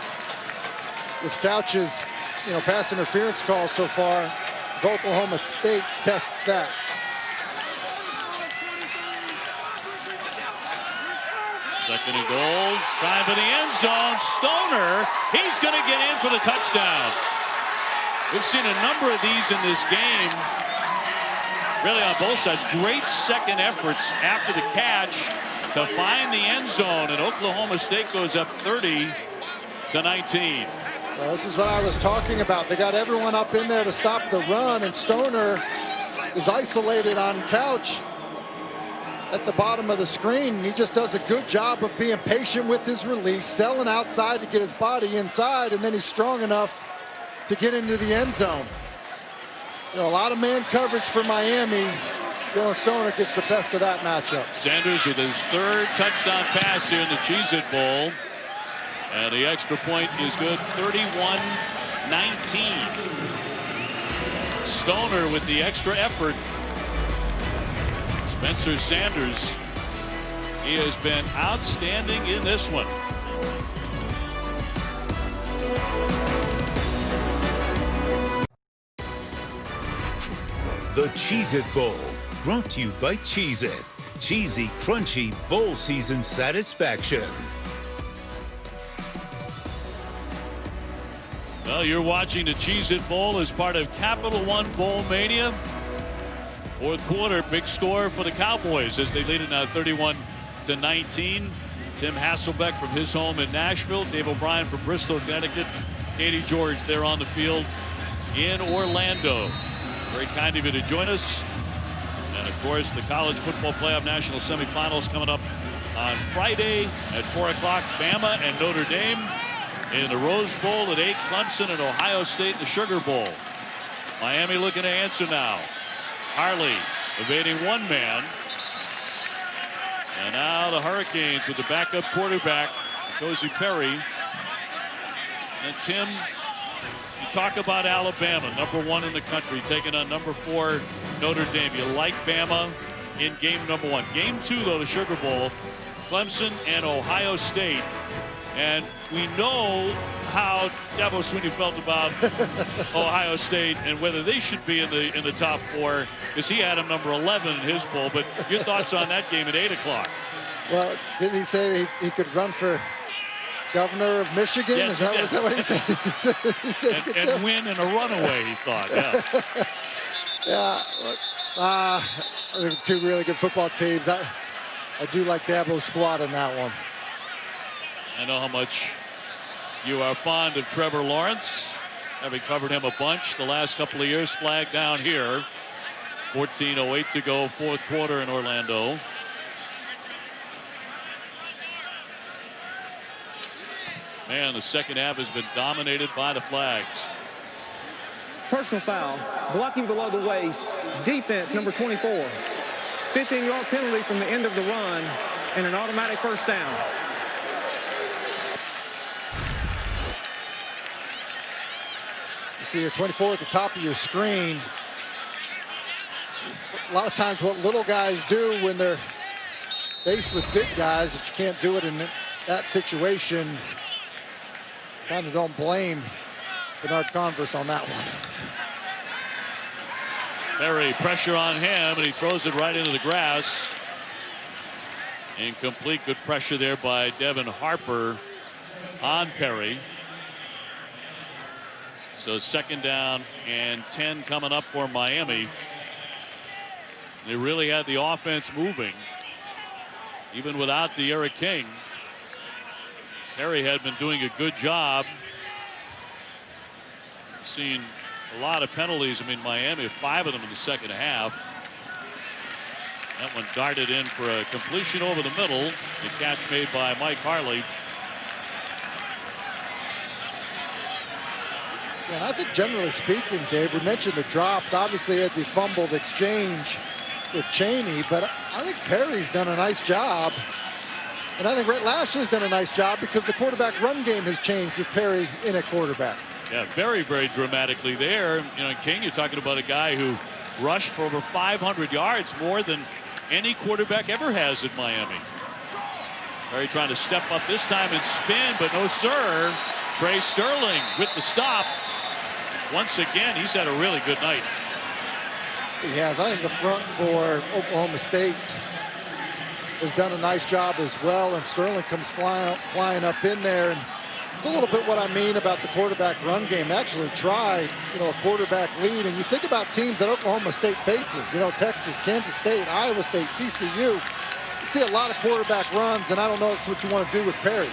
with Couch's, pass interference calls so far. If Oklahoma State tests that. Second and goal. Trying for the end zone. Stoner. He's going to get in for the touchdown. We've seen a number of these in this game. Really on both sides. Great second efforts after the catch to find the end zone. And Oklahoma State goes up 30-19. Well, this is what I was talking about. They got everyone up in there to stop the run, and Stoner is isolated on Couch at the bottom of the screen. He just does a good job of being patient with his release, selling outside to get his body inside, and then he's strong enough to get into the end zone. A lot of man coverage for Miami. Dylan Stoner gets the best of that matchup. Sanders with his third touchdown pass here in the Cheez-It Bowl. And the extra point is good, 31-19. Stoner with the extra effort. Spencer Sanders, he has been outstanding in this one. The Cheez-It Bowl, brought to you by Cheez-It. Cheesy, crunchy bowl season satisfaction. Well, you're watching the Cheez-It Bowl as part of Capital One Bowl Mania. Fourth quarter, big score for the Cowboys as they lead it now 31-19. Tim Hasselbeck from his home in Nashville. Dave O'Brien from Bristol, Connecticut. Katie George there on the field in Orlando. Very kind of you to join us. And of course, the College Football Playoff National Semifinals coming up on Friday at 4 o'clock. Bama and Notre Dame in the Rose Bowl at 8. Clemson and Ohio State in the Sugar Bowl. Miami looking to answer now. Harley evading one man. And now the Hurricanes with the backup quarterback, Cozy Perry. And Tim, you talk about Alabama, #1 in the country, taking on #4 Notre Dame. You like Bama in game #1. Game 2, though, the Sugar Bowl, Clemson and Ohio State. And we know how Dabo Swinney felt about Ohio State and whether they should be in the top 4, because he had him #11 in his poll. But your thoughts on that game at 8 o'clock? Well, didn't he say he could run for governor of Michigan? Yes, is that what he said? he said and win in a runaway, he thought. Yeah. Yeah. I think 2 really good football teams. I do like Dabo's squad in that one. I know how much you are fond of Trevor Lawrence, having covered him a bunch the last couple of years. Flag down here. 14:08 to go, fourth quarter in Orlando. Man, the second half has been dominated by the flags. Personal foul, blocking below the waist, defense number 24. 15-yard penalty from the end of the run, and an automatic first down. You see your 24 at the top of your screen. A lot of times what little guys do when they're faced with big guys, if you can't do it in that situation, kind of don't blame Bernard Converse on that one. Perry, pressure on him, and he throws it right into the grass. Incomplete. Good pressure there by Devin Harper on Perry. So second down and 10 coming up for Miami. They really had the offense moving, even without the Eric King. Perry had been doing a good job. Seen a lot of penalties. I mean, Miami, 5 of them in the second half. That one darted in for a completion over the middle. The catch made by Mike Harley. And I think generally speaking, Dave, we mentioned the drops. Obviously had the fumbled exchange with Chaney, but I think Perry's done a nice job. And I think Rhett Lashley's done a nice job because the quarterback run game has changed with Perry in at quarterback. Yeah, very, very dramatically there. You know, King, you're talking about a guy who rushed for over 500 yards, more than any quarterback ever has at Miami. Perry trying to step up this time and spin, but no sir. Trey Sterling with the stop. Once again, he's had a really good night. He has. I think the front for Oklahoma State has done a nice job as well, and Sterling comes flying up in there. And it's a little bit what I mean about the quarterback run game. They actually tried, a quarterback lead. And you think about teams that Oklahoma State faces, Texas, Kansas State, Iowa State, TCU. You see a lot of quarterback runs, and I don't know if that's what you want to do with Perry.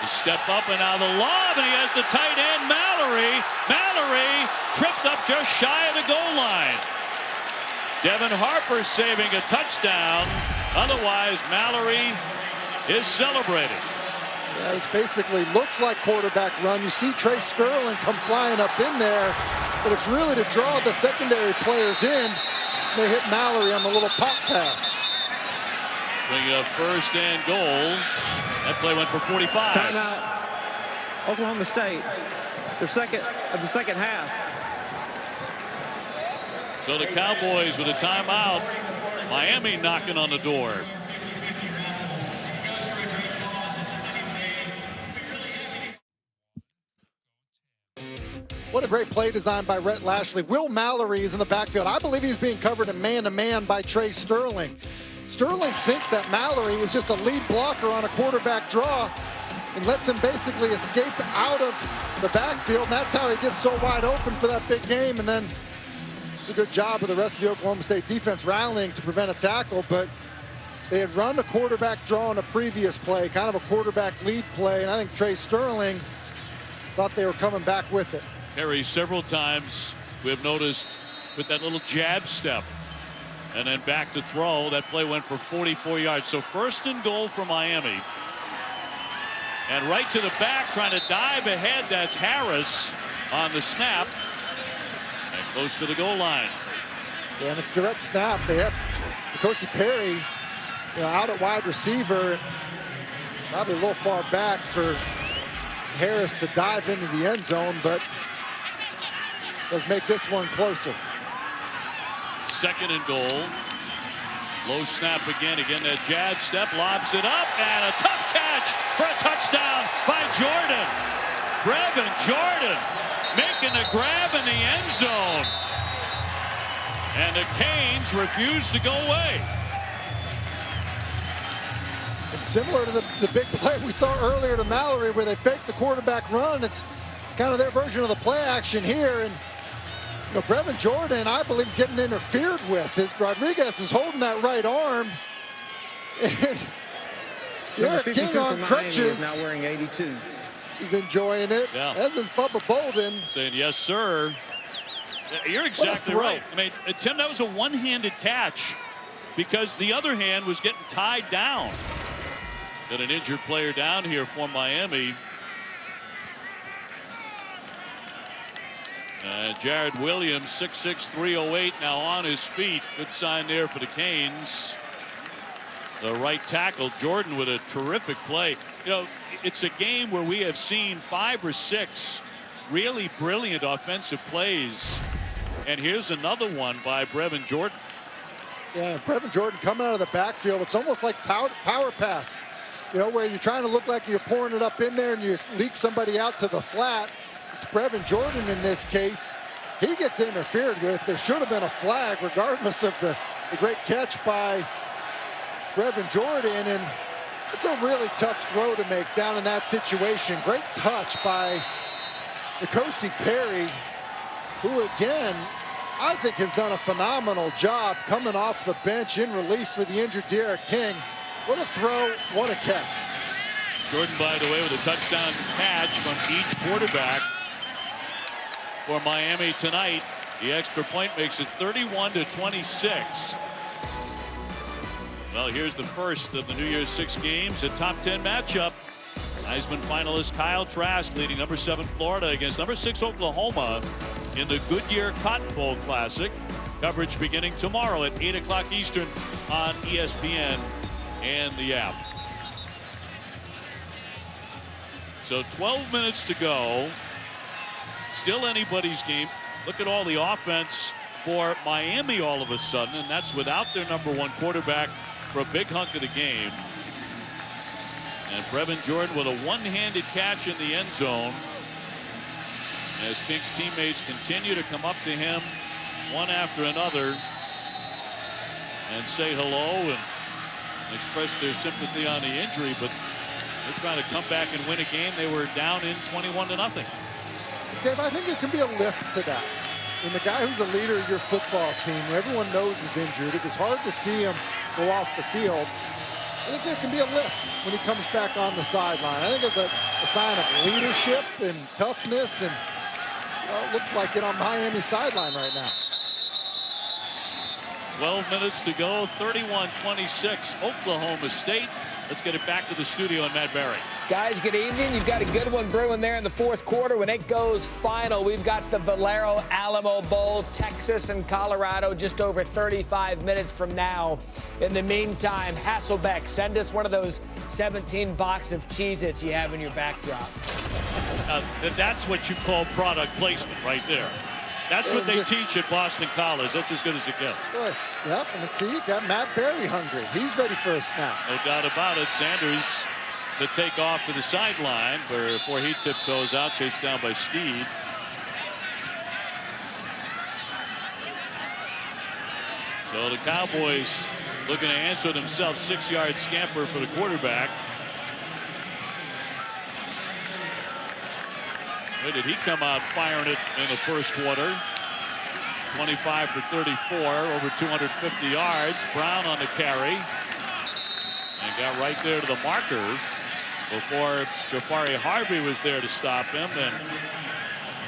The step up and now the lob, and he has the tight end, Mallory. Mallory tripped up just shy of the goal line. Devin Harper saving a touchdown. Otherwise, Mallory is celebrating. Yeah, this basically looks like quarterback run. You see Trey Sterling come flying up in there, but it's really to draw the secondary players in. They hit Mallory on the little pop pass. Bring up first and goal. That play went for 45. Timeout. Oklahoma State. The second half. So the Cowboys with a timeout. Miami knocking on the door. What a great play design by Rhett Lashley. Will Mallory is in the backfield. I believe he's being covered in man-to-man by Trey Sterling. Sterling thinks that Mallory is just a lead blocker on a quarterback draw and lets him basically escape out of the backfield. And that's how he gets so wide open for that big game. And then it's a good job of the rest of the Oklahoma State defense rallying to prevent a tackle. But they had run a quarterback draw in a previous play, kind of a quarterback lead play. And I think Trey Sterling thought they were coming back with it. Perry several times we have noticed with that little jab step. And then back to throw. That play went for 44 yards. So first and goal for Miami. And right to the back, trying to dive ahead. That's Harris on the snap. And close to the goal line. Yeah, and it's direct snap. They have N'Kosi Perry, out at wide receiver. Probably a little far back for Harris to dive into the end zone, but does make this one closer. Second and goal. Low snap again. That jab step, lobs it up, and a tough catch for a touchdown by Jordan. Brevin Jordan making the grab in the end zone. And the Canes refuse to go away. It's similar to the big play we saw earlier to Mallory where they faked the quarterback run. It's kind of their version of the play action here. And Brevin Jordan, I believe, is getting interfered with. Rodriguez is holding that right arm. And Derek King on crutches. Now wearing 82. He's enjoying it, as is Bubba Bolden. Saying, yes, sir. You're exactly right. I mean, Tim, that was a one-handed catch because the other hand was getting tied down. Got an injured player down here for Miami. Jared Williams, 6'6", 308, now on his feet. Good sign there for the Canes. The right tackle, Jordan, with a terrific play. It's a game where we have seen 5 or 6 really brilliant offensive plays. And here's another one by Brevin Jordan. Yeah, Brevin Jordan coming out of the backfield. It's almost like power pass, where you're trying to look like you're pouring it up in there and you leak somebody out to the flat. It's Brevin Jordan in this case. He gets interfered with. There should have been a flag regardless of the great catch by Brevin Jordan. And it's a really tough throw to make down in that situation. Great touch by N'Kosi Perry, who again, I think has done a phenomenal job coming off the bench in relief for the injured Derek King. What a throw, what a catch. Jordan, by the way, with a touchdown catch from each quarterback for Miami tonight. The extra point makes it 31-26. Well, here's the first of the New Year's 6 games, a top 10 matchup. Heisman finalist Kyle Trask leading number 7 Florida against number 6 Oklahoma in the Goodyear Cotton Bowl Classic. Coverage beginning tomorrow at 8 o'clock Eastern on ESPN and the app. So 12 minutes to go. Still anybody's game. Look at all the offense for Miami all of a sudden, and that's without their number 1 quarterback for a big hunk of the game. And Brevin Jordan with a one-handed catch in the end zone. As King's teammates continue to come up to him one after another and say hello and express their sympathy on the injury, but they're trying to come back and win a game. They were down in 21-0. Dave, I think there can be a lift to that. And the guy who's the leader of your football team, who everyone knows is injured, it was hard to see him go off the field. I think there can be a lift when he comes back on the sideline. I think it's a sign of leadership and toughness, and it looks like it on Miami's sideline right now. 12 minutes to go, 31-26, Oklahoma State. Let's get it back to the studio and Matt Barry. Guys, good evening. You've got a good one brewing there in the fourth quarter. When it goes final, we've got the Valero Alamo Bowl, Texas and Colorado, just over 35 minutes from now. In the meantime, Hasselbeck, send us one of those 17 box of Cheez-Its you have in your backdrop. That's what you call product placement right there. That's what they teach at Boston College. That's as good as it gets. Of course. Yep. And see, you got Matt Barry hungry. He's ready for a snap. No doubt about it. Sanders to take off to the sideline before he tiptoes out, chased down by Steed. So the Cowboys looking to answer themselves. 6-yard scamper for the quarterback. Where did he come out firing it in the first quarter? 25 for 34, over 250 yards. Brown on the carry. And got right there to the marker before Jafari Harvey was there to stop him. And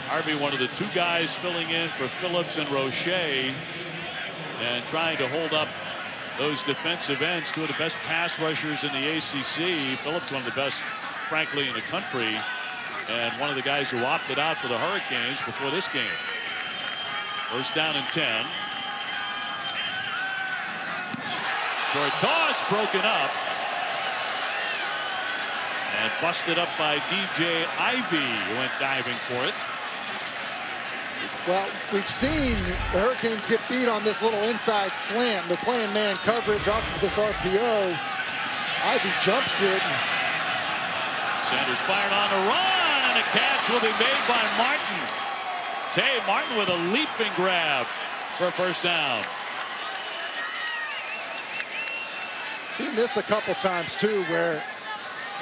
Harvey, one of the two guys filling in for Phillips and Roche, and trying to hold up those defensive ends, two of the best pass rushers in the ACC. Phillips, one of the best, frankly, in the country, and one of the guys who opted out for the Hurricanes before this game. First down and 10. Short toss broken up and busted up by DJ Ivey, who went diving for it. Well, we've seen the Hurricanes get beat on this little inside slant. They're playing man coverage off of this RPO. Ivey jumps it. Sanders fired on the run, and a catch will be made by Martin. Tay Martin with a leaping grab for a first down. Seen this a couple times too, where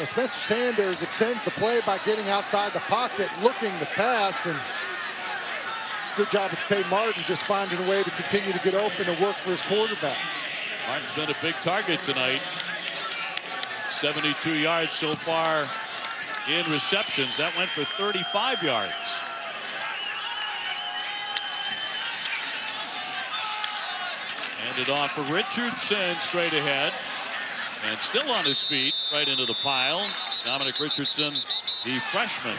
Spencer Sanders extends the play by getting outside the pocket, looking to pass, and good job of Tay Martin just finding a way to continue to get open and work for his quarterback. Martin's been a big target tonight. 72 yards so far in receptions. That went for 35 yards. Handed off for Richardson straight ahead. And still on his feet, right into the pile. Dominic Richardson, the freshman.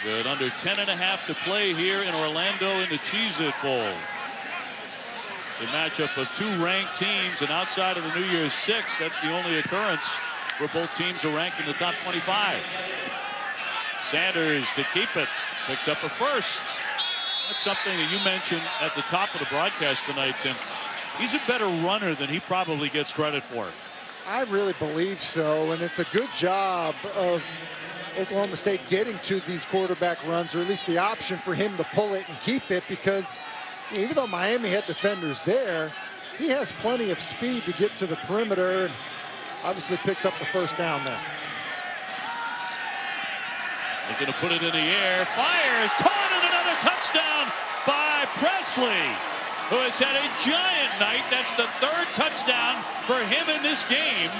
With under 10.5 to play here in Orlando in the Cheez-It Bowl. It's a matchup of two ranked teams, and outside of the New Year's Six, that's the only occurrence where both teams are ranked in the top 25. Sanders to keep it, picks up a first. That's something that you mentioned at the top of the broadcast tonight, Tim. He's a better runner than he probably gets credit for. I really believe so, and it's a good job of Oklahoma State getting to these quarterback runs, or at least the option for him to pull it and keep it, because even though Miami had defenders there, he has plenty of speed to get to the perimeter, and obviously picks up the first down there. They're going to put it in the air, fires, caught, and another touchdown by Presley, who has had a giant night. That's the third touchdown for him in this game.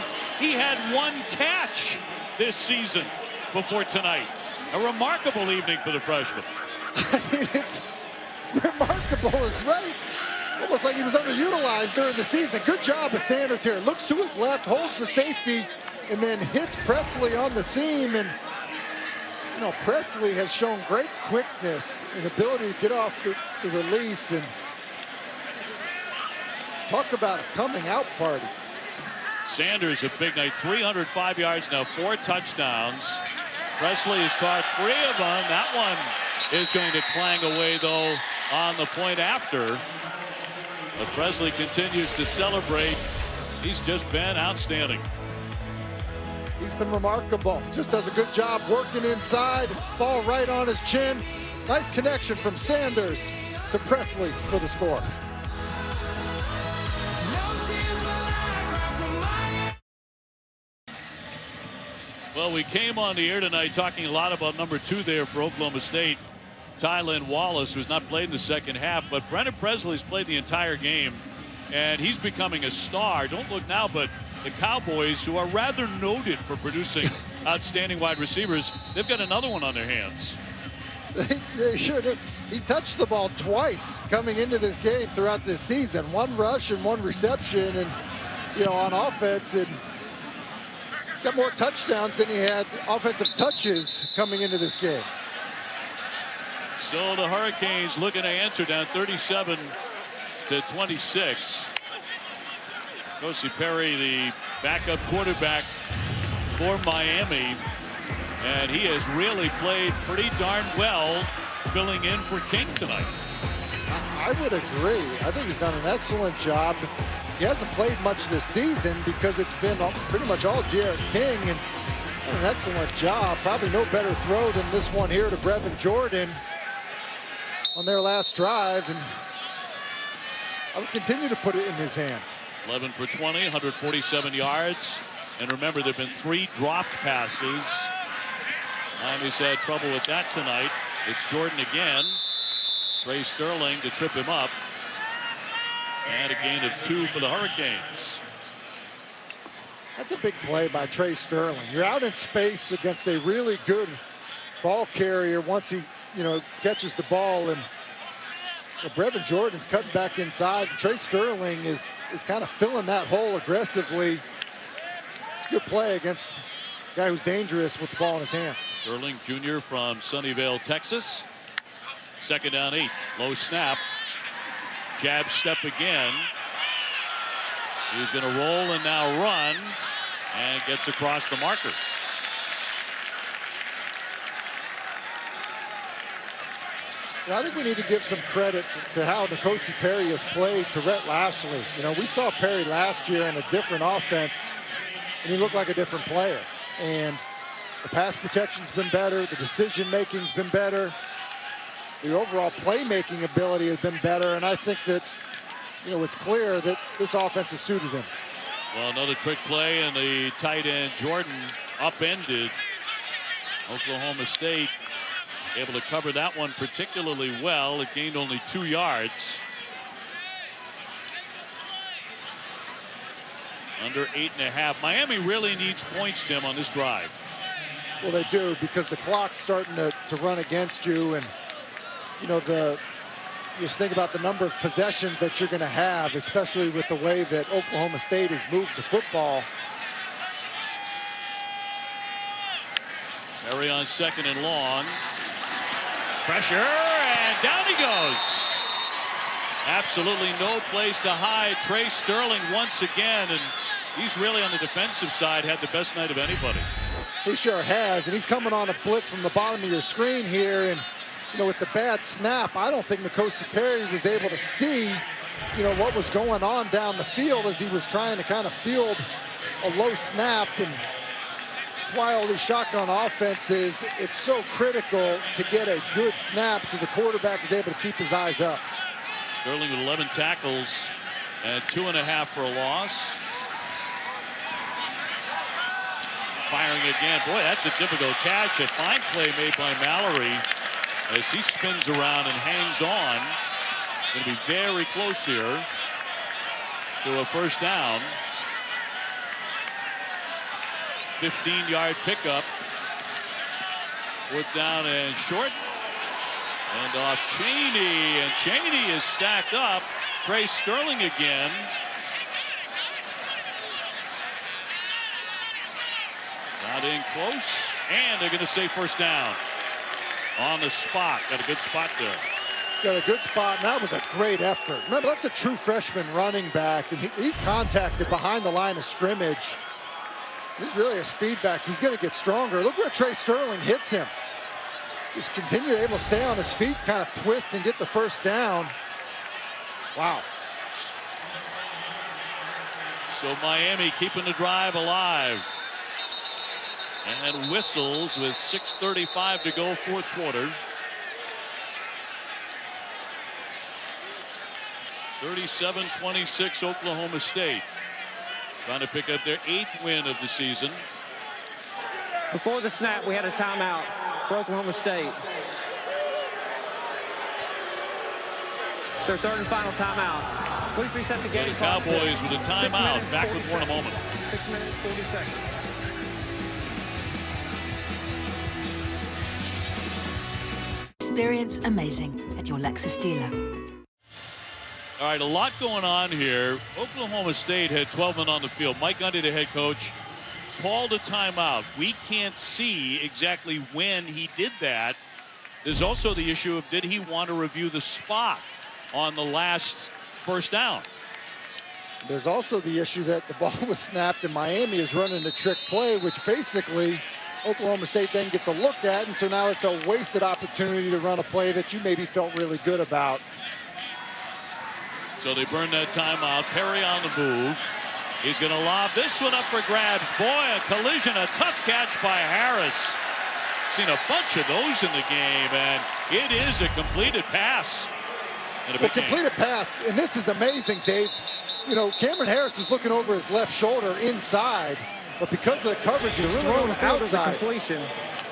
He had one catch this season before tonight. A remarkable evening for the freshman. I mean, it's remarkable is right. Almost like he was underutilized during the season. Good job of Sanders here. Looks to his left, holds the safety, and then hits Presley on the seam. And, you know, Presley has shown great quickness and ability to get off the release. And talk about a coming out party. Sanders, a big night, 305 yards now, 4 touchdowns. Presley has caught 3 of them. That one is going to clang away, though, on the point after. But Presley continues to celebrate. He's just been outstanding. He's been remarkable. Just does a good job working inside. Ball right on his chin. Nice connection from Sanders to Presley for the score. Well, we came on the air tonight talking a lot about number 2 there for Oklahoma State, Tylan Wallace, who's not played in the second half, but Brennan Presley's played the entire game, and he's becoming a star. Don't look now, but the Cowboys, who are rather noted for producing outstanding wide receivers, they've got another one on their hands. They sure do. He touched the ball twice coming into this game throughout this season. 1 rush and 1 reception, and on offense, and got more touchdowns than he had offensive touches coming into this game. So the Hurricanes looking to answer, down 37-26. Kosi Perry, the backup quarterback for Miami, and he has really played pretty darn well filling in for King tonight. I would agree. I think he's done an excellent job. He hasn't played much this season because it's been pretty much all D'Eriq King, and done an excellent job. Probably no better throw than this one here to Brevin Jordan on their last drive, and I would continue to put it in his hands. 11 for 20, 147 yards. And remember, there have been 3 dropped passes. Miami's had trouble with that tonight. It's Jordan again. Trey Sterling to trip him up. And a gain of 2 for the Hurricanes. That's a big play by Trey Sterling. You're out in space against a really good ball carrier once he, catches the ball, and Brevin Jordan's cutting back inside. Trey Sterling is kind of filling that hole aggressively. It's a good play against a guy who's dangerous with the ball in his hands. Sterling Jr. from Sunnyvale, Texas. 2nd down 8. Low snap. Jab step again. He's going to roll and now run, and gets across the marker. I think we need to give some credit to how Kosi Perry has played to Rhett Lashley. We saw Perry last year in a different offense, and he looked like a different player. And the pass protection's been better. The decision-making's been better. The overall playmaking ability has been better. And I think that, it's clear that this offense has suited him. Well, another trick play, and the tight end Jordan upended Oklahoma State. Able to cover that one particularly well. It gained only 2 yards. Under 8.5. Miami really needs points, Tim, on this drive. Well, they do, because the clock's starting to run against you, and just think about the number of possessions that you're going to have, especially with the way that Oklahoma State has moved to football. Perry on 2nd and long. Pressure, and down he goes. Absolutely no place to hide. Trey Sterling once again, and he's really on the defensive side had the best night of anybody. He sure has, and he's coming on a blitz from the bottom of your screen here, and with the bad snap, I don't think Kosi Perry was able to see what was going on down the field as he was trying to kind of field a low snap. And why all these shotgun offenses, it's so critical to get a good snap so the quarterback is able to keep his eyes up. Sterling with 11 tackles and 2.5 for a loss. Firing again. Boy, that's a difficult catch. A fine play made by Mallory as he spins around and hangs on. Going to be very close here to a 1st down. 15-yard pickup. 4th down and short. And off Cheney, and Cheney is stacked up. Trey Sterling again. Got in close, and they're going to say 1st down. On the spot. Got a good spot there. Got a good spot, and that was a great effort. Remember, that's a true freshman running back, and he's contacted behind the line of scrimmage. He's really a speed back. He's going to get stronger. Look where Trey Sterling hits him. Just continue able to stay on his feet, kind of twist and get the 1st down. Wow. So Miami keeping the drive alive. And whistles with 6:35 to go, fourth quarter. 37-26 Oklahoma State. Trying to pick up their 8th win of the season. Before the snap, we had a timeout for Oklahoma State. Their third and final timeout. Please reset the game. The Cowboys with a timeout. Back with more in a moment. 6 minutes, 40 seconds. Experience amazing at your Lexus dealer. All right, a lot going on here. Oklahoma State had 12 men on the field. Mike Gundy, the head coach, called a timeout. We can't see exactly when he did that. There's also the issue of, did he want to review the spot on the last first down? There's also the issue that the ball was snapped and Miami is running a trick play, which basically Oklahoma State then gets a look at, and so now it's a wasted opportunity to run a play that you maybe felt really good about. So they burn that timeout. Perry on the move. He's going to lob this one up for grabs. Boy, a collision, a tough catch by Harris. Seen a bunch of those in the game, and it is a completed pass. A completed pass, and this is amazing, Dave. You know, Cameron Harris is looking over his left shoulder inside, but because of the coverage, it's thrown outside. Completion.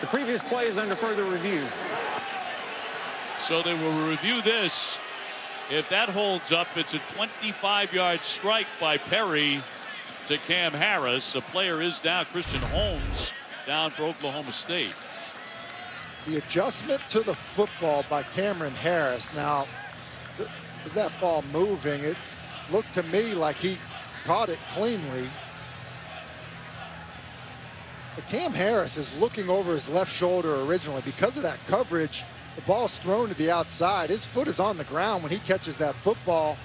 The previous play is under further review. So they will review this. If that holds up, it's a 25-yard strike by Perry to Cam Harris. A player is down. Christian Holmes down for Oklahoma State. The adjustment to the football by Cameron Harris. Now, was that ball moving? It looked to me like he caught it cleanly. But Cam Harris is looking over his left shoulder originally. Because of that coverage, the ball's thrown to the outside. His foot is on the ground when he catches that football,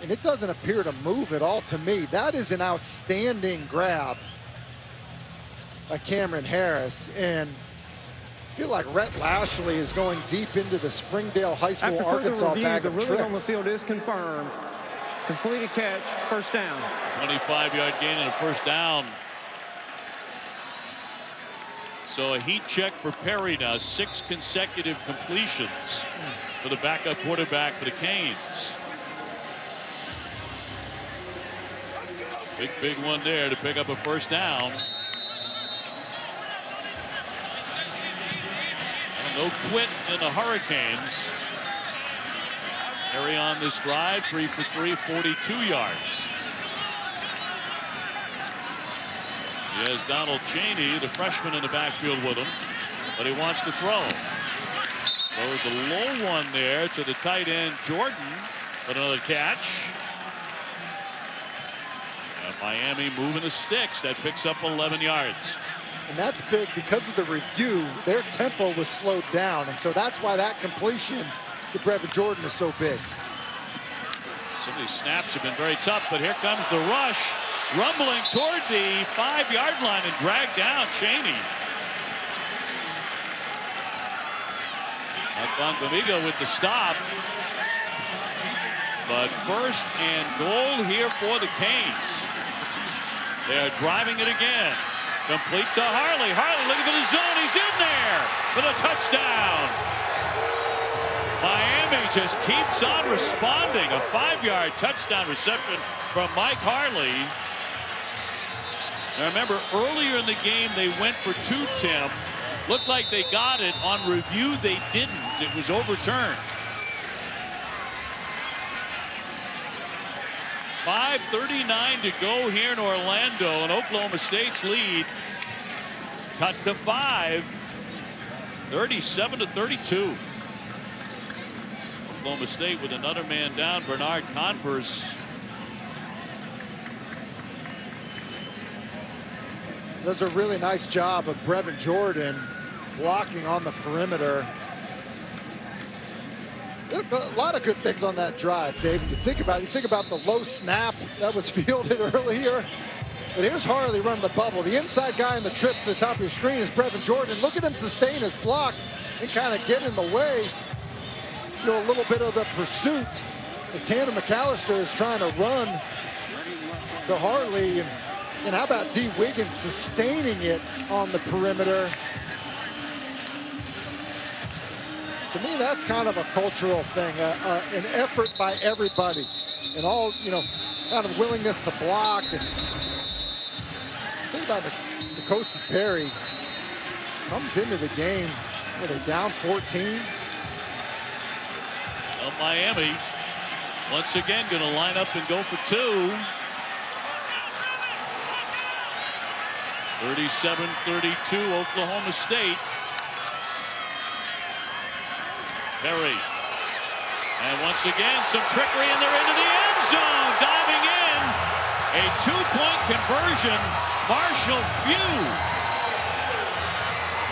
and it doesn't appear to move at all to me. That is an outstanding grab by Cameron Harris, and I feel like Rhett Lashley is going deep into the Springdale High School, After Arkansas review, bag of the ruling on the tricks. field is confirmed. Completed catch, first down. 25-yard gain and a first down. So a heat check for Perry now. 6 consecutive completions for the backup quarterback for the Canes. Big one there to pick up a first down. And no quit in the Hurricanes. Perry on this drive, 3 for 3, 42 yards. He has Donald Chaney, the freshman, in the backfield with him, but he wants to throw. Throws a low one there to the tight end, Jordan, but another catch. And Miami moving the sticks. That picks up 11 yards. And that's big because of the review. Their tempo was slowed down, and so that's why that completion to Brevin Jordan is so big. Some of these snaps have been very tough, but here comes the rush. Rumbling toward the 5-yard line and dragged down Chaney. Bongomigo with the stop. But first and goal here for the Canes. They are driving it again. Complete to Harley. Harley looking for the zone. He's in there for the touchdown. Miami just keeps on responding. A 5-yard touchdown reception from Mike Harley. Now remember, earlier in the game, they went for 2, Tim. Looked like they got it. On review, they didn't. It was overturned. 5:39 to go here in Orlando, and Oklahoma State's lead cut to 5, 37-32. Oklahoma State with another man down, Bernard Converse. Does a really nice job of Brevin Jordan blocking on the perimeter. A lot of good things on that drive, Dave. You think about it. You think about the low snap that was fielded earlier. But here's Harley running the bubble. The inside guy in the trips to the top of your screen is Brevin Jordan. Look at him sustain his block and kind of get in the way. You know, a little bit of the pursuit as Tanner McAllister is trying to run to Harley. And And how about D. Wiggins sustaining it on the perimeter? To me, that's kind of a cultural thing, an effort by everybody, and all, you know, kind of willingness to block. And think about N'Kosi Perry comes into the game with a down 14. Well, Miami once again going to line up and go for two. 37-32 Oklahoma State. Perry. And once again, some trickery, and they're into the end zone. Diving in. A two-point conversion. Marshall Few.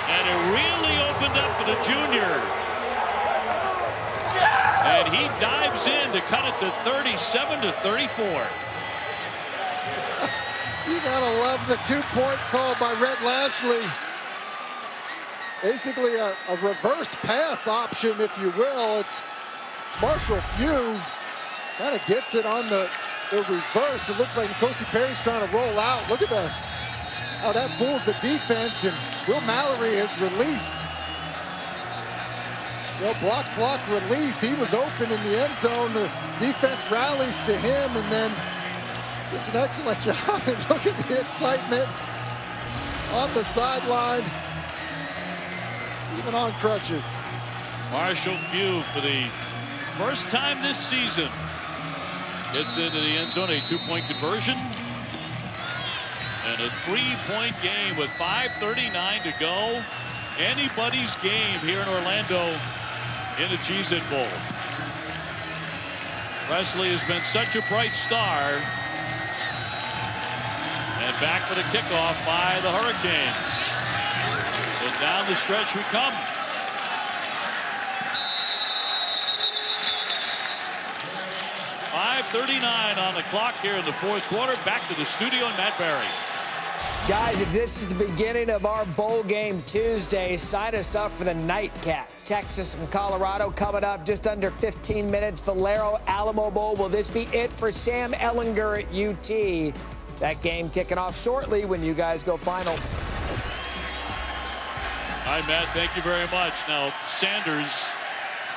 And it really opened up for the junior. And he dives in to cut it to 37-34. You gotta love the two-point call by Rhett Lashley. Basically a reverse pass option, if you will. It's Marshall Few kind of gets it on the reverse. It looks like N'Kosi Perry's trying to roll out. Look at how that fools the defense, and Will Mallory had released. You know, block, release. He was open in the end zone. The defense rallies to him, and then just an excellent job. And look at the excitement on the sideline, even on crutches. Marshall Few, for the first time this season, gets into the end zone, a two-point conversion. And a three-point game with 5:39 to go. Anybody's game here in Orlando in the Cheez-It Bowl. Presley has been such a bright star. And back for the kickoff by the Hurricanes. And down the stretch we come. .539 on the clock here in the fourth quarter. Back to the studio, Matt Barry. Guys, if this is the beginning of our bowl game Tuesday, sign us up for the nightcap. Texas and Colorado coming up just under 15 minutes. Valero Alamo Bowl. Will this be it for Sam Ehlinger at UT? That game kicking off shortly when you guys go final. Hi, Matt. Thank you very much. Now, Sanders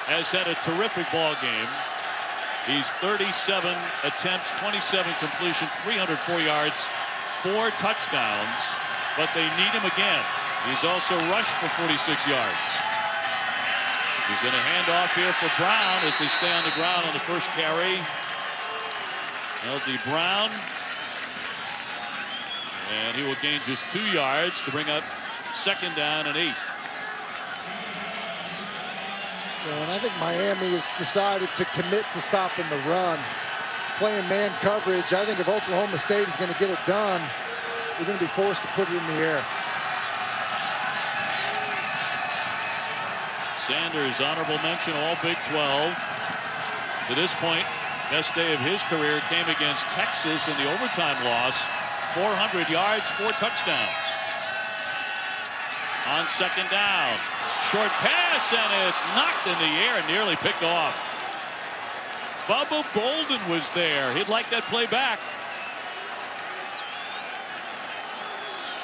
has had a terrific ball game. He's 37 attempts, 27 completions, 304 yards, 4 touchdowns, but they need him again. He's also rushed for 46 yards. He's going to hand off here for Brown as they stay on the ground on the first carry. L.D. Brown. And he will gain just 2 yards to bring up second down and 8. And I think Miami has decided to commit to stopping the run. Playing man coverage. I think if Oklahoma State is going to get it done, they're going to be forced to put it in the air. Sanders, honorable mention, all Big 12. To this point, best day of his career came against Texas in the overtime loss. 400 yards, 4 touchdowns. On second down. Short pass, and it's knocked in the air and nearly picked off. Bubba Bolden was there. He'd like that play back.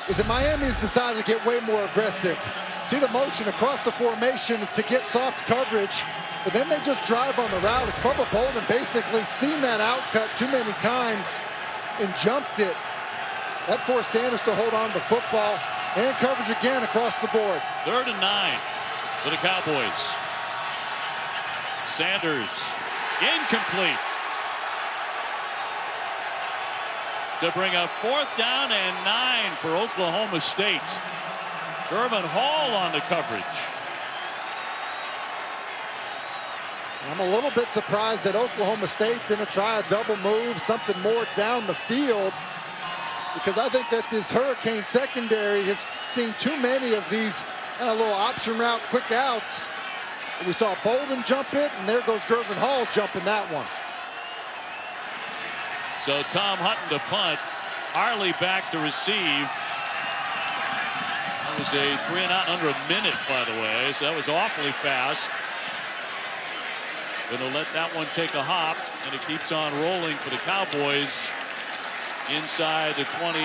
Is it Miami's decided to get way more aggressive? See the motion across the formation to get soft coverage, but then they just drive on the route. It's Bubba Bolden basically seen that outcut too many times and jumped it. That forced Sanders to hold on to the football. And coverage again across the board. 3rd and 9 for the Cowboys. Sanders incomplete. To bring up 4th down and 9 for Oklahoma State. Gervin Hall on the coverage. I'm a little bit surprised that Oklahoma State didn't try a double move, something more down the field, because I think that this Hurricane secondary has seen too many of these kind of little option route quick outs. We saw Bolden jump it, and there goes Gervin Hall jumping that one. So Tom Hutton to punt. Harley back to receive. That was a 3 and out under a minute, by the way, so that was awfully fast. Going to let that one take a hop, and it keeps on rolling for the Cowboys. inside the 20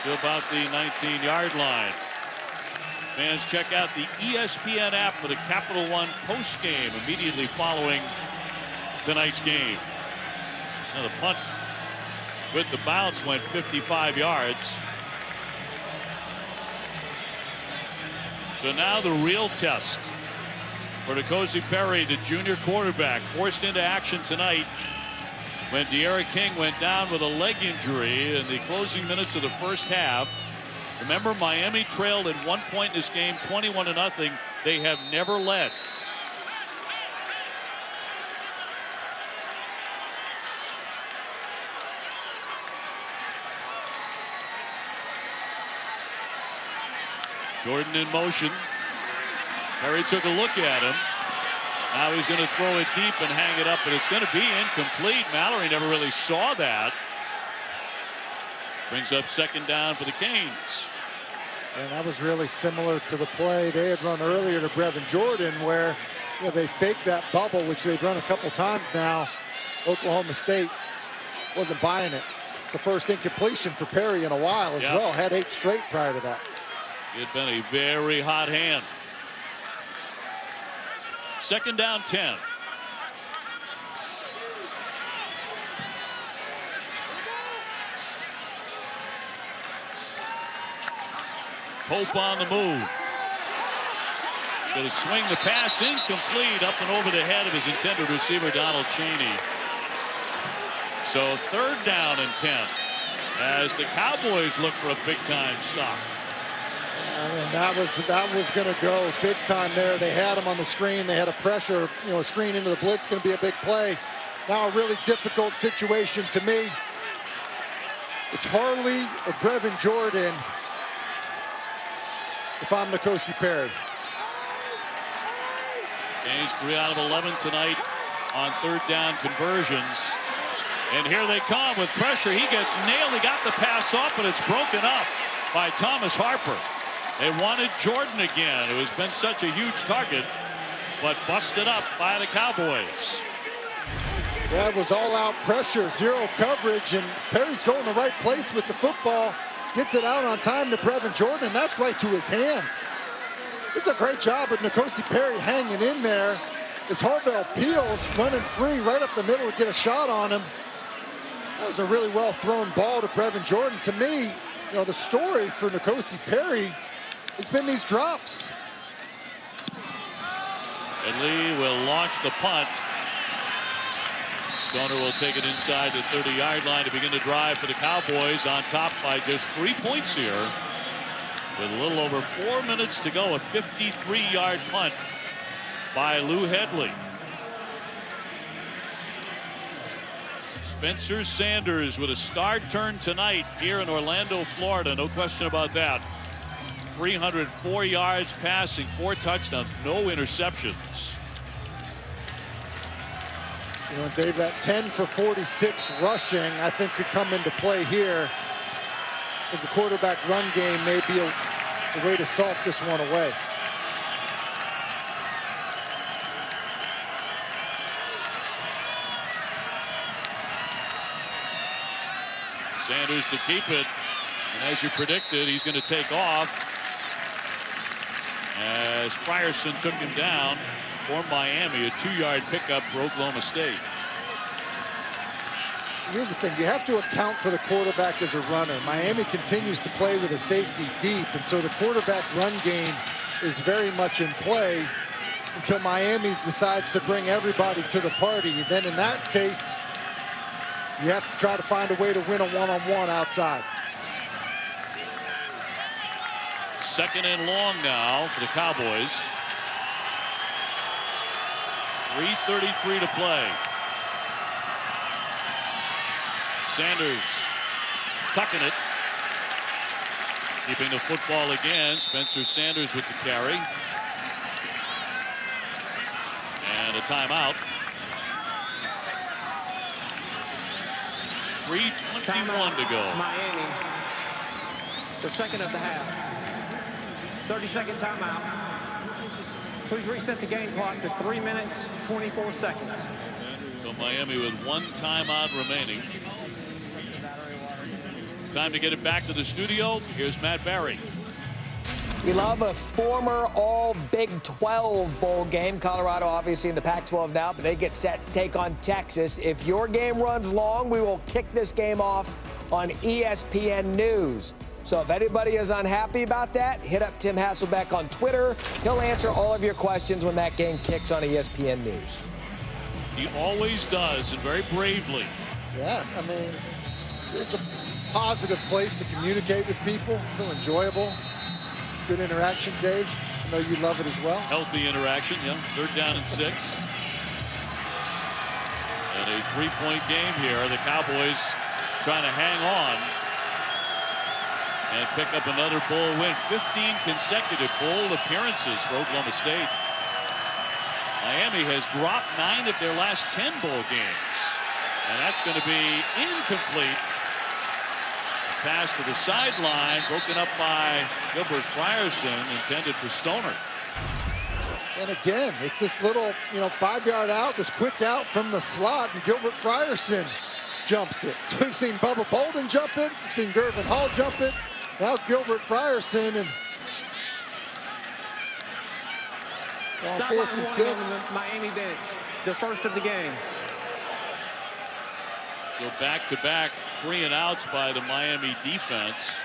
to about the 19-yard line. Fans, check out the ESPN app for the Capital One post game immediately following tonight's game. Now the punt with the bounce went 55 yards. So now the real test for N'Kosi Perry, the junior quarterback, forced into action tonight when D'Eriq King went down with a leg injury in the closing minutes of the first half. Remember, Miami trailed at one point in this game 21-0. They have never led. Jordan in motion. Perry took a look at him. Now he's going to throw it deep and hang it up, but it's going to be incomplete. Mallory never really saw that. Brings up second down for the Canes. And that was really similar to the play they had run earlier to Brevin Jordan, where they faked that bubble, which they've run a couple times now. Oklahoma State wasn't buying it. It's the first incompletion for Perry in a while as well. Had 8 straight prior to that. It had been a very hot hand. Second down 10. Pope on the move. Going to swing the pass incomplete up and over the head of his intended receiver, Donald Chaney. So third down and 10 as the Cowboys look for a big-time stop. And that was going to go big time there. They had him on the screen. They had a pressure, a screen into the blitz, going to be a big play. Now a really difficult situation to me. It's Harley or Brevin Jordan if I'm N'Kosi Perry. Canes 3 out of 11 tonight on third down conversions. And here they come with pressure. He gets nailed. He got the pass off, but it's broken up by Thomas Harper. They wanted Jordan again, who has been such a huge target, but busted up by the Cowboys. That was all-out pressure, zero coverage, and Perry's going the right place with the football. Gets it out on time to Brevin Jordan. That's right to his hands. It's a great job of N'Kosi Perry hanging in there as Harvell Peels running free right up the middle to get a shot on him. That was a really well-thrown ball to Brevin Jordan. To me, the story for N'Kosi Perry has been these drops. And Lee will launch the punt. Stoner will take it inside the 30-yard line to begin the drive for the Cowboys, on top by just 3 points here. With a little over 4 minutes to go, a 53-yard punt by Lou Hedley. Spencer Sanders with a star turn tonight here in Orlando, Florida. No question about that. 304 yards passing, 4 touchdowns, no interceptions. Dave, that 10 for 46 rushing, I think, could come into play here. I think the quarterback run game may be a way to salt this one away. Sanders to keep it. And as you predicted, he's going to take off. As Frierson took him down for Miami, a 2-yard pickup for Oklahoma State. Here's the thing, you have to account for the quarterback as a runner. Miami continues to play with a safety deep, and so the quarterback run game is very much in play until Miami decides to bring everybody to the party. Then in that case, you have to try to find a way to win a one-on-one outside. Second and long now for the Cowboys. 3:33 to play. Sanders tucking it. Keeping the football again. Spencer Sanders with the carry. And a timeout. 3:21 to go. Miami. The second of the half. 30-second timeout. Please reset the game clock to 3 minutes, 24 seconds. So Miami with 1 timeout remaining. Time to get it back to the studio. Here's Matt Barry. We love a former all-Big 12 bowl game. Colorado obviously in the Pac-12 now, but they get set to take on Texas. If your game runs long, we will kick this game off on ESPN News. So if anybody is unhappy about that, hit up Tim Hasselbeck on Twitter. He'll answer all of your questions when that game kicks on ESPN News. He always does, and very bravely. Yes, I mean, it's a positive place to communicate with people. So enjoyable. Good interaction, Dave. I know you love it as well. Healthy interaction, yeah. 3rd down and 6. And a 3-point game here. The Cowboys trying to hang on and pick up another bowl win. 15 consecutive bowl appearances for Oklahoma State. Miami has dropped 9 of their last 10 bowl games. And that's going to be incomplete. Pass to the sideline, broken up by Gilbert Frierson, intended for Stoner. And again, it's this little, 5-yard out, this quick out from the slot, and Gilbert Frierson jumps it. So we've seen Bubba Bolden jump it, we've seen Gervin Hall jump it, now Gilbert Frierson, and on 4th and 6. Miami bench, the first of the game. So back-to-back 3-and-outs by the Miami defense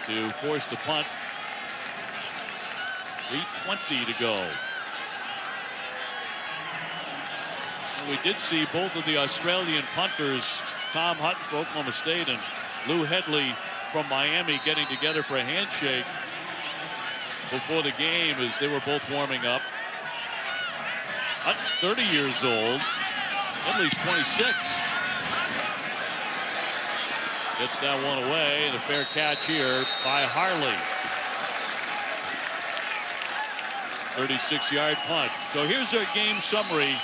to force the punt. 3:20 to go. And we did see both of the Australian punters, Tom Hutton for Oklahoma State and Lou Headley from Miami, getting together for a handshake before the game as they were both warming up. Hutton's 30 years old. Headley's 26. Gets that one away, and a fair catch here by Harley. 36-yard punt. So here's our game summary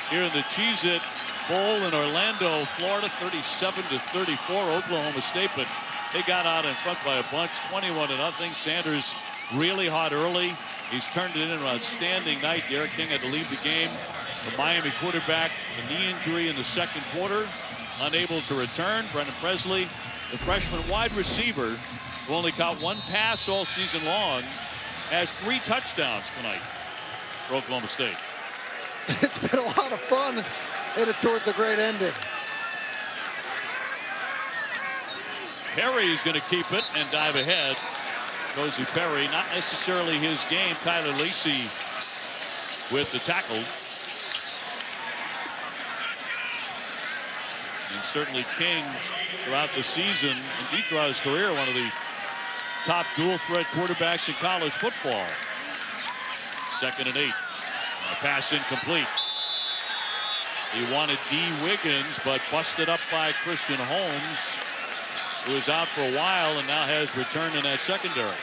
here in the Cheez-It Bowl in Orlando, Florida. 37-34 Oklahoma State, but they got out in front by a bunch, 21-0. Sanders really hot early. He's turned it in an outstanding night. Derek King had to leave the game. The Miami quarterback, a knee injury in the 2nd quarter, unable to return. Brendan Presley, the freshman wide receiver, who only caught 1 pass all season long, has 3 touchdowns tonight for Oklahoma State. It's been a lot of fun, headed towards a great ending. Perry's going to keep it and dive ahead. Cozy Perry, not necessarily his game. Tyler Lacey with the tackle. And certainly King throughout the season, indeed throughout his career, one of the top dual threat quarterbacks in college football. 2nd and 8. A pass incomplete. He wanted D. Wiggins, but busted up by Christian Holmes, who was out for a while and now has returned in that secondary.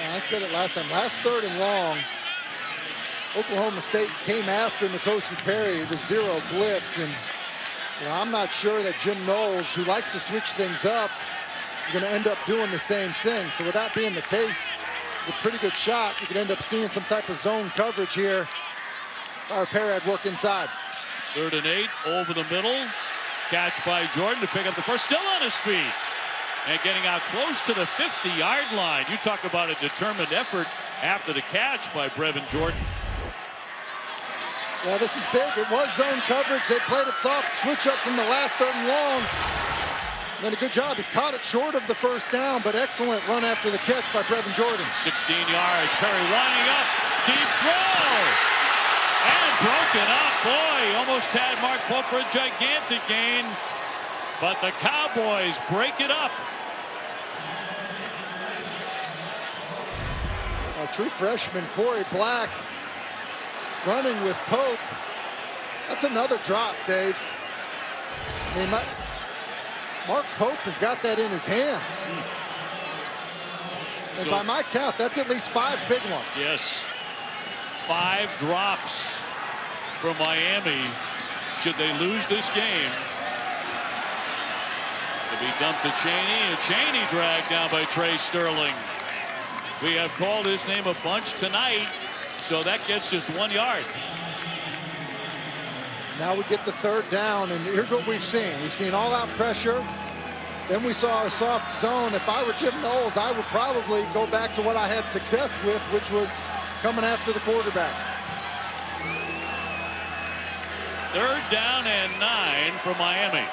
And I said it last time, last 3rd and long, Oklahoma State came after N'Kosi Perry with 0 blitz, and I'm not sure that Jim Knowles, who likes to switch things up, is going to end up doing the same thing. So with that being the case, it's a pretty good shot. You could end up seeing some type of zone coverage here. Our Perry had work inside. 3rd and 8 over the middle. Catch by Jordan to pick up the first, still on his feet. And getting out close to the 50-yard line. You talk about a determined effort after the catch by Brevin Jordan. Yeah, this is big. It was zone coverage. They played it soft. Switch up from the last 3rd and long. And then a good job. He caught it short of the 1st down, but excellent run after the catch by Brevin Jordan. 16 yards. Perry lining up. Deep throw. And broken up. Boy, almost had Mark Pope for a gigantic gain. But the Cowboys break it up. A true freshman, Corey Black, running with Pope. That's another drop, Dave. I mean, Mark Pope has got that in his hands. And So, by my count, that's at least 5 big ones. Yes. 5 drops from Miami. Should they lose this game? To be dumped to Chaney, and Chaney dragged down by Trey Sterling. We have called his name a bunch tonight, so that gets just 1 yard. Now we get to third down, and here's what we've seen. We've seen all-out pressure. Then we saw a soft zone. If I were Jim Knowles, I would probably go back to what I had success with, which was coming after the quarterback. Third down and 9 for Miami.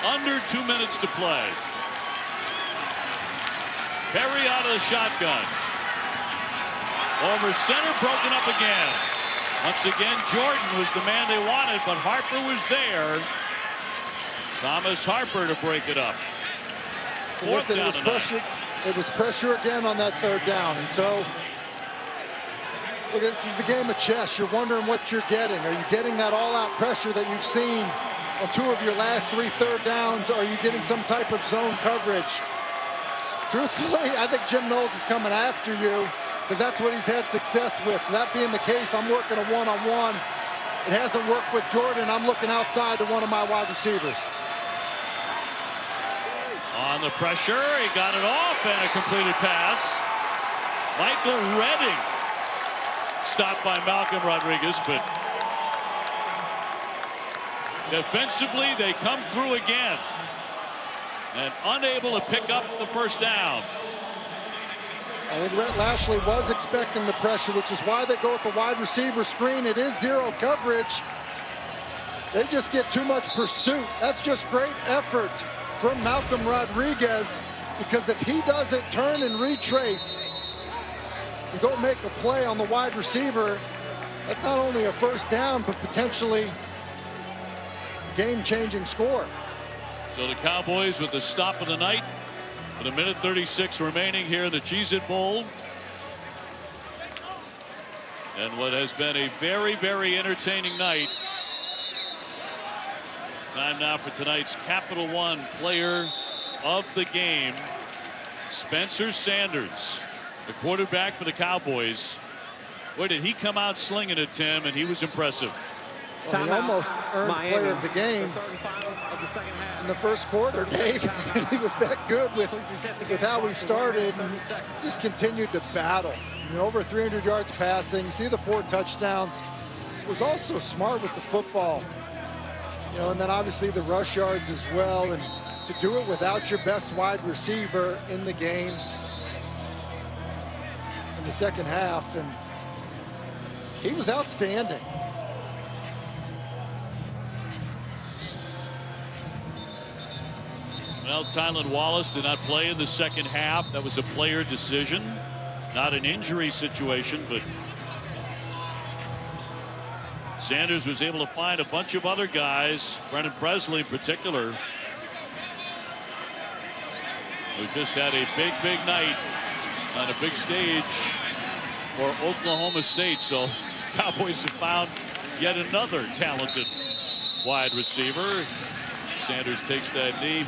Under 2 minutes to play. Perry out of the shotgun. Over center, broken up again. Once again, Jordan was the man they wanted, but Harper was there. Thomas Harper to break it up. Listen, it was pressure again on that third down. And so, look, this is the game of chess. You're wondering what you're getting. Are you getting that all-out pressure that you've seen on 2 of your last 3 third downs? Are you getting some type of zone coverage? Truthfully, I think Jim Knowles is coming after you because that's what he's had success with. So that being the case, I'm working a one-on-one. It hasn't worked with Jordan. I'm looking outside to one of my wide receivers. On the pressure, he got it off and a completed pass. Michael Redding stopped by Malcolm Rodriguez, but defensively they come through again and unable to pick up the first down. I think Rhett Lashley was expecting the pressure, which is why they go with the wide receiver screen. It is zero coverage. They just get too much pursuit. That's just great effort from Malcolm Rodriguez, because if he doesn't turn and retrace and go make a play on the wide receiver, that's not only a first down, but potentially game-changing score. So the Cowboys with the stop of the night with 1:36 remaining here in the Cheez-It Bowl. And what has been a very, very entertaining night. Time now for tonight's Capital One Player of the Game, Spencer Sanders, the quarterback for the Cowboys. Boy, did he come out slinging it, Tim, and he was impressive. Well, he almost earned Player of the Game in the first quarter, Dave. He was that good with how he started and just continued to battle. Over 300 yards passing. You see the 4 touchdowns. He was also smart with the football. And then obviously the rush yards as well. And to do it without your best wide receiver in the game in the second half, and he was outstanding. Well, Tylan Wallace did not play in the second half. That was a player decision, not an injury situation, but Sanders was able to find a bunch of other guys, Brennan Presley in particular, who just had a big, big night on a big stage for Oklahoma State. So Cowboys have found yet another talented wide receiver. Sanders takes that knee.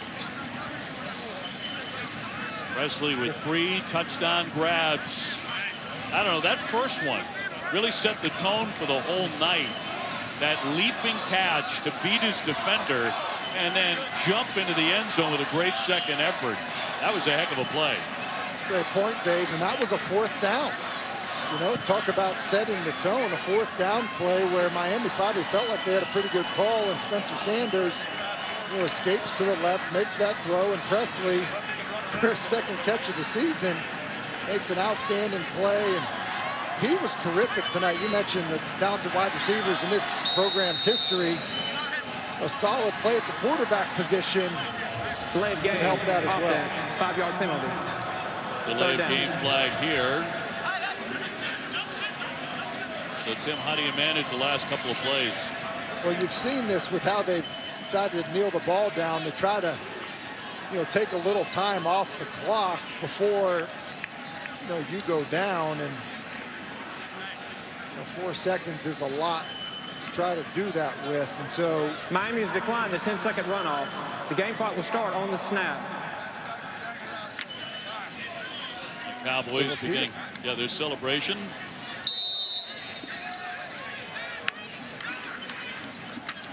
Presley with 3 touchdown grabs. I don't know, that first one really set the tone for the whole night. That leaping catch to beat his defender and then jump into the end zone with a great second effort. That was a heck of a play. Great point, Dave, and that was a 4th down. Talk about setting the tone, a 4th down play where Miami probably felt like they had a pretty good call, and Spencer Sanders escapes to the left, makes that throw, and Presley, for his second catch of the season, makes an outstanding play. And he was terrific tonight. You mentioned the talented wide receivers in this program's history. A solid play at the quarterback position can help that as well. 5-yard penalty. Delay of game flag here. So, Tim, how do you manage the last couple of plays? Well, you've seen this with how they've decided to kneel the ball down. They try to take a little time off the clock before, you go down, and 4 seconds is a lot to try to do that with. And so Miami has declined the 10-second runoff. The game clock will start on the snap. The Cowboys beginning their celebration.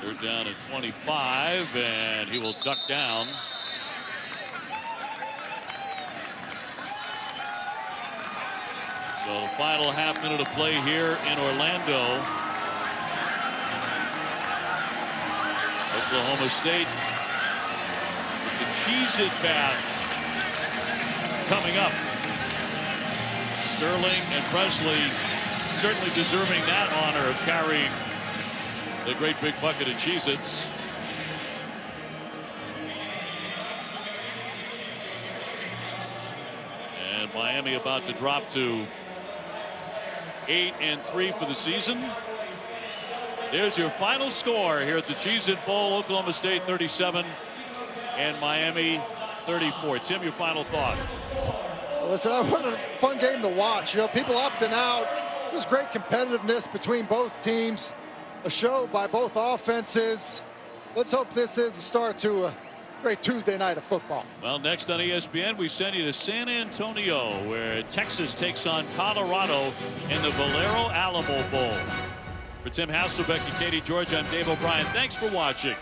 They're down at 25, and he will duck down. So the final half minute of play here in Orlando. Oklahoma State with the Cheez-It bath coming up. Sterling and Presley certainly deserving that honor of carrying the great big bucket of Cheez-Its. And Miami about to drop to 8-3 for the season. There's your final score here at the Cheez-It Bowl. Oklahoma State 37 and Miami 34. Tim, your final thought. Well, listen, I wanted a fun game to watch. You know, people opting out. There's great competitiveness between both teams. A show by both offenses. Let's hope this is the start to a great Tuesday night of football. Well, next on ESPN, we send you to San Antonio, where Texas takes on Colorado in the Valero Alamo Bowl. For Tim Hasselbeck and Katie George, I'm Dave O'Brien. Thanks for watching.